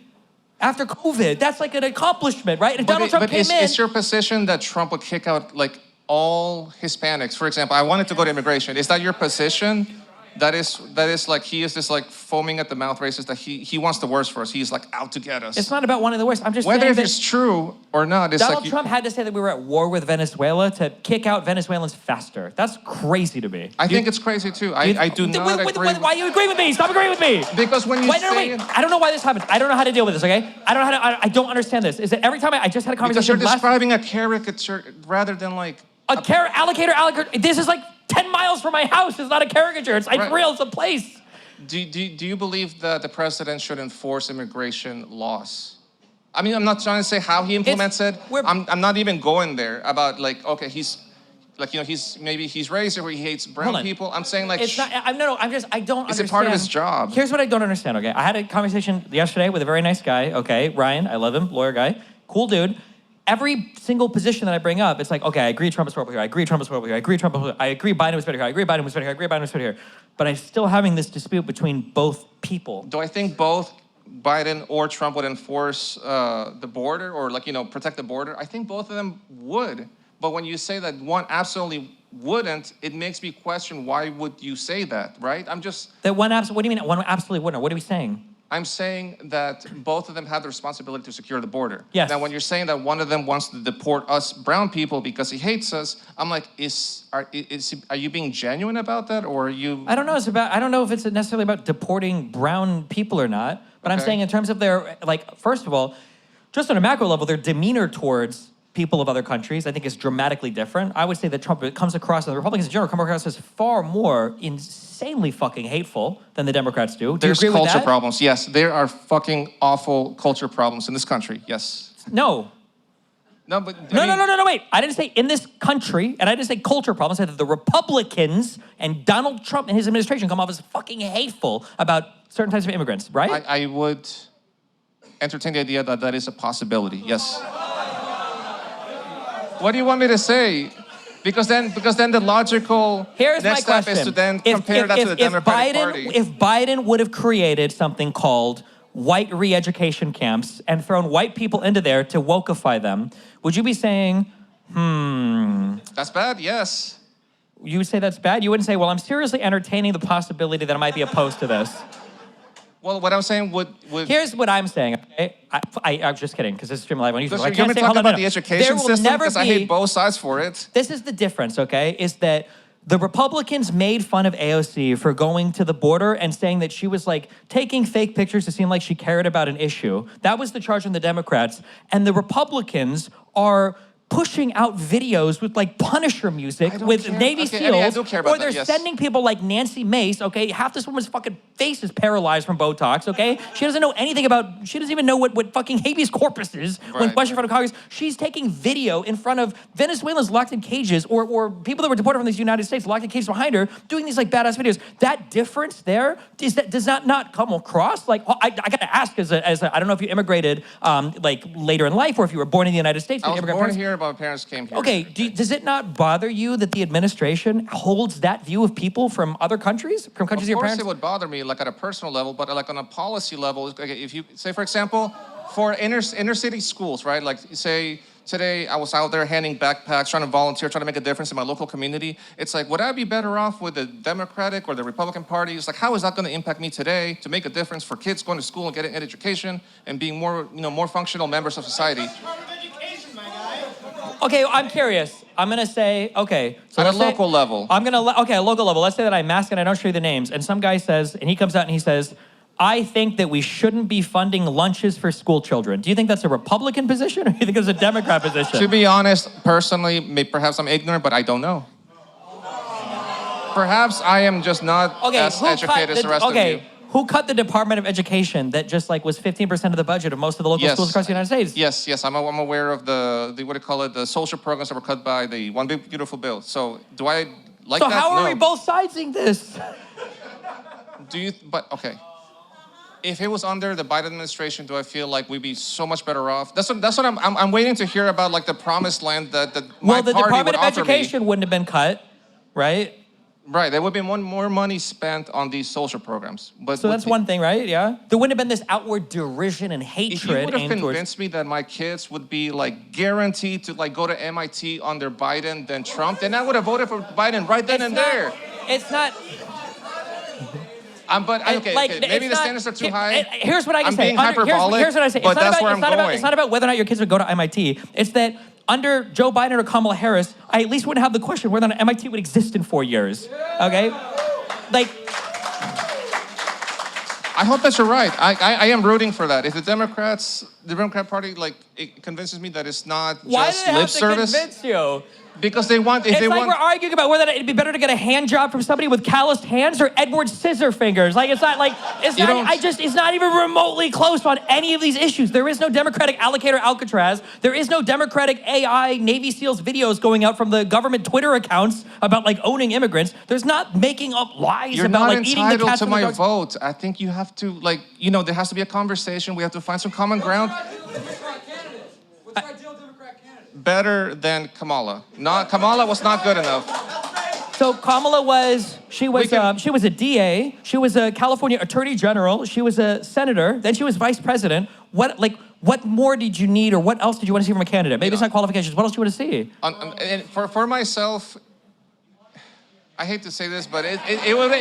that's like an accomplishment, right? And Donald Trump came in. Is your position that Trump would kick out like all Hispanics? For example, I wanted to go to immigration. Is that your position? That is like he is just like foaming at the mouth racist that he wants the worst for us. He's like out to get us. It's not about wanting the worst. I'm just whether saying if it's true or not. It's Donald Trump had to say that we were at war with Venezuela to kick out Venezuelans faster. That's crazy to me. I think it's crazy too. I do not agree. Why you agree with me? Stop agreeing with me. Because when you I don't know why this happens. I don't know how to deal with this. Okay, I don't understand this. Is that every time I just had a conversation? Because you're describing a caricature rather than like alligator. This is like 10 miles from my house. It's not a caricature. It's real. It's a place. Do you believe that the president should enforce immigration laws? I mean, I'm not trying to say how he implements it. I'm not even going there about like, okay, he's racist or he hates brown people. I'm saying like, it's not. I don't understand. Is it part of his job? Here's what I don't understand. Okay, I had a conversation yesterday with a very nice guy. Okay, Ryan, I love him, lawyer guy, cool dude. every single position that I bring up, it's like, okay, I agree Trump is horrible here. I agree Trump is horrible here. I agree Trump is horrible. I agree Biden was better here. I agree Biden was better here. I agree Biden was better here. But I'm still having this dispute between both people. Do I think both Biden or Trump would enforce the border or protect the border? I think both of them would. But when you say that one absolutely wouldn't, it makes me question why would you say that, right? That one what do you mean one absolutely wouldn't? What are we saying? I'm saying that both of them have the responsibility to secure the border. Yes. Now, when you're saying that one of them wants to deport us brown people because he hates us, I'm like, are you being genuine about that, or are you? I don't know. I don't know if it's necessarily about deporting brown people or not. But I'm saying in terms of their, first of all, just on a macro level, their demeanor towards people of other countries, I think, is dramatically different. I would say that Trump comes across, and the Republicans in general come across as far more insanely fucking hateful than the Democrats do. Do you agree with that? There's culture problems. Yes, there are fucking awful culture problems in this country. Yes. No. No, but No, wait. I didn't say in this country, and I didn't say culture problems. I said that the Republicans and Donald Trump and his administration come off as fucking hateful about certain types of immigrants, right? I would entertain the idea that that is a possibility. Yes. What do you want me to say? Because then the logical next step is to then compare that to the Democratic Party. If Biden would have created something called white re-education camps and thrown white people into there to wokeify them, would you be saying, That's bad, yes. You would say that's bad? You wouldn't say, well, I'm seriously entertaining the possibility that I might be opposed to this. Well, what I'm saying would... Here's what I'm saying, okay? I'm just kidding, because this is streaming live on YouTube. Listen, you're talking about the education system, because I hate both sides for it. This is the difference, okay? Is that the Republicans made fun of AOC for going to the border and saying that she was taking fake pictures to seem like she cared about an issue. That was the charge on the Democrats. And the Republicans are pushing out videos with Punisher music with Navy SEALs, or they're sending people like Nancy Mace, okay? Half this woman's fucking face is paralyzed from Botox, okay? She doesn't know anything about, she doesn't even know what fucking habeas corpus is when questioned in front of Congress. She's taking video in front of Venezuelans locked in cages, or people that were deported from the United States locked in cages behind her, doing these badass videos. That difference there, does that not come across? I gotta ask, as a, I don't know if you immigrated later in life, or if you were born in the United States. I was born here, but my parents came here. Okay, does it not bother you that the administration holds that view of people from other countries, from countries of your parents? Of course it would bother me, at a personal level, but on a policy level, if you say, for example, for inner city schools, right? Say today I was out there handing backpacks, trying to volunteer, trying to make a difference in my local community. It's would I be better off with the Democratic or the Republican Party? It's how is that going to impact me today to make a difference for kids going to school and getting an education and being more functional members of society? Okay, I'm curious. I'm gonna say, okay. So at a local level. A local level. Let's say that I mask and I don't show you the names, and some guy says, and he comes out and he says, I think that we shouldn't be funding lunches for school children. Do you think that's a Republican position, or do you think it's a Democrat position? To be honest, personally, perhaps I'm ignorant, but I don't know. Perhaps I am just not as educated as the rest of you. Who cut the Department of Education that just was 15% of the budget of most of the local schools across the United States? Yes, I'm aware of the what do you call it, the social programs that were cut by the One Big Beautiful Bill. So do I like that? So how are we both siding this? Okay. If it was under the Biden administration, do I feel like we'd be so much better off? That's what I'm waiting to hear about, the promised land that my the party Department would of Education wouldn't have been cut, right? Right, there would be more money spent on these social programs. But so that's one thing, right? Yeah. There wouldn't have been this outward derision and hatred. If you would have convinced me that my kids would be guaranteed to go to MIT under Biden than Trump, then I would have voted for Biden right then and there. It's not. Maybe the standards are too high. Here's what I can say. Being hyperbolic, here's what I say. But that's where I'm going. It's not about whether or not your kids would go to MIT. It's that under Joe Biden or Kamala Harris, I at least wouldn't have the question whether or not MIT would exist in 4 years. Okay? I hope that you're right. I am rooting for that. If the Democrat Party, it convinces me that it's not just lip service. Why do they have to convince you? Because they want. We're arguing about whether it'd be better to get a hand job from somebody with calloused hands or Edward Scissor fingers. It's not even remotely close on any of these issues. There is no Democratic allocator Alcatraz. There is no Democratic AI Navy SEALs videos going out from the government Twitter accounts about owning immigrants. There's not making up lies about eating the cats to and my the dogs. vote. I think you have to there has to be a conversation. We have to find some common ground. Better than Kamala. Kamala was not good enough. So Kamala was she was a DA, she was a California Attorney General, she was a senator, then she was vice president. What more did you need, or what else did you want to see from a candidate? Maybe it's not qualifications. What else do you want to see? And for myself, I hate to say this, but it would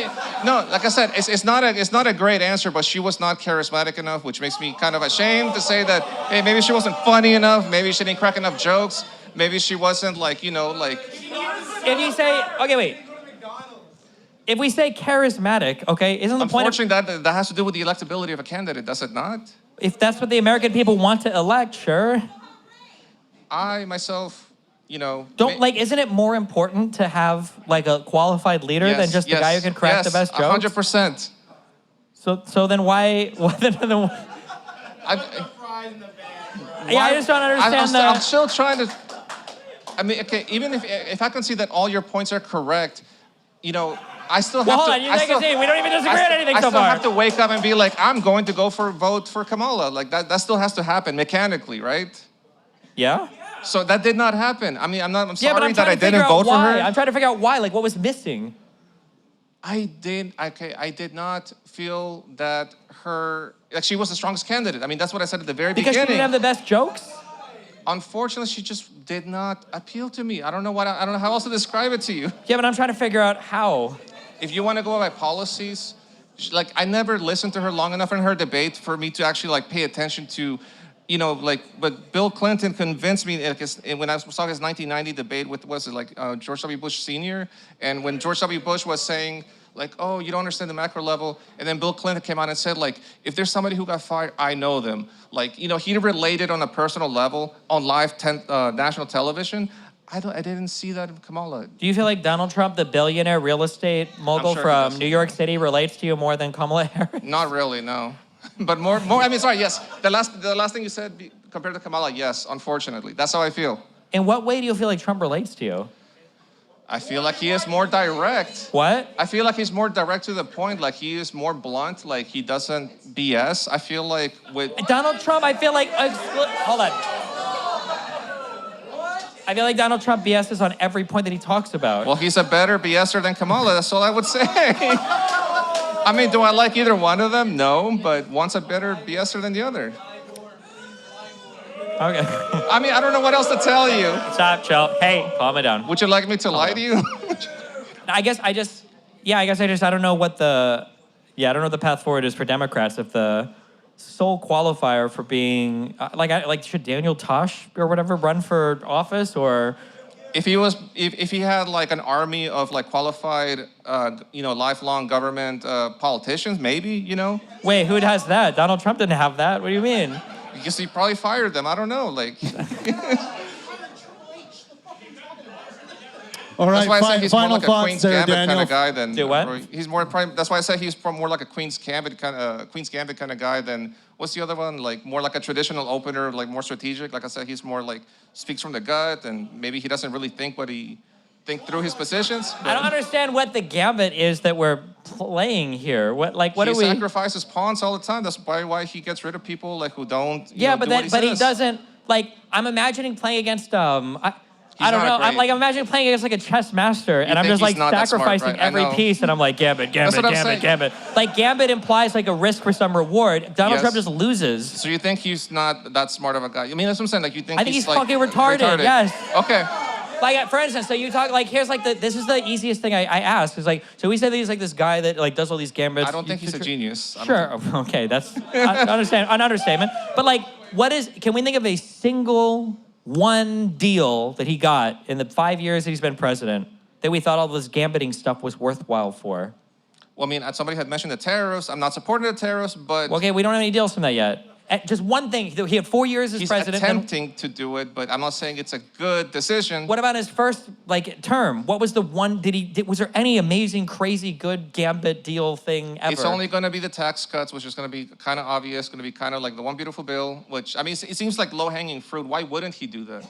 no. Like I said, it's not a great answer. But she was not charismatic enough, which makes me kind of ashamed to say that. Hey, maybe she wasn't funny enough. Maybe she didn't crack enough jokes. Maybe she wasn't like. If you say, okay, wait. If we say charismatic, okay, isn't the point of... Unfortunately, that has to do with the electability of a candidate, does it not? If that's what the American people want to elect, sure. I, myself, isn't it more important to have, like, a qualified leader than just the guy who can crack the best jokes? 100%. So then why... I just don't understand I'm still trying to... I mean, okay, even if I can see that all your points are correct, I still have to... Hold on, we don't even disagree on anything so far. I still have to wake up and be like, I'm going to vote for Kamala. Like, that still has to happen mechanically, right? Yeah? So that did not happen. I mean, I'm sorry that I didn't vote for her. I'm trying to figure out why. Like, what was missing? I did not feel that she was the strongest candidate. I mean, that's what I said at the very beginning. Because she didn't have the best jokes? Unfortunately, she just did not appeal to me. I don't know how else to describe it to you. Yeah, but I'm trying to figure out how. If you want to go by policies, I never listened to her long enough in her debate for me to actually pay attention to, but Bill Clinton convinced me when I saw his 1990 debate with, George W. Bush Sr., and when George W. Bush was saying, oh, you don't understand the macro level. And then Bill Clinton came out and said, if there's somebody who got fired, I know them. He related on a personal level on live national television. I didn't see that in Kamala. Do you feel like Donald Trump, the billionaire real estate mogul from New York City, relates to you more than Kamala Harris? Not really, no. But more, I mean, sorry, yes. The last thing you said compared to Kamala, yes, unfortunately. That's how I feel. In what way do you feel like Trump relates to you? I feel like he is more direct. What? I feel like he's more direct to the point. Like, he is more blunt. Like, he doesn't BS. I feel like with... Donald Trump, I feel like... hold on. I feel like Donald Trump BS's on every point that he talks about. Well, he's a better BSer than Kamala. That's all I would say. I mean, do I like either one of them? No, but one's a better BSer than the other. Okay. I mean, I don't know what else to tell you. Stop, chill. Hey, calm it down. Would you like me to lie to you? I don't know what the path forward is for Democrats. If the sole qualifier for being, should Daniel Tosh or whatever run for office, or? If he had an army of qualified, lifelong government politicians, maybe, Wait, who has that? Donald Trump didn't have that. What do you mean? Because he probably fired them. I don't know. All right, that's why I said he's more like a thoughts Queen's there, Gambit Daniel. kind of guy than. Do what? He's more. That's why I said he's more like a Queen's Gambit kind of guy than. What's the other one? More like a traditional opener, more strategic. Like I said, he's more speaks from the gut, and maybe he doesn't really think through his positions. I don't understand what the gambit is that we're playing here. What he do we? sacrifices pawns all the time. That's why he gets rid of people who don't. But he doesn't. I'm imagining playing against I don't know. I'm imagining playing against a chess master, and I'm just sacrificing every piece, and I'm gambit. Gambit implies a risk for some reward. Donald Trump just loses. So you think he's not that smart of a guy? I mean, that's what I'm saying. You think I think he's fucking retarded. Yes. Okay. For instance, so you talk here's this is the easiest thing I ask is so we say that he's this guy that does all these gambits. I don't think he's a genius. Sure. Okay, that's an understatement. But can we think of a single one deal that he got in the 5 years that he's been president that we thought all this gambiting stuff was worthwhile for? Well, I mean, somebody had mentioned the tariffs. I'm not supporting the tariffs, but... Okay, we don't have any deals from that yet. Just one thing. He had 4 years as president. He's attempting to do it, but I'm not saying it's a good decision. What about his first term? What was the one? Was there any amazing, crazy, good gambit deal thing ever? It's only going to be the tax cuts, which is going to be kind of obvious. Going to be kind of like the one beautiful bill, which it seems like low-hanging fruit. Why wouldn't he do that?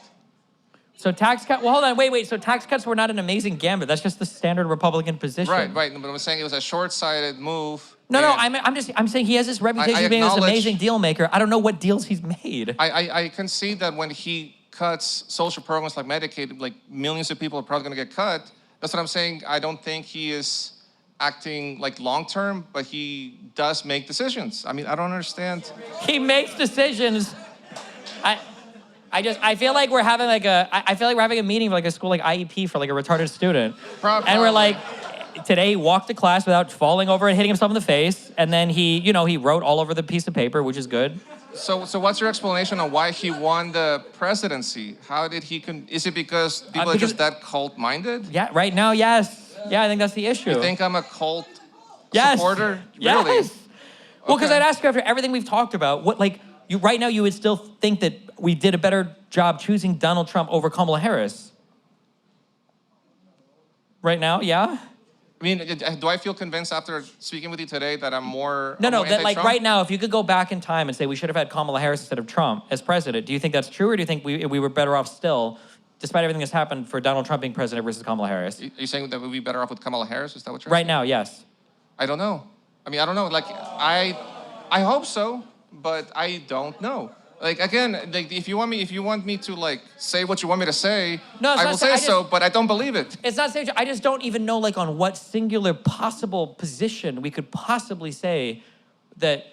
So tax cut. Well, hold on. Wait. So tax cuts were not an amazing gambit. That's just the standard Republican position. Right. But I'm saying it was a short-sighted move. No, And I'm saying he has this reputation of being this acknowledge- amazing deal maker. I don't know what deals he's made. I can see that when he cuts social programs like Medicaid, like millions of people are probably going to get cut. That's what I'm saying. I don't think he is acting like long term, but he does make decisions. I mean, I don't understand. He makes decisions. I feel like we're having like I feel like we're having a meeting for like a school like IEP for like a retarded student. And we're like, today he walked to class without falling over and hitting himself in the face. And then he wrote all over the piece of paper, which is good. So what's your explanation on why he won the presidency? How did he, is it because people are just that cult-minded? Yeah, right now, yes. Yeah, I think that's the issue. You think I'm a cult Yes. supporter? Yes. Really? Well, because Okay. I'd ask you after everything we've talked about, what like you right now you would still think that we did a better job choosing Donald Trump over Kamala Harris. Right now, yeah. I mean, do I feel convinced after speaking with you today that I'm more No, I'm more that like anti-Trump? right now, if you could go back in time and say we should have had Kamala Harris instead of Trump as president, do you think that's true, or do you think we were better off still, despite everything that's happened, for Donald Trump being president versus Kamala Harris? Are you saying that we'd be better off with Kamala Harris? Is that what you're Right saying? now, yes. I don't know. I mean, I don't know. Like, I hope so, but I don't know. Like, again, like, if you want me to like say what you want me to say, No, it's I not will say- say I so, just- but I don't believe it. It's not saying, I just don't even know like on what singular possible position we could possibly say that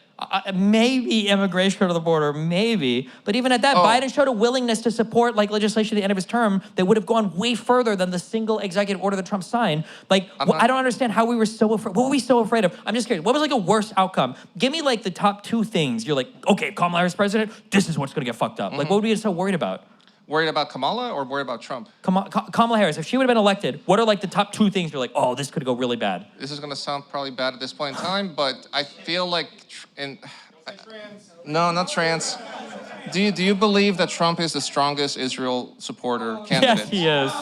maybe immigration to the border, maybe. But even at that, Oh. Biden showed a willingness to support like legislation at the end of his term that would have gone way further than the single executive order that Trump signed. Like, I don't understand how we were so afraid. What were we so afraid of? I'm just curious. What was like a worse outcome? Give me like the top two things. You're like, okay, Kamala Harris president, this is what's gonna get fucked up. Like, what would we be so worried about? Worried about Kamala or worried about Trump? Kamala Harris, if she would have been elected, what are like the top two things you're like, oh, this could go really bad? This is gonna sound probably bad at this point in time, but I feel like, no, not trans. Do you believe that Trump is the strongest Israel supporter candidate? Yes, he is.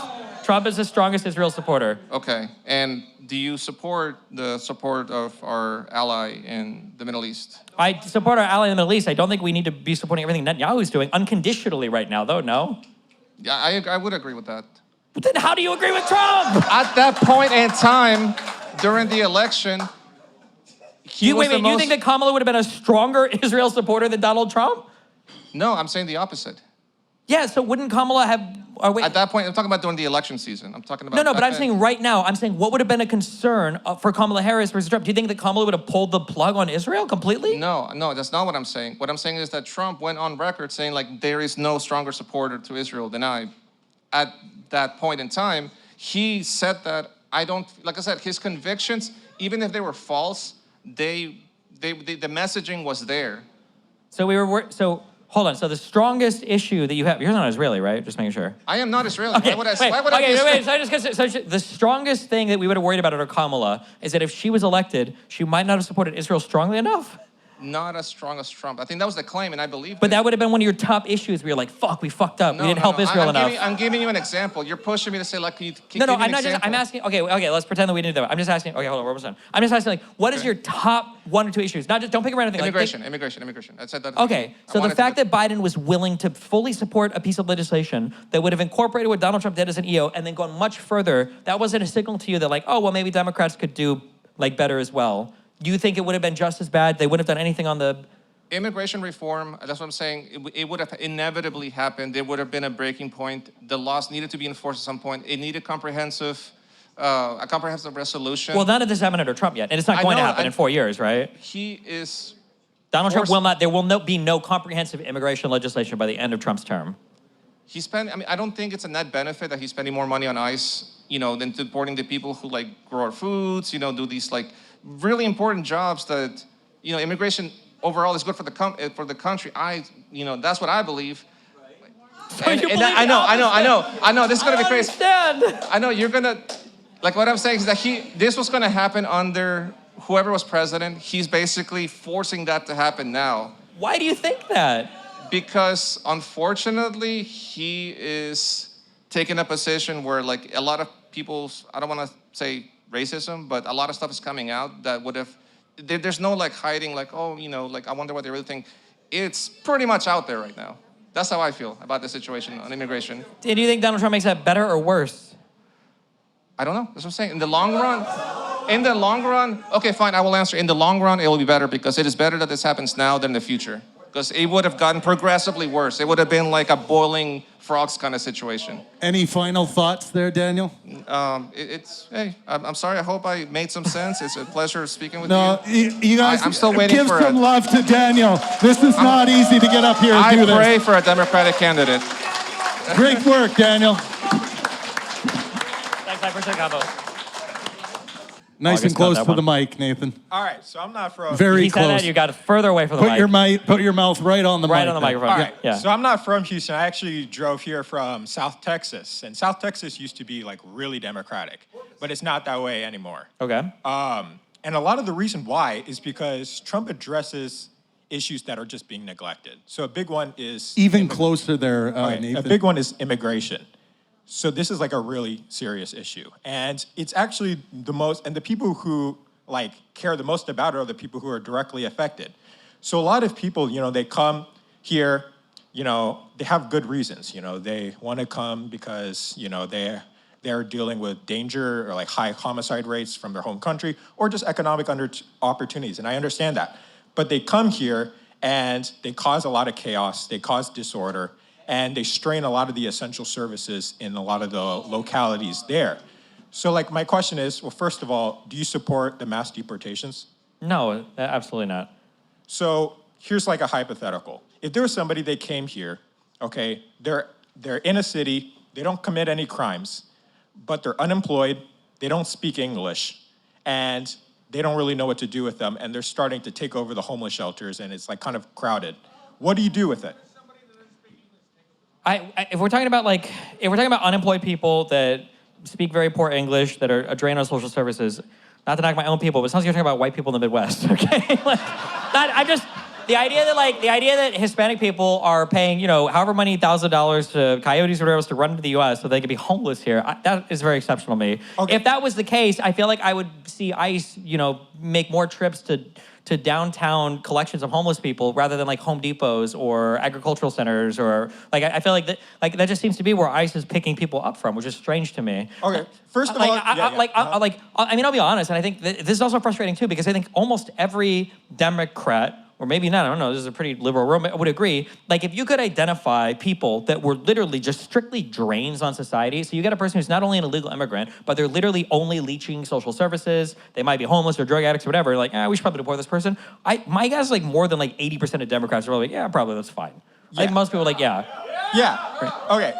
Trump is the strongest Israel supporter. Okay, and do you support the support of our ally in the Middle East? I support our ally in the Middle East. I don't think we need to be supporting everything Netanyahu's doing unconditionally right now, though, no? Yeah, I would agree with that. But then how do you agree with Trump? At that point in time, during the election, You think that Kamala would have been a stronger Israel supporter than Donald Trump? No, I'm saying the opposite. Yeah, so wouldn't Kamala have... Or wait, At that point, I'm talking about during the election season. I'm talking about... no, but back I'm then. saying right now, I'm saying what would have been a concern for Kamala Harris versus Trump? Do you think that Kamala would have pulled the plug on Israel completely? No, that's not what I'm saying. What I'm saying is that Trump went on record saying, like, there is no stronger supporter to Israel than I. At that point in time, he said that like I said, his convictions, even if they were false, the messaging was there. So hold on. So the strongest issue that you have, you're not Israeli, right? Just making sure. I am not Israeli. Okay, Why would I be wait. Israeli? So the strongest thing that we would have worried about under Kamala is that if she was elected, she might not have supported Israel strongly enough. Not as strong as Trump. I think that was the claim, and I believe But that would have been one of your top issues where you're like, fuck, we fucked up. We didn't help Israel enough. I'm giving you an example. You're pushing me to say, like, can you No, give me I'm an not example? I'm asking, okay, let's pretend that we didn't do that. I'm just asking, okay, hold on, we're almost done. I'm just asking, like, what is your top one or two issues? Not just, don't pick a random thing. Immigration. I said that. Okay, so the fact that Biden was willing to fully support a piece of legislation that would have incorporated what Donald Trump did as an EO and then gone much further, that wasn't a signal to you that like, oh, well, maybe Democrats could do like better as well. Do you think it would have been just as bad? They wouldn't have done anything on the... Immigration reform, that's what I'm saying, it would have inevitably happened. There would have been a breaking point. The laws needed to be enforced at some point. It needed a comprehensive resolution. Well, none of this happened under Trump yet, and it's not going to happen in 4 years, right? He is... Donald Trump will not, there will be no comprehensive immigration legislation by the end of Trump's term. I don't think it's a net benefit that he's spending more money on ICE, than deporting the people who like grow our foods, do these like really important jobs that, immigration overall is good for the country. That's what I believe. So you believe I know. This is gonna be crazy. Understand. I know you're gonna, like what I'm saying is that this was gonna happen under whoever was president. He's basically forcing that to happen now. Why do you think that? Because unfortunately, he is taking a position where like a lot of people's, I don't want to say racism, but a lot of stuff is coming out that would have, there's no like hiding like, oh, like I wonder what they really think. It's pretty much out there right now. That's how I feel about the situation on immigration. Do you think Donald Trump makes that better or worse? I don't know. That's what I'm saying. In the long run, In the long run, okay, fine, I will answer. In the long run, it will be better because it is better that this happens now than in the future. Because it would have gotten progressively worse. It would have been like a boiling frogs kind of situation. Any final thoughts there, Daniel? Hey, I'm sorry. I hope I made some sense. It's a pleasure speaking with No, you. you guys, I'm still waiting give for some love to Daniel. This is not easy to get up here and I do this. pray for a Democratic candidate. Great work, Daniel. Thanks, I appreciate the combo. Nice and August got close that to the one. mic, Nathan. All right, so I'm not from. Very He said close. that, you got further away from the mic. Put your mouth right on the mic. Right on the there. microphone. All right, Yeah. so I'm not from Houston. I actually drove here from South Texas, and South Texas used to be like really Democratic, but it's not that way anymore. Okay. And a lot of the reason why is because Trump addresses issues that are just being neglected. So a big one is Even closer there, Okay, Nathan. a big one is immigration. So this is like a really serious issue. And it's actually the most, and the people who like care the most about it are the people who are directly affected. So a lot of people, they come here, they have good reasons. They want to come because, they're dealing with danger or like high homicide rates from their home country or just economic opportunities. And I understand that. But they come here and they cause a lot of chaos, they cause disorder, and they strain a lot of the essential services in a lot of the localities there. So like my question is, well, first of all, do you support the mass deportations? No, absolutely not. So here's like a hypothetical. If there was somebody that came here, okay, they're in a city, they don't commit any crimes, but they're unemployed, they don't speak English, and they don't really know what to do with them, and they're starting to take over the homeless shelters, and it's like kind of crowded. What do you do with it? If we're talking about unemployed people that speak very poor English, that are a drain on social services, not to knock my own people, but it sounds like you're talking about white people in the Midwest, okay? The idea that Hispanic people are paying, however many $1,000 to coyotes or whatever else to run into the U.S. so they can be homeless here, that is very exceptional to me. Okay. If that was the case, I feel like I would see ICE, make more trips to downtown collections of homeless people rather than like Home Depots or agricultural centers or I feel like that just seems to be where ICE is picking people up from, which is strange to me. Okay, first of all, I'll be honest, and I think this is also frustrating too because I think almost every Democrat, or maybe not, I don't know, this is a pretty liberal room, I would agree, like if you could identify people that were literally just strictly drains on society, so you get a person who's not only an illegal immigrant, but they're literally only leeching social services, they might be homeless or drug addicts or whatever, like, we should probably deport this person. My guess is more than 80% of Democrats are like, yeah, probably that's fine. I think most people are like, yeah. Yeah, okay.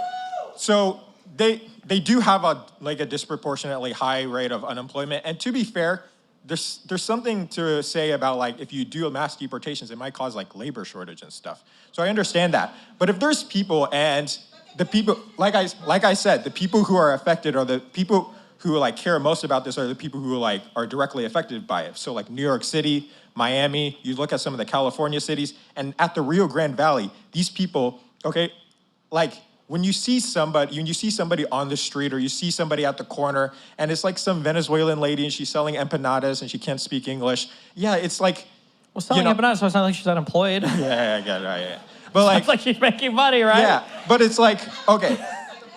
So they do have a disproportionately high rate of unemployment, and to be fair, there's something to say about if you do mass deportations, it might cause labor shortage and stuff. So I understand that. But if there's people and the people, like I said, the people who are affected are the people who care most about this are the people who are directly affected by it. So New York City, Miami, you look at some of the California cities, and at the Rio Grande Valley, these people, okay, when you see somebody on the street or you see somebody at the corner and it's some Venezuelan lady and she's selling empanadas and she can't speak English, yeah, it's Well, selling empanadas, so it's not like she's unemployed. Yeah, I get it, right, yeah. But It's like she's making money, right? Yeah, but it's okay.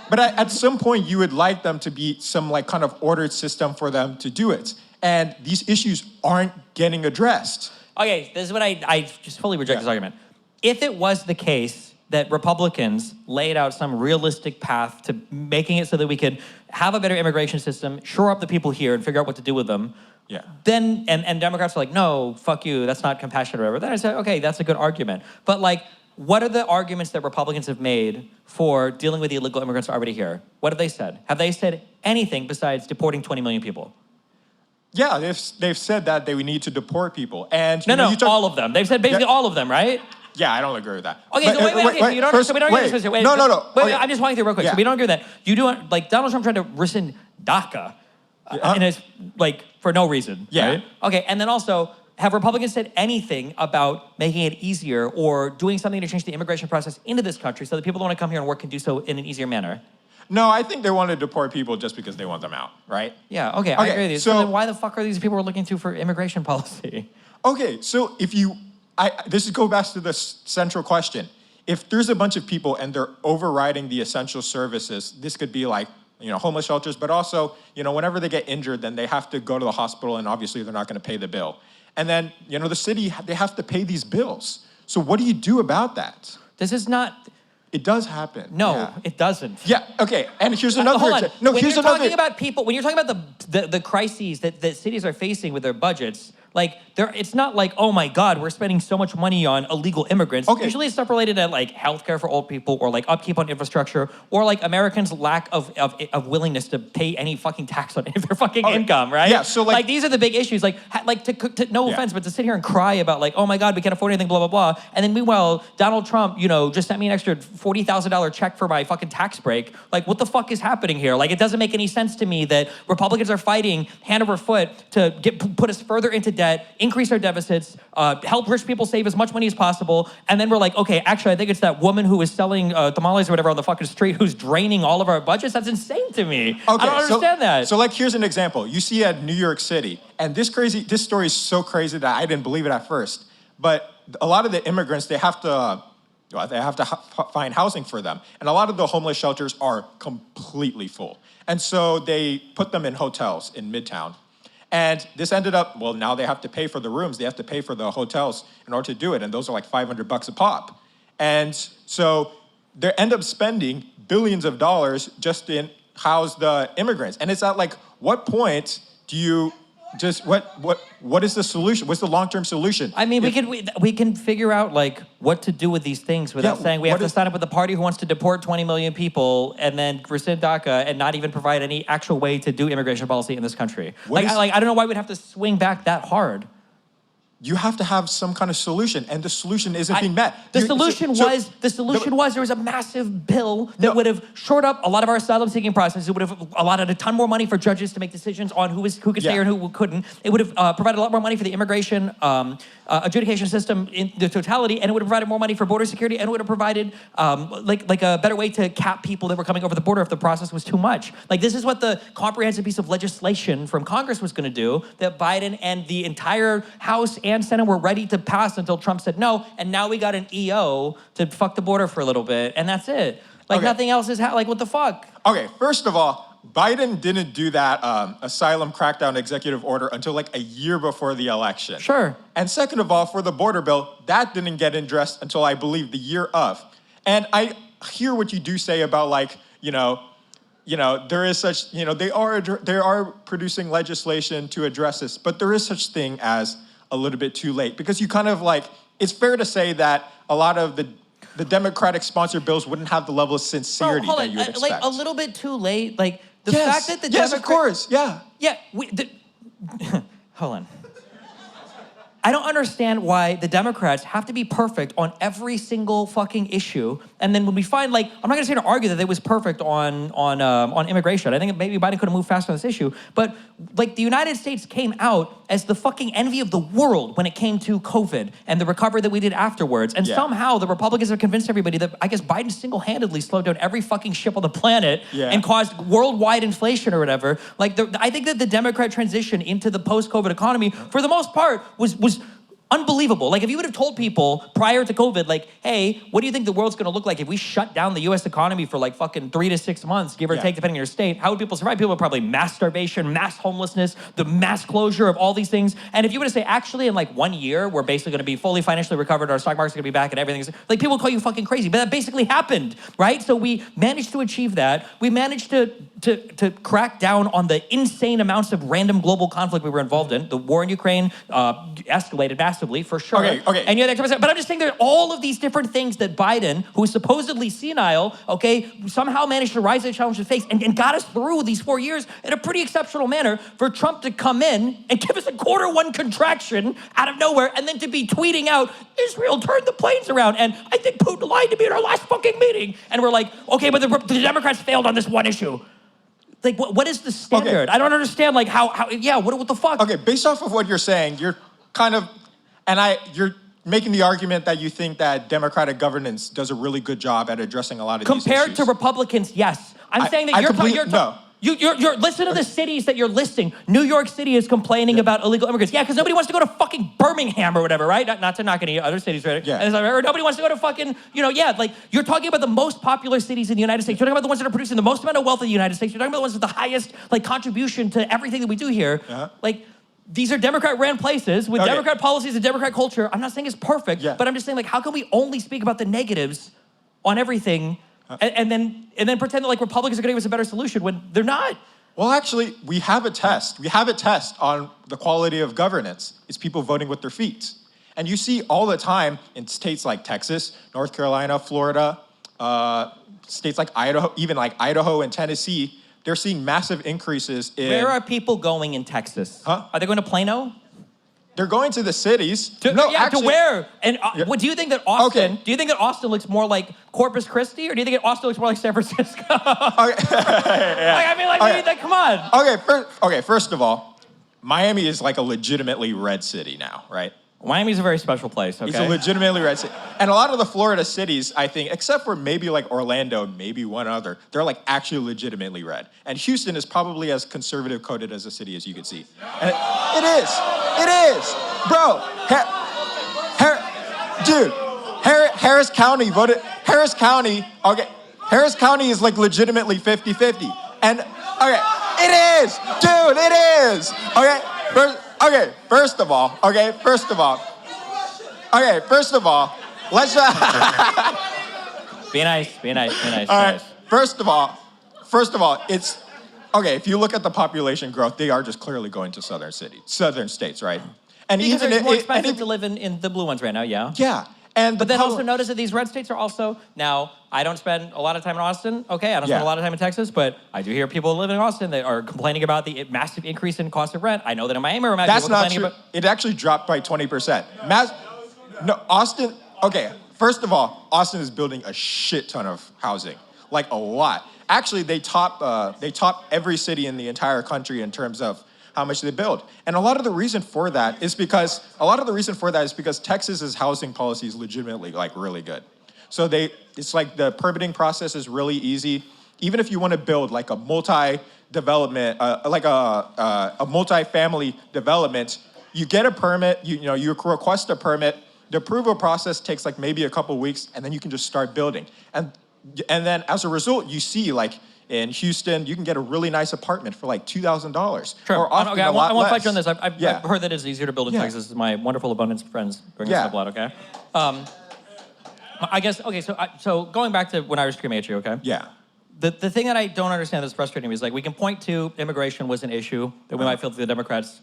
But at some point you would like them to be some kind of ordered system for them to do it. And these issues aren't getting addressed. Okay, this is what I just fully reject this argument. If it was the case that Republicans laid out some realistic path to making it so that we could have a better immigration system, shore up the people here and figure out what to do with them, then, and Democrats are like, no, fuck you, that's not compassionate or whatever, then I say, okay, that's a good argument. But what are the arguments that Republicans have made for dealing with the illegal immigrants already here? What have they said? Have they said anything besides deporting 20 million people? Yeah, they've said that they need to deport people. And No, all of them. They've said basically all of them, right? Yeah, I don't agree with that. Okay, so wait, so you don't, first, so we don't agree with this. Wait, no. Wait, I'm just walking through real quick. Yeah. So we don't agree with that. You do Donald Trump tried to rescind DACA, and it's for no reason. Yeah. Right? Okay, and then also, have Republicans said anything about making it easier or doing something to change the immigration process into this country so that people that want to come here and work can do so in an easier manner? No, I think they want to deport people just because they want them out, right? Yeah. Okay, I agree with you. So so then why the fuck are these people we're looking to for immigration policy? Okay, so this goes back to the central question. If there's a bunch of people and they're overriding the essential services, this could be homeless shelters, but also, whenever they get injured, then they have to go to the hospital, and obviously they're not going to pay the bill. And then, the city, they have to pay these bills. So what do you do about that? This is not. It does happen. No, Yeah. it doesn't. Yeah. Okay. And here's another. Hold on. No, when here's you're another. talking about people, when you're talking about the crises that cities are facing with their budgets, like it's not like, oh my God, we're spending so much money on illegal immigrants. Okay. Usually it's stuff related to like healthcare for old people, or like upkeep on infrastructure, or like Americans' lack of willingness to pay any fucking tax on their fucking income, right? Yeah. So like these are the big issues. Like to no offense, but to sit here and cry about like, oh my God, we can't afford anything, blah blah blah, and then meanwhile Donald Trump, just sent me an extra $40,000 check for my fucking tax break. Like, what the fuck is happening here? Like, it doesn't make any sense to me that Republicans are fighting hand over foot to put us further into debt, increase our deficits, help rich people save as much money as possible, and then we're like, okay, actually, I think it's that woman who was selling tamales or whatever on the fucking street who's draining all of our budgets. That's insane to me. I don't understand that. So like, here's an example. You see at New York City, and this story is so crazy that I didn't believe it at first, but a lot of the immigrants, they have to find housing for them. And a lot of the homeless shelters are completely full. And so they put them in hotels in Midtown. And this ended up, well, now they have to pay for the rooms. They have to pay for the hotels in order to do it. And those are like $500 a pop. And so they end up spending billions of dollars just to house the immigrants. And it's at like, what point do you just, what is the solution? What's the long-term solution? I mean, we can figure out like what to do with these things without saying we have to sign up with a party who wants to deport 20 million people and then rescind DACA and not even provide any actual way to do immigration policy in this country. I don't know why we'd have to swing back that hard. You have to have some kind of solution, and the solution isn't being met. The solution was there was a massive bill that would have shored up a lot of our asylum-seeking process. It would have allotted a ton more money for judges to make decisions on who could stay here and who couldn't. It would have provided a lot more money for the immigration adjudication system in the totality, and it would have provided more money for border security, and it would have provided like a better way to cap people that were coming over the border if the process was too much. Like, this is what the comprehensive piece of legislation from Congress was going to do that Biden and the entire House and Senate were ready to pass until Trump said no, and now we got an EO to fuck the border for a little bit, and that's it. Like, nothing else is like, what the fuck? Okay, first of all, Biden didn't do that asylum crackdown executive order until like a year before the election. Sure. And second of all, for the border bill, that didn't get addressed until I believe the year of. And I hear what you do say about like, there is such, they are producing legislation to address this, but there is such thing as a little bit too late, because you kind of like, it's fair to say that a lot of the Democratic sponsored bills wouldn't have the level of sincerity that you would expect. Like, a little bit too late. Like, the fact that the Yes, of course, yeah. Yeah, hold on. I don't understand why the Democrats have to be perfect on every single fucking issue, and then when we find, like, I'm not gonna say to argue that it was perfect on immigration. I think maybe Biden could have moved faster on this issue, but like, the United States came out as the fucking envy of the world when it came to COVID and the recovery that we did afterwards, and somehow the Republicans have convinced everybody that I guess Biden single-handedly slowed down every fucking ship on the planet and caused worldwide inflation or whatever. Like, I think that the Democrat transition into the post-COVID economy, for the most part, was unbelievable. Like, if you would have told people prior to COVID, like, hey, what do you think the world's gonna look like if we shut down the US economy for like fucking 3 to 6 months, give or take, depending on your state, how would people survive? People would probably mass starvation, mass homelessness, the mass closure of all these things. And if you were to say, actually, in like 1 year, we're basically gonna be fully financially recovered, our stock market's gonna be back and everything's, like, people would call you fucking crazy, but that basically happened, right? So we managed to achieve that. We managed to crack down on the insane amounts of random global conflict we were involved in. The war in Ukraine escalated massively, for sure. Okay. And you had that, but I'm just saying there are all of these different things that Biden, who is supposedly senile, somehow managed to rise to the challenge and face and got us through these 4 years in a pretty exceptional manner. For Trump to come in and give us a Q1 contraction out of nowhere, and then to be tweeting out, Israel turned the planes around, and I think Putin lied to me in our last fucking meeting. And we're like, okay, but the Democrats failed on this one issue. Like, what is the standard? I don't understand, like, what the fuck? Okay, based off of what you're saying, you're kind of, you're making the argument that you think that Democratic governance does a really good job at addressing a lot of these issues. Compared to Republicans, yes. I'm saying that You're listen to the cities that you're listing. New York City is complaining about illegal immigrants. Yeah, because nobody wants to go to fucking Birmingham or whatever, right? Not to knock any other cities, right? Yeah. And it's like, or nobody wants to go to fucking, like you're talking about the most popular cities in the United States. You're talking about the ones that are producing the most amount of wealth in the United States. You're talking about the ones with the highest like contribution to everything that we do here. Like these are Democrat-ran places with Democrat policies and Democrat culture. I'm not saying it's perfect, but I'm just saying like how can we only speak about the negatives on everything and then pretend that like Republicans are going to give us a better solution when they're not? Well, actually, we have a test. We have a test on the quality of governance. It's people voting with their feet. And you see all the time in states like Texas, North Carolina, Florida, states like Idaho, even like Idaho and Tennessee, they're seeing massive increases in... Where are people going in Texas? Are they going to Plano? They're going to the cities. To where? And what do you think that Austin? Okay. Do you think that Austin looks more like Corpus Christi, or do you think Austin looks more like San Francisco? Come on. First of all, Miami is like a legitimately red city now, right? Miami's a very special place, okay? It's a legitimately red city. And a lot of the Florida cities, I think, except for maybe like Orlando, maybe one other, they're like actually legitimately red. And Houston is probably as conservative coded as a city as you can see. And it is. Bro, Harris County voted, Harris County is like legitimately 50-50. And, it is, dude, it is. First of all, let's Be nice. All right, first of all, it's okay. If you look at the population growth, they are just clearly going to southern states, right? And Because even it's more expensive to live in the blue ones right now, yeah. Yeah. But then also notice that these red states are also, now, I don't spend a lot of time in Austin, okay? I don't spend a lot of time in Texas, but I do hear people living in Austin that are complaining about the massive increase in cost of rent. I know that in Miami, that's not true. It actually dropped by 20%. Austin, okay, first of all, Austin is building a shit ton of housing, like a lot. Actually, they top every city in the entire country in terms of how much they build. And a lot of the reason for that is because Texas's housing policy is legitimately like really good. So it's like the permitting process is really easy. Even if you want to build like a multi-development, like a multi-family development, you get a permit, you request a permit, the approval process takes like maybe a couple weeks, and then you can just start building. And then as a result, you see like in Houston, you can get a really nice apartment for like $2,000. Sure. Or often I won't fight you on less. this. I've heard that it's easier to build in Texas. My wonderful abundance friends bring this up a lot, okay? I guess, okay, so going back to when I was screaming at you, okay? Yeah. The thing that I don't understand that's frustrating me is like we can point to immigration was an issue that we might feel that the Democrats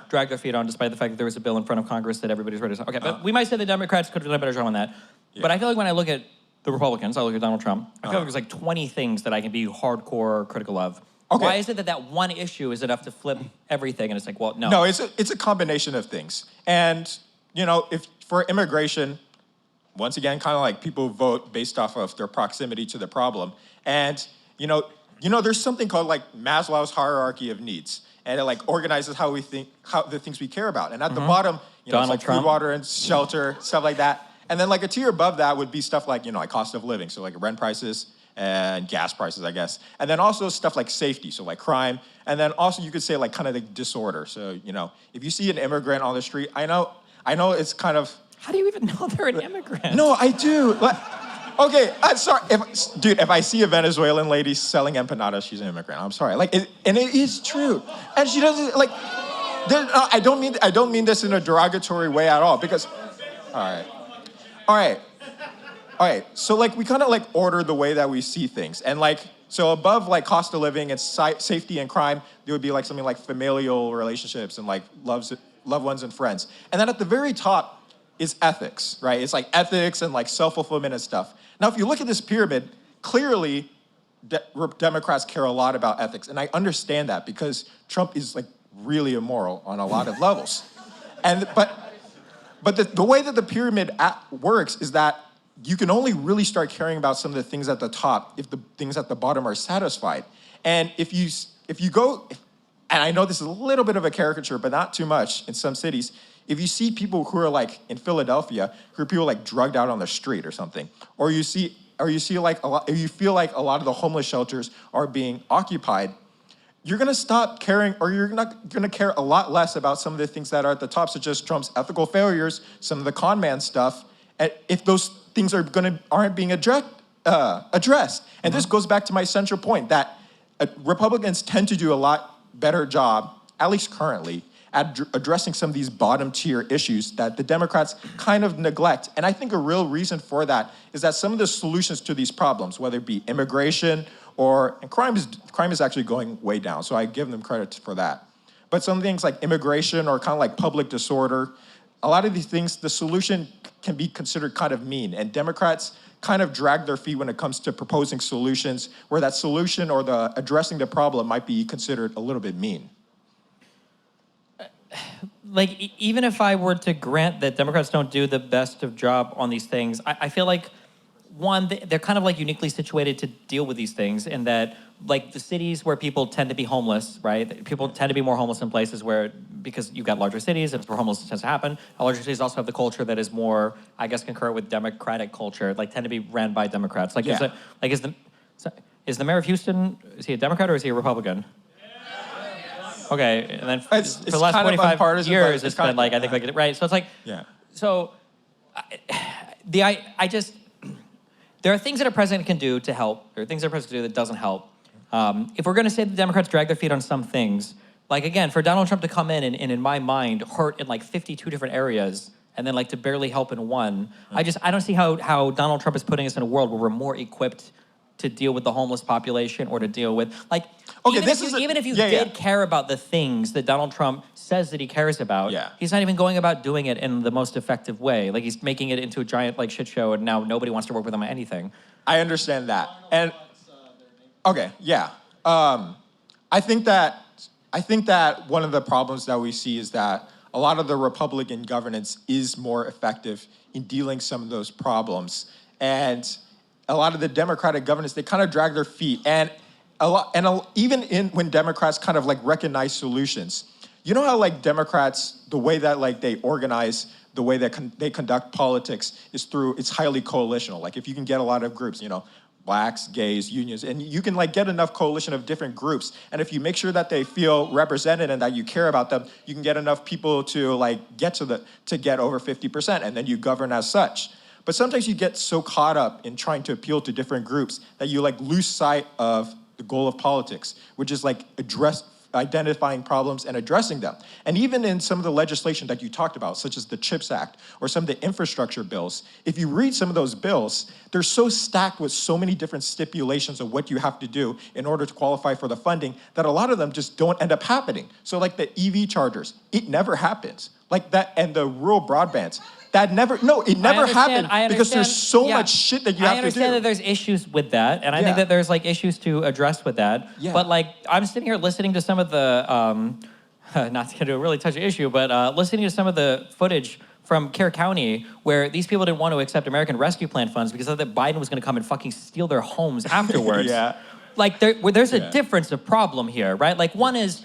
drag their feet on despite the fact that there was a bill in front of Congress that everybody's ready to... Okay, but we might say the Democrats could have done a better job on that. Yeah. But I feel like when I look at the Republicans, I look at Donald Trump, I feel like there's like 20 things that I can be hardcore critical of. Okay. Why is it that one issue is enough to flip everything? And it's like, well, no. No, it's a combination of things. And, if for immigration, once again, kind of like people vote based off of their proximity to the problem. And, there's something called like Maslow's hierarchy of needs. And it like organizes how the things we care about. And at the bottom, it's like food, water, and shelter, stuff like that. And then like a tier above that would be stuff like, like cost of living. So like rent prices and gas prices, I guess. And then also stuff like safety, so like crime. And then also you could say like kind of the disorder. So, if you see an immigrant on the street, I know it's kind of... How do you even know they're an immigrant? No, I do. Okay, I'm sorry. If I see a Venezuelan lady selling empanadas, she's an immigrant. I'm sorry. And it is true. And she doesn't, I don't mean this in a derogatory way at all, because... All right. So we kind of order the way that we see things, and so above cost of living and safety and crime, there would be something like familial relationships and loved ones and friends, and then at the very top is ethics, right? It's ethics and self-fulfillment and stuff. Now, if you look at this pyramid, clearly Democrats care a lot about ethics, and I understand that because Trump is really immoral on a lot of levels, But the way that the pyramid works is that you can only really start caring about some of the things at the top if the things at the bottom are satisfied. And if you go, and I know this is a little bit of a caricature, but not too much in some cities, if you see people who are in Philadelphia, who are people drugged out on the street or something, or you feel like a lot of the homeless shelters are being occupied, you're going to stop caring, or you're not going to care a lot less about some of the things that are at the top, such as Trump's ethical failures, some of the con man stuff, if those things aren't being addressed. And this goes back to my central point that Republicans tend to do a lot better job, at least currently, at addressing some of these bottom tier issues that the Democrats kind of neglect. And I think a real reason for that is that some of the solutions to these problems, whether it be immigration and crime is actually going way down, so I give them credit for that. But some things like immigration or kind of like public disorder, a lot of these things, the solution can be considered kind of mean, and Democrats kind of drag their feet when it comes to proposing solutions where that solution or the addressing the problem might be considered a little bit mean. Like, even if I were to grant that Democrats don't do the best of job on these things, I feel like, one, they're kind of like uniquely situated to deal with these things in that, like, the cities where people tend to be homeless, right? People tend to be more homeless in places where, because you've got larger cities, that's where homelessness tends to happen. Larger cities also have the culture that is more, I guess, concurrent with democratic culture, like tend to be ran by Democrats. Like, is the mayor of Houston, is he a Democrat or is he a Republican? Okay, and then for the last 25 years, it's been like, I think, like, right? So it's like, so I just, there are things that a president can do to help. There are things that a president can do that doesn't help. If we're going to say the Democrats drag their feet on some things, like, again, for Donald Trump to come in and in my mind, hurt in like 52 different areas, and then like to barely help in one, I don't see how Donald Trump is putting us in a world where we're more equipped to deal with the homeless population or to deal with, like, okay, even if you did care about the things that Donald Trump says that he cares about, he's not even going about doing it in the most effective way. Like, he's making it into a giant, like, shit show, and now nobody wants to work with him on anything. I understand that. And, okay, yeah. I think that one of the problems that we see is that a lot of the Republican governance is more effective in dealing some of those problems. And a lot of the Democratic governance, they kind of drag their feet. And even when Democrats kind of like recognize solutions, you know how like Democrats, the way that like they organize, the way that they conduct politics is it's highly coalitional. Like, if you can get a lot of groups, blacks, gays, unions, and you can like get enough coalition of different groups. And if you make sure that they feel represented and that you care about them, you can get enough people to like get over 50%, and then you govern as such. But sometimes you get so caught up in trying to appeal to different groups that you like lose sight of the goal of politics, which is like identifying problems and addressing them. And even in some of the legislation that you talked about, such as the CHIPS Act or some of the infrastructure bills, if you read some of those bills, they're so stacked with so many different stipulations of what you have to do in order to qualify for the funding that a lot of them just don't end up happening. So like the EV chargers, it never happens. Like that, and the rural broadbands, it never happened because there's so much shit that you have to do. I understand that there's issues with that, and I think that there's like issues to address with that. But like, I'm sitting here listening to some of the, not to get into a really touchy issue, but listening to some of the footage from Kerr County where these people didn't want to accept American Rescue Plan funds because they thought that Biden was going to come and fucking steal their homes afterwards. Like, there's a difference of problem here, right? Like, one is,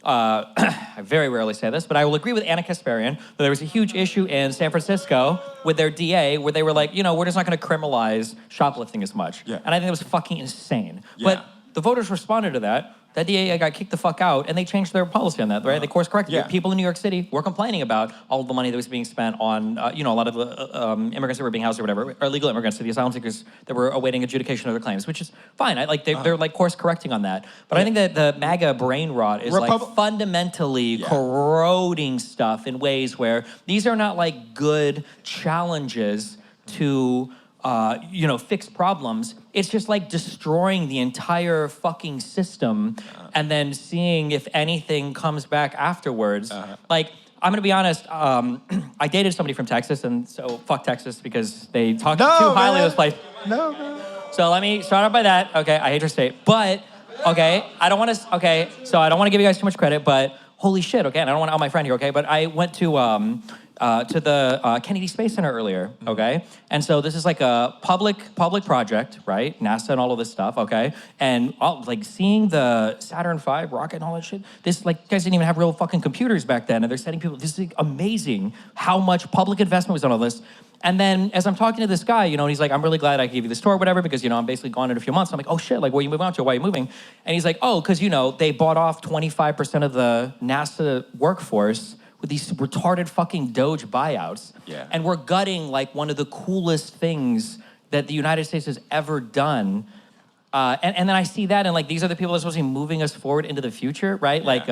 I very rarely say this, but I will agree with Anna Kasparian that there was a huge issue in San Francisco with their DA where they were like, we're just not going to criminalize shoplifting as much. And I think that was fucking insane. But the voters responded to that. That DA got kicked the fuck out, and they changed their policy on that, right? They course corrected it. People in New York City were complaining about all of the money that was being spent on, a lot of the immigrants that were being housed or whatever, or illegal immigrants, the asylum seekers that were awaiting adjudication of their claims, which is fine. They're like course correcting on that. But I think that the MAGA brain rot is like fundamentally corroding stuff in ways where these are not like good challenges to fix problems. It's just like destroying the entire fucking system and then seeing if anything comes back afterwards. Like, I'm gonna be honest, I dated somebody from Texas, and so fuck Texas because they talk too highly of this place. So let me start out by that. Okay, I hate your state. But, okay, I don't wanna give you guys too much credit, but holy shit, okay, and I don't want to out my friend here, okay, but I went to to the Kennedy Space Center earlier, okay? And so this is like a public project, right? NASA and all of this stuff, okay? And like seeing the Saturn V rocket and all that shit, this like, you guys didn't even have real fucking computers back then, and they're sending people, this is like, amazing how much public investment was on all this. And then as I'm talking to this guy, you know, and he's like, I'm really glad I gave you this tour or whatever, because, you know, I'm basically gone in a few months. I'm like, oh shit, like, where are you moving on to? Why are you moving? And he's like, oh, because, you know, they bought off 25% of the NASA workforce with these retarded fucking Doge buyouts. Yeah. And we're gutting like one of the coolest things that the United States has ever done. And then I see that, and like these are the people that are supposed to be moving us forward into the future, right? Yeah. Like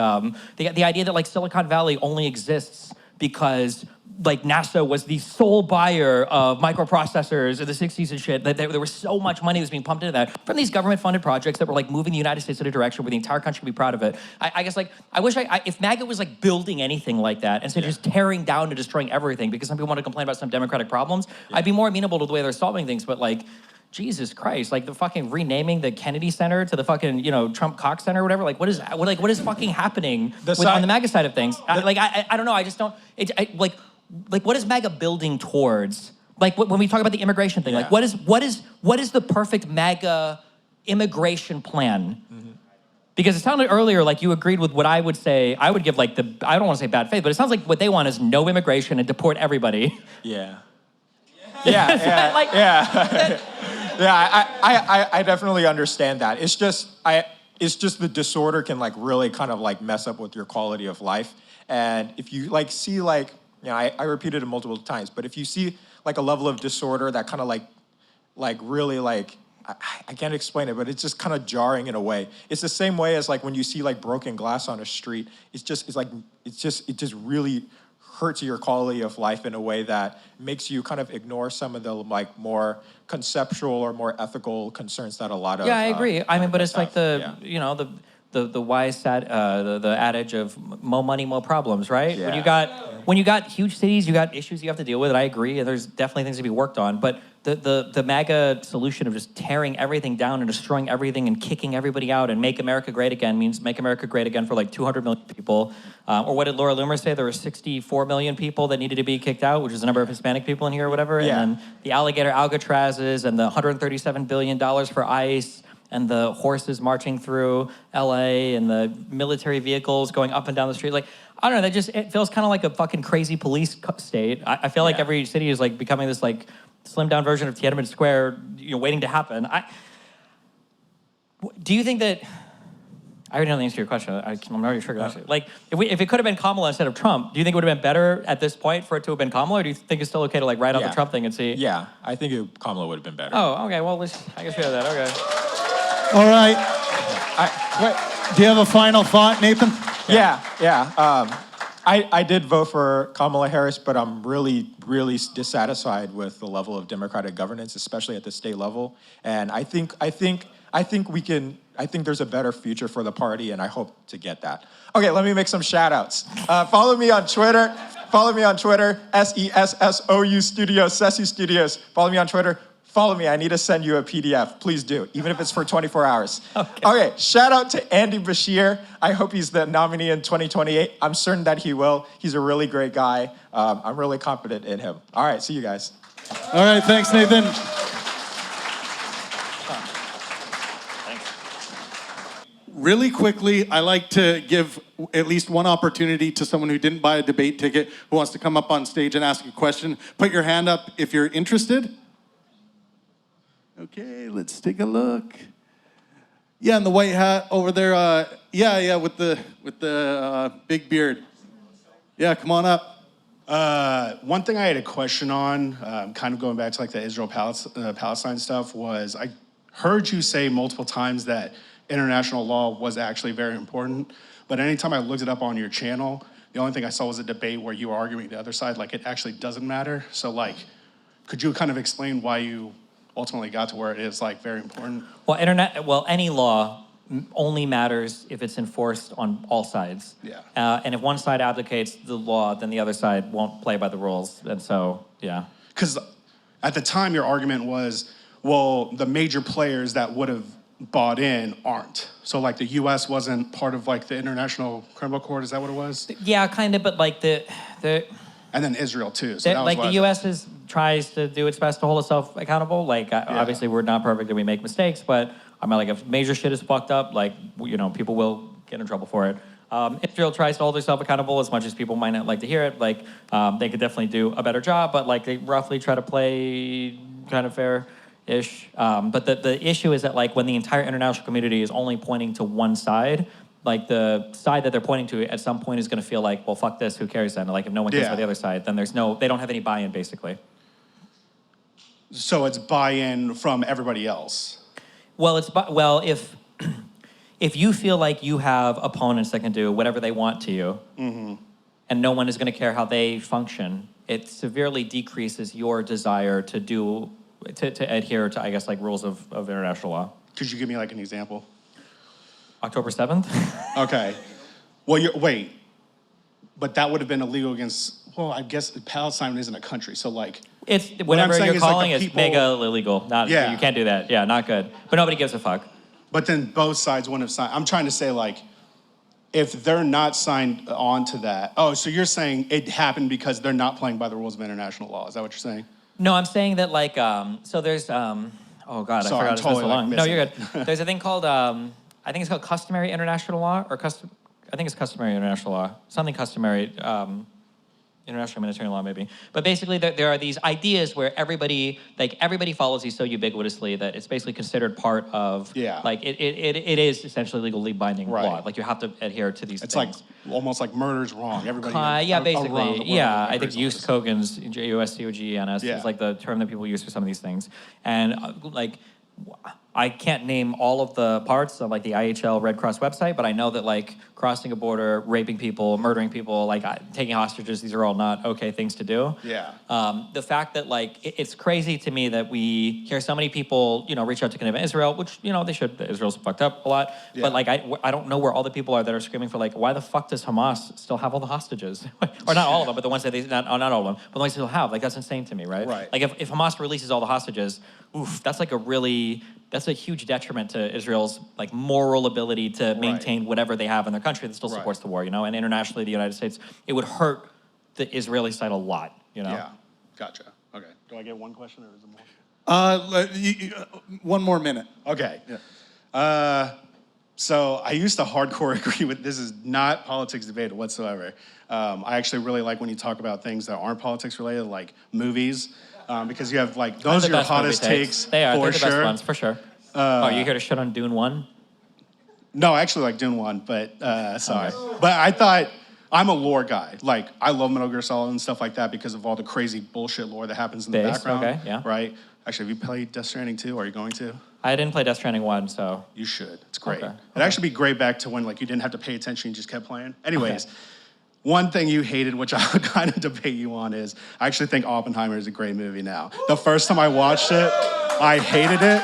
the idea that like Silicon Valley only exists because like NASA was the sole buyer of microprocessors in the 60s and shit. That there was so much money that was being pumped into that from these government-funded projects that were like moving the United States in a direction where the entire country could be proud of it. I guess like, I wish if MAGA was like building anything like that instead of just tearing down and destroying everything, because some people want to complain about some democratic problems, I'd be more amenable to the way they're solving things, but like, Jesus Christ, like the fucking renaming the Kennedy Center to the fucking, you know, Trump Cox Center or whatever, like what is fucking happening on the MAGA side of things? I don't know, I just don't, like what is MAGA building towards? Like when we talk about the immigration thing, like what is the perfect MAGA immigration plan? Because it sounded earlier like you agreed with what I would say. I would give like I don't want to say bad faith, but it sounds like what they want is no immigration and deport everybody. Yeah. Yeah. I definitely understand that. It's just the disorder can like really kind of like mess up with your quality of life. And if you like see like, you know, I repeated it multiple times, but if you see like a level of disorder that kind of like really like, I can't explain it, but it's just kind of jarring in a way. It's the same way as like when you see like broken glass on a street. It just really hurts your quality of life in a way that makes you kind of ignore some of the like more conceptual or more ethical concerns that a lot of I agree. I mean, but it's like you know the wise the adage of more money, more problems, right? Yeah. When you got huge cities, you got issues you have to deal with. And I agree, and there's definitely things to be worked on. But the MAGA solution of just tearing everything down and destroying everything and kicking everybody out and make America great again means make America great again for like 200 million people. Or what did Laura Loomer say? There were 64 million people that needed to be kicked out, which is the number of Hispanic people in here or whatever. Yeah. And then the alligator Alcatrazes and the $137 billion for ICE and the horses marching through LA and the military vehicles going up and down the street. Like, I don't know, it feels kind of like a fucking crazy police state. I feel like every city is like becoming this like slimmed down version of Tiananmen Square, you know, waiting to happen. Do you think that, I already know the answer to your question. I'm already sure. Like, if it could have been Kamala instead of Trump, do you think it would have been better at this point for it to have been Kamala, or do you think it's still okay to like write out the Trump thing and see? Yeah, I think Kamala would have been better. Oh, okay, well, I guess we have that, okay. All right. Do you have a final thought, Nathan? Yeah. I did vote for Kamala Harris, but I'm really, really dissatisfied with the level of democratic governance, especially at the state level. And I think there's a better future for the party, and I hope to get that. Okay, let me make some shout outs. Follow me on Twitter. SESSOU Studios, Sessu Studios. Follow me on Twitter. Follow me, I need to send you a PDF. Please do, even if it's for 24 hours. Okay, shout out to Andy Bashir. I hope he's the nominee in 2028. I'm certain that he will. He's a really great guy. I'm really confident in him. All right, see you guys. All right, thanks, Nathan. Really quickly, I like to give at least one opportunity to someone who didn't buy a debate ticket, who wants to come up on stage and ask a question. Put your hand up if you're interested. Okay, let's take a look. Yeah, in the white hat over there. With the big beard. Yeah, come on up. One thing I had a question on, kind of going back to like the Israel-Palestine stuff, was I heard you say multiple times that international law was actually very important, but anytime I looked it up on your channel, the only thing I saw was a debate where you were arguing the other side, like it actually doesn't matter. So like, could you kind of explain why you ultimately got to where it is like very important? Well, any law only matters if it's enforced on all sides. Yeah. And if one side abdicates the law, then the other side won't play by the rules. And so, yeah. Because at the time your argument was, well, the major players that would have bought in aren't. So like the US wasn't part of like the International Criminal Court, is that what it was? Yeah, kind of, but like the and then Israel too. So that was like why the U.S. tries to do its best to hold itself accountable. Like obviously we're not perfect and we make mistakes, but I mean like if major shit is fucked up, like people will get in trouble for it. Israel tries to hold itself accountable as much as people might not like to hear it. Like they could definitely do a better job, but like they roughly try to play kind of fair-ish. But the issue is that like when the entire international community is only pointing to one side, like the side that they're pointing to at some point is going to feel like, well, fuck this, who cares then? Like if no one cares about the other side, then they don't have any buy-in basically. So it's buy-in from everybody else. Well, if you feel like you have opponents that can do whatever they want to you, and no one is going to care how they function, it severely decreases your desire to adhere to, I guess, like rules of international law. Could you give me like an example? October 7th? Okay. Well, wait. But that would have been illegal against, well, I guess Palestine isn't a country, so like... It's what I'm whatever saying you're is, like, calling the is people- mega illegal. You can't do that. Yeah, not good. But nobody gives a fuck. But then both sides wouldn't have signed. I'm trying to say, like, if they're not signed on to that... Oh, so you're saying it happened because they're not playing by the rules of international law. Is that what you're saying? No, I'm saying that like, so there's, oh God, Sorry, I forgot I'm it's totally, so long. like, No, you're missing good. There's a thing called, I think it's called customary international law, or I think it's customary international law. Something customary, international humanitarian law maybe. But basically there are these ideas where everybody follows these so ubiquitously that it's basically considered part of, like it is essentially legally binding law. Like you have to adhere to these It's things. like almost like murder's wrong. Everybody Yeah, around the basically. world Yeah, I think agrees on Jus this. Cogens, J-U-S-C-O-G-E-N-S, Yeah. is like the term that people use for some of these things. And like, I can't name all of the parts of like the IHL Red Cross website, but I know that like crossing a border, raping people, murdering people, like taking hostages, these are all not okay things to do. Yeah. The fact that like, it's crazy to me that we hear so many people, reach out to condemn Israel, which, they should, Israel's fucked up a lot. Yeah. But like, I don't know where all the people are that are screaming for like, why the fuck does Hamas still have all the hostages? Or not all of them, but the ones that not all of them, but the ones they still have. Like, that's insane to me, right? Right. Like if Hamas releases all the hostages, that's like that's a huge detriment to Israel's like moral ability to maintain whatever they have in their country that still supports the war, And internationally, the United States, it would hurt the Israeli side a lot, Yeah, gotcha. Okay. Do I get one question or is it more? One more minute. Okay. So I used to hardcore agree with, this is not politics debate whatsoever. I actually really like when you talk about things that aren't politics related, like movies, because you have like, those are your hottest takes They are, for they're the sure. best ones, for sure. Are you here to shit on Dune 1? No, I actually like Dune 1, but sorry. But I thought, I'm a lore guy. Like, I love Metal Gear Solid and stuff like that because of all the crazy bullshit lore that happens in the background. Okay, yeah. Right? Actually, have you played Death Stranding 2? Are you going to? I didn't play Death Stranding 1, so. You should. It's great. Okay. It'd actually be great back to when like you didn't have to pay attention, you just kept playing. Anyways, one thing you hated, which I'll kind of debate you on, is I actually think Oppenheimer is a great movie now. The first time I watched it, I hated it.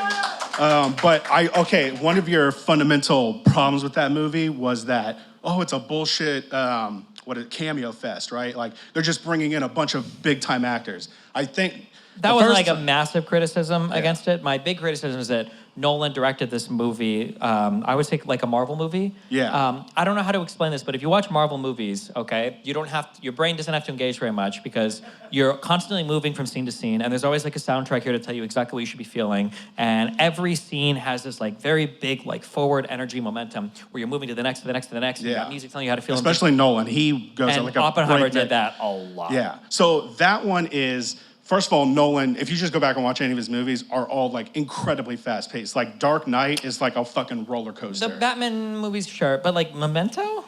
But one of your fundamental problems with that movie was that, it's a bullshit, cameo fest, right? Like, they're just bringing in a bunch of big-time actors. I think... That wasn't like a massive criticism against it. My big criticism is that Nolan directed this movie, I would say like a Marvel movie. Yeah. I don't know how to explain this, but if you watch Marvel movies, okay, your brain doesn't have to engage very much because you're constantly moving from scene to scene, and there's always like a soundtrack here to tell you exactly what you should be feeling. And every scene has this like very big like forward energy momentum where you're moving to the next, to the next, to the next. And you got music telling you how to feel. Especially Nolan, he goes at like a Oppenheimer breakneck- did that a lot. Yeah. So that one is, first of all, Nolan, if you just go back and watch any of his movies, are all like incredibly fast paced. Like Dark Knight is like a fucking roller coaster. The Batman movies, sure, but like Memento?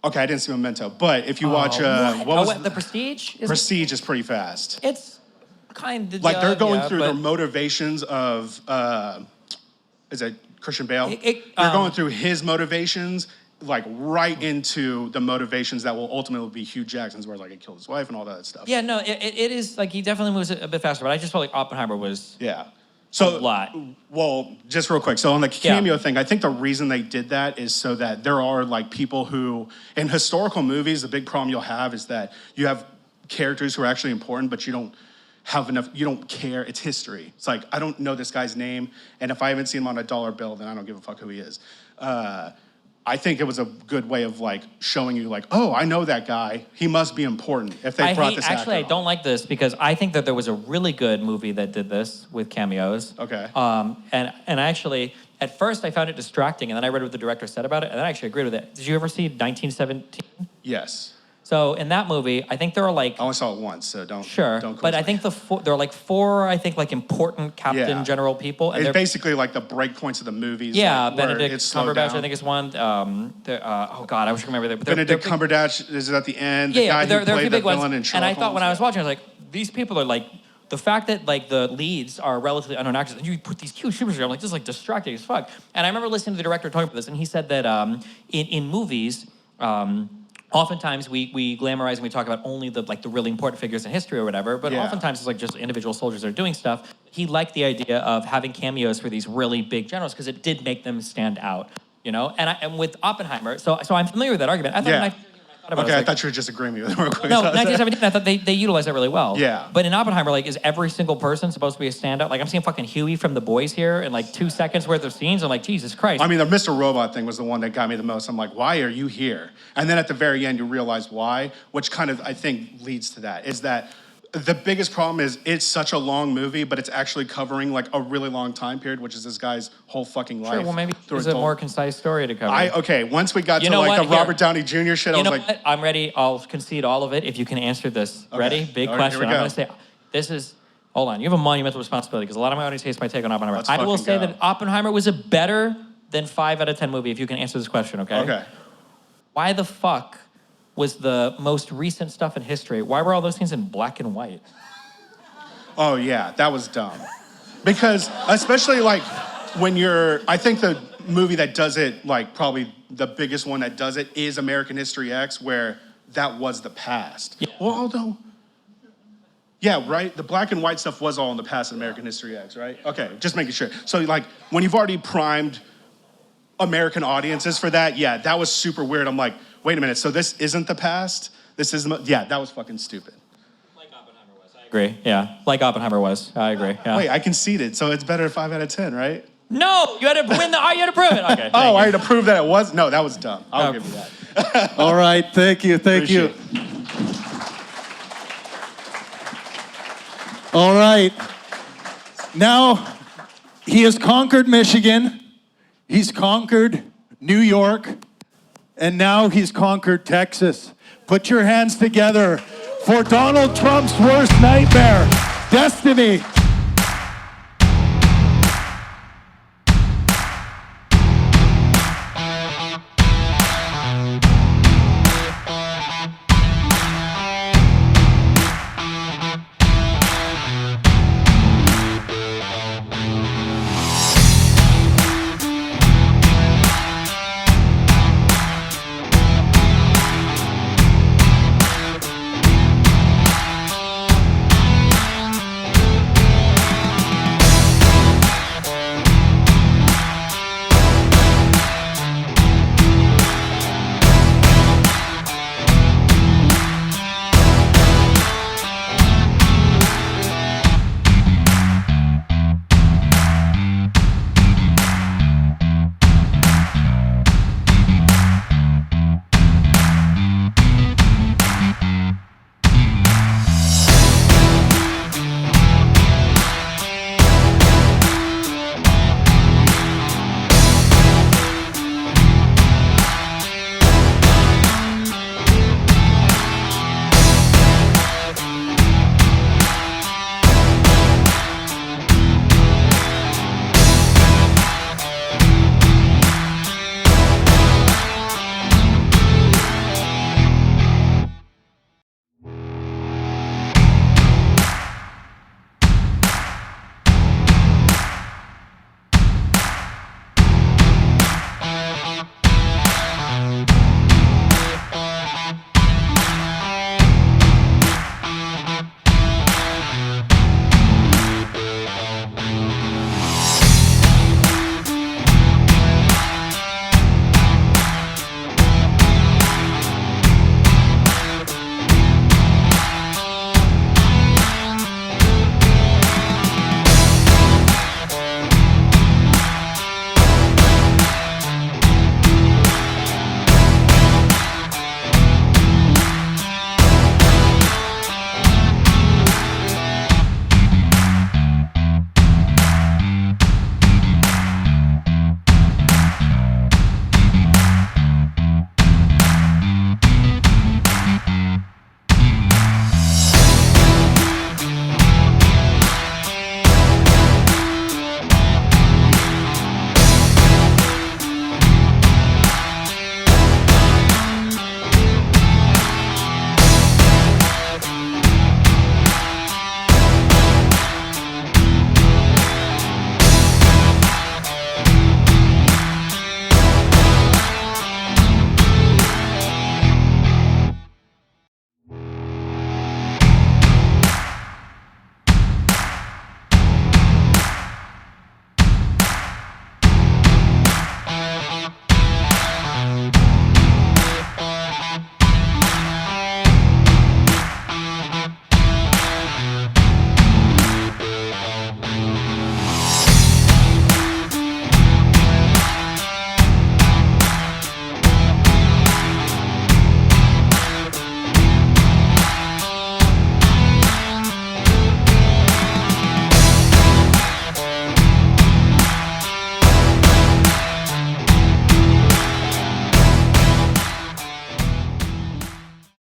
Okay, I didn't see Memento, but if you watch, what was The Prestige? Prestige is pretty fast. It's kind of Like they're going through their motivations of, is it Christian Bale? They're going through his motivations, like right into the motivations that will ultimately be Hugh Jackson's, where like he killed his wife and all that stuff. Yeah, no, it is like he definitely moves a bit faster, but I just felt like Oppenheimer was So, a lot. Well, just real quick. So on the cameo thing, I think the reason they did that is so that there are like people who, in historical movies, the big problem you'll have is that you have characters who are actually important, but you don't have enough, you don't care. It's history. It's like, I don't know this guy's name, and if I haven't seen him on a dollar bill, then I don't give a fuck who he is. I think it was a good way of like showing you like, oh, I know that guy. He must be important if they brought this actor Actually, I on. don't like this because I think that there was a really good movie that did this with cameos. Okay. And actually, at first I found it distracting, and then I read what the director said about it, and then I actually agreed with it. Did you ever see 1917? Yes. So in that movie, I think there are like I only saw it once, so don't. sure, Don't but I quiz me. think there are like four, I think like important captain Yeah. general people, and It's they're basically like the break points of the movies. yeah, like, where Benedict it's slowed Cumberbatch, down. I think is one. Oh God, I wish I remember that. Benedict Cumberbatch is at the end. The Yeah, guy but there who are a played few the big ones. villain in And Sherlock I thought when I was Holmes. watching, I was like, these people are like, the fact that like the leads are relatively unknown actors, and you put these huge superstars, I'm like, this is like distracting as fuck. And I remember listening to the director talking about this, and he said that in movies, oftentimes we glamorize and we talk about only the really important figures in history or whatever, but Yeah. oftentimes it's like just individual soldiers that are doing stuff. He liked the idea of having cameos for these really big generals because it did make them stand out, you know. And with Oppenheimer, so I'm familiar with that argument. I thought Yeah. when I thought about it, Okay, I I was like, thought you were just agreeing with me real quick. no, 1917, I thought they utilized that really well. Yeah. But in Oppenheimer, like, is every single person supposed to be a standout? Like, I'm seeing fucking Huey from The Boys here in like 2 seconds worth of scenes. I'm like, Jesus Christ. I mean, the Mr. Robot thing was the one that got me the most. I'm like, why are you here? And then at the very end, you realize why, which kind of, I think, leads to that, is that the biggest problem is it's such a long movie, but it's actually covering like a really long time period, which is this guy's whole fucking life. Sure, well, maybe through there's a adult- more concise story to cover. Okay, once we got You to know like what? the Here. Robert Downey Jr. shit, I You was know like, what? I'm ready. I'll concede all of it if you can answer this. Okay. Ready? Big All right, question. here we I'm go. going to say, this is, hold on. You have a monumental responsibility because a lot of my audience hates my take on Oppenheimer. Let's I will fucking say go. that Oppenheimer was a better than 5 out of 10 movie if you can answer this question, okay? okay. Why the fuck was the most recent stuff in history, why were all those things in black and white? Oh yeah, that was dumb. Because especially like when I think the movie that does it, like probably the biggest one that does it is American History X, where that was the past. Yeah. Well, although, yeah, right? The black and white stuff was all in the past in American History X, right? Okay, just making sure. So like when you've already primed American audiences for that, yeah, that was super weird. I'm like, wait a minute, so this isn't the past? This is, yeah, that was fucking stupid. Agree, yeah. Like Oppenheimer was. I agree, yeah. Wait, I conceded, so it's better 5 out of 10, right? No! You had to win you had to prove it. Okay. Oh, I thank had to prove that it was? No, that was dumb. I'll give you that. All right, thank you, thank you. Appreciate All right. Now, he has conquered Michigan, he's conquered New York, and now he's conquered Texas. Put your hands together for Donald Trump's worst nightmare, destiny.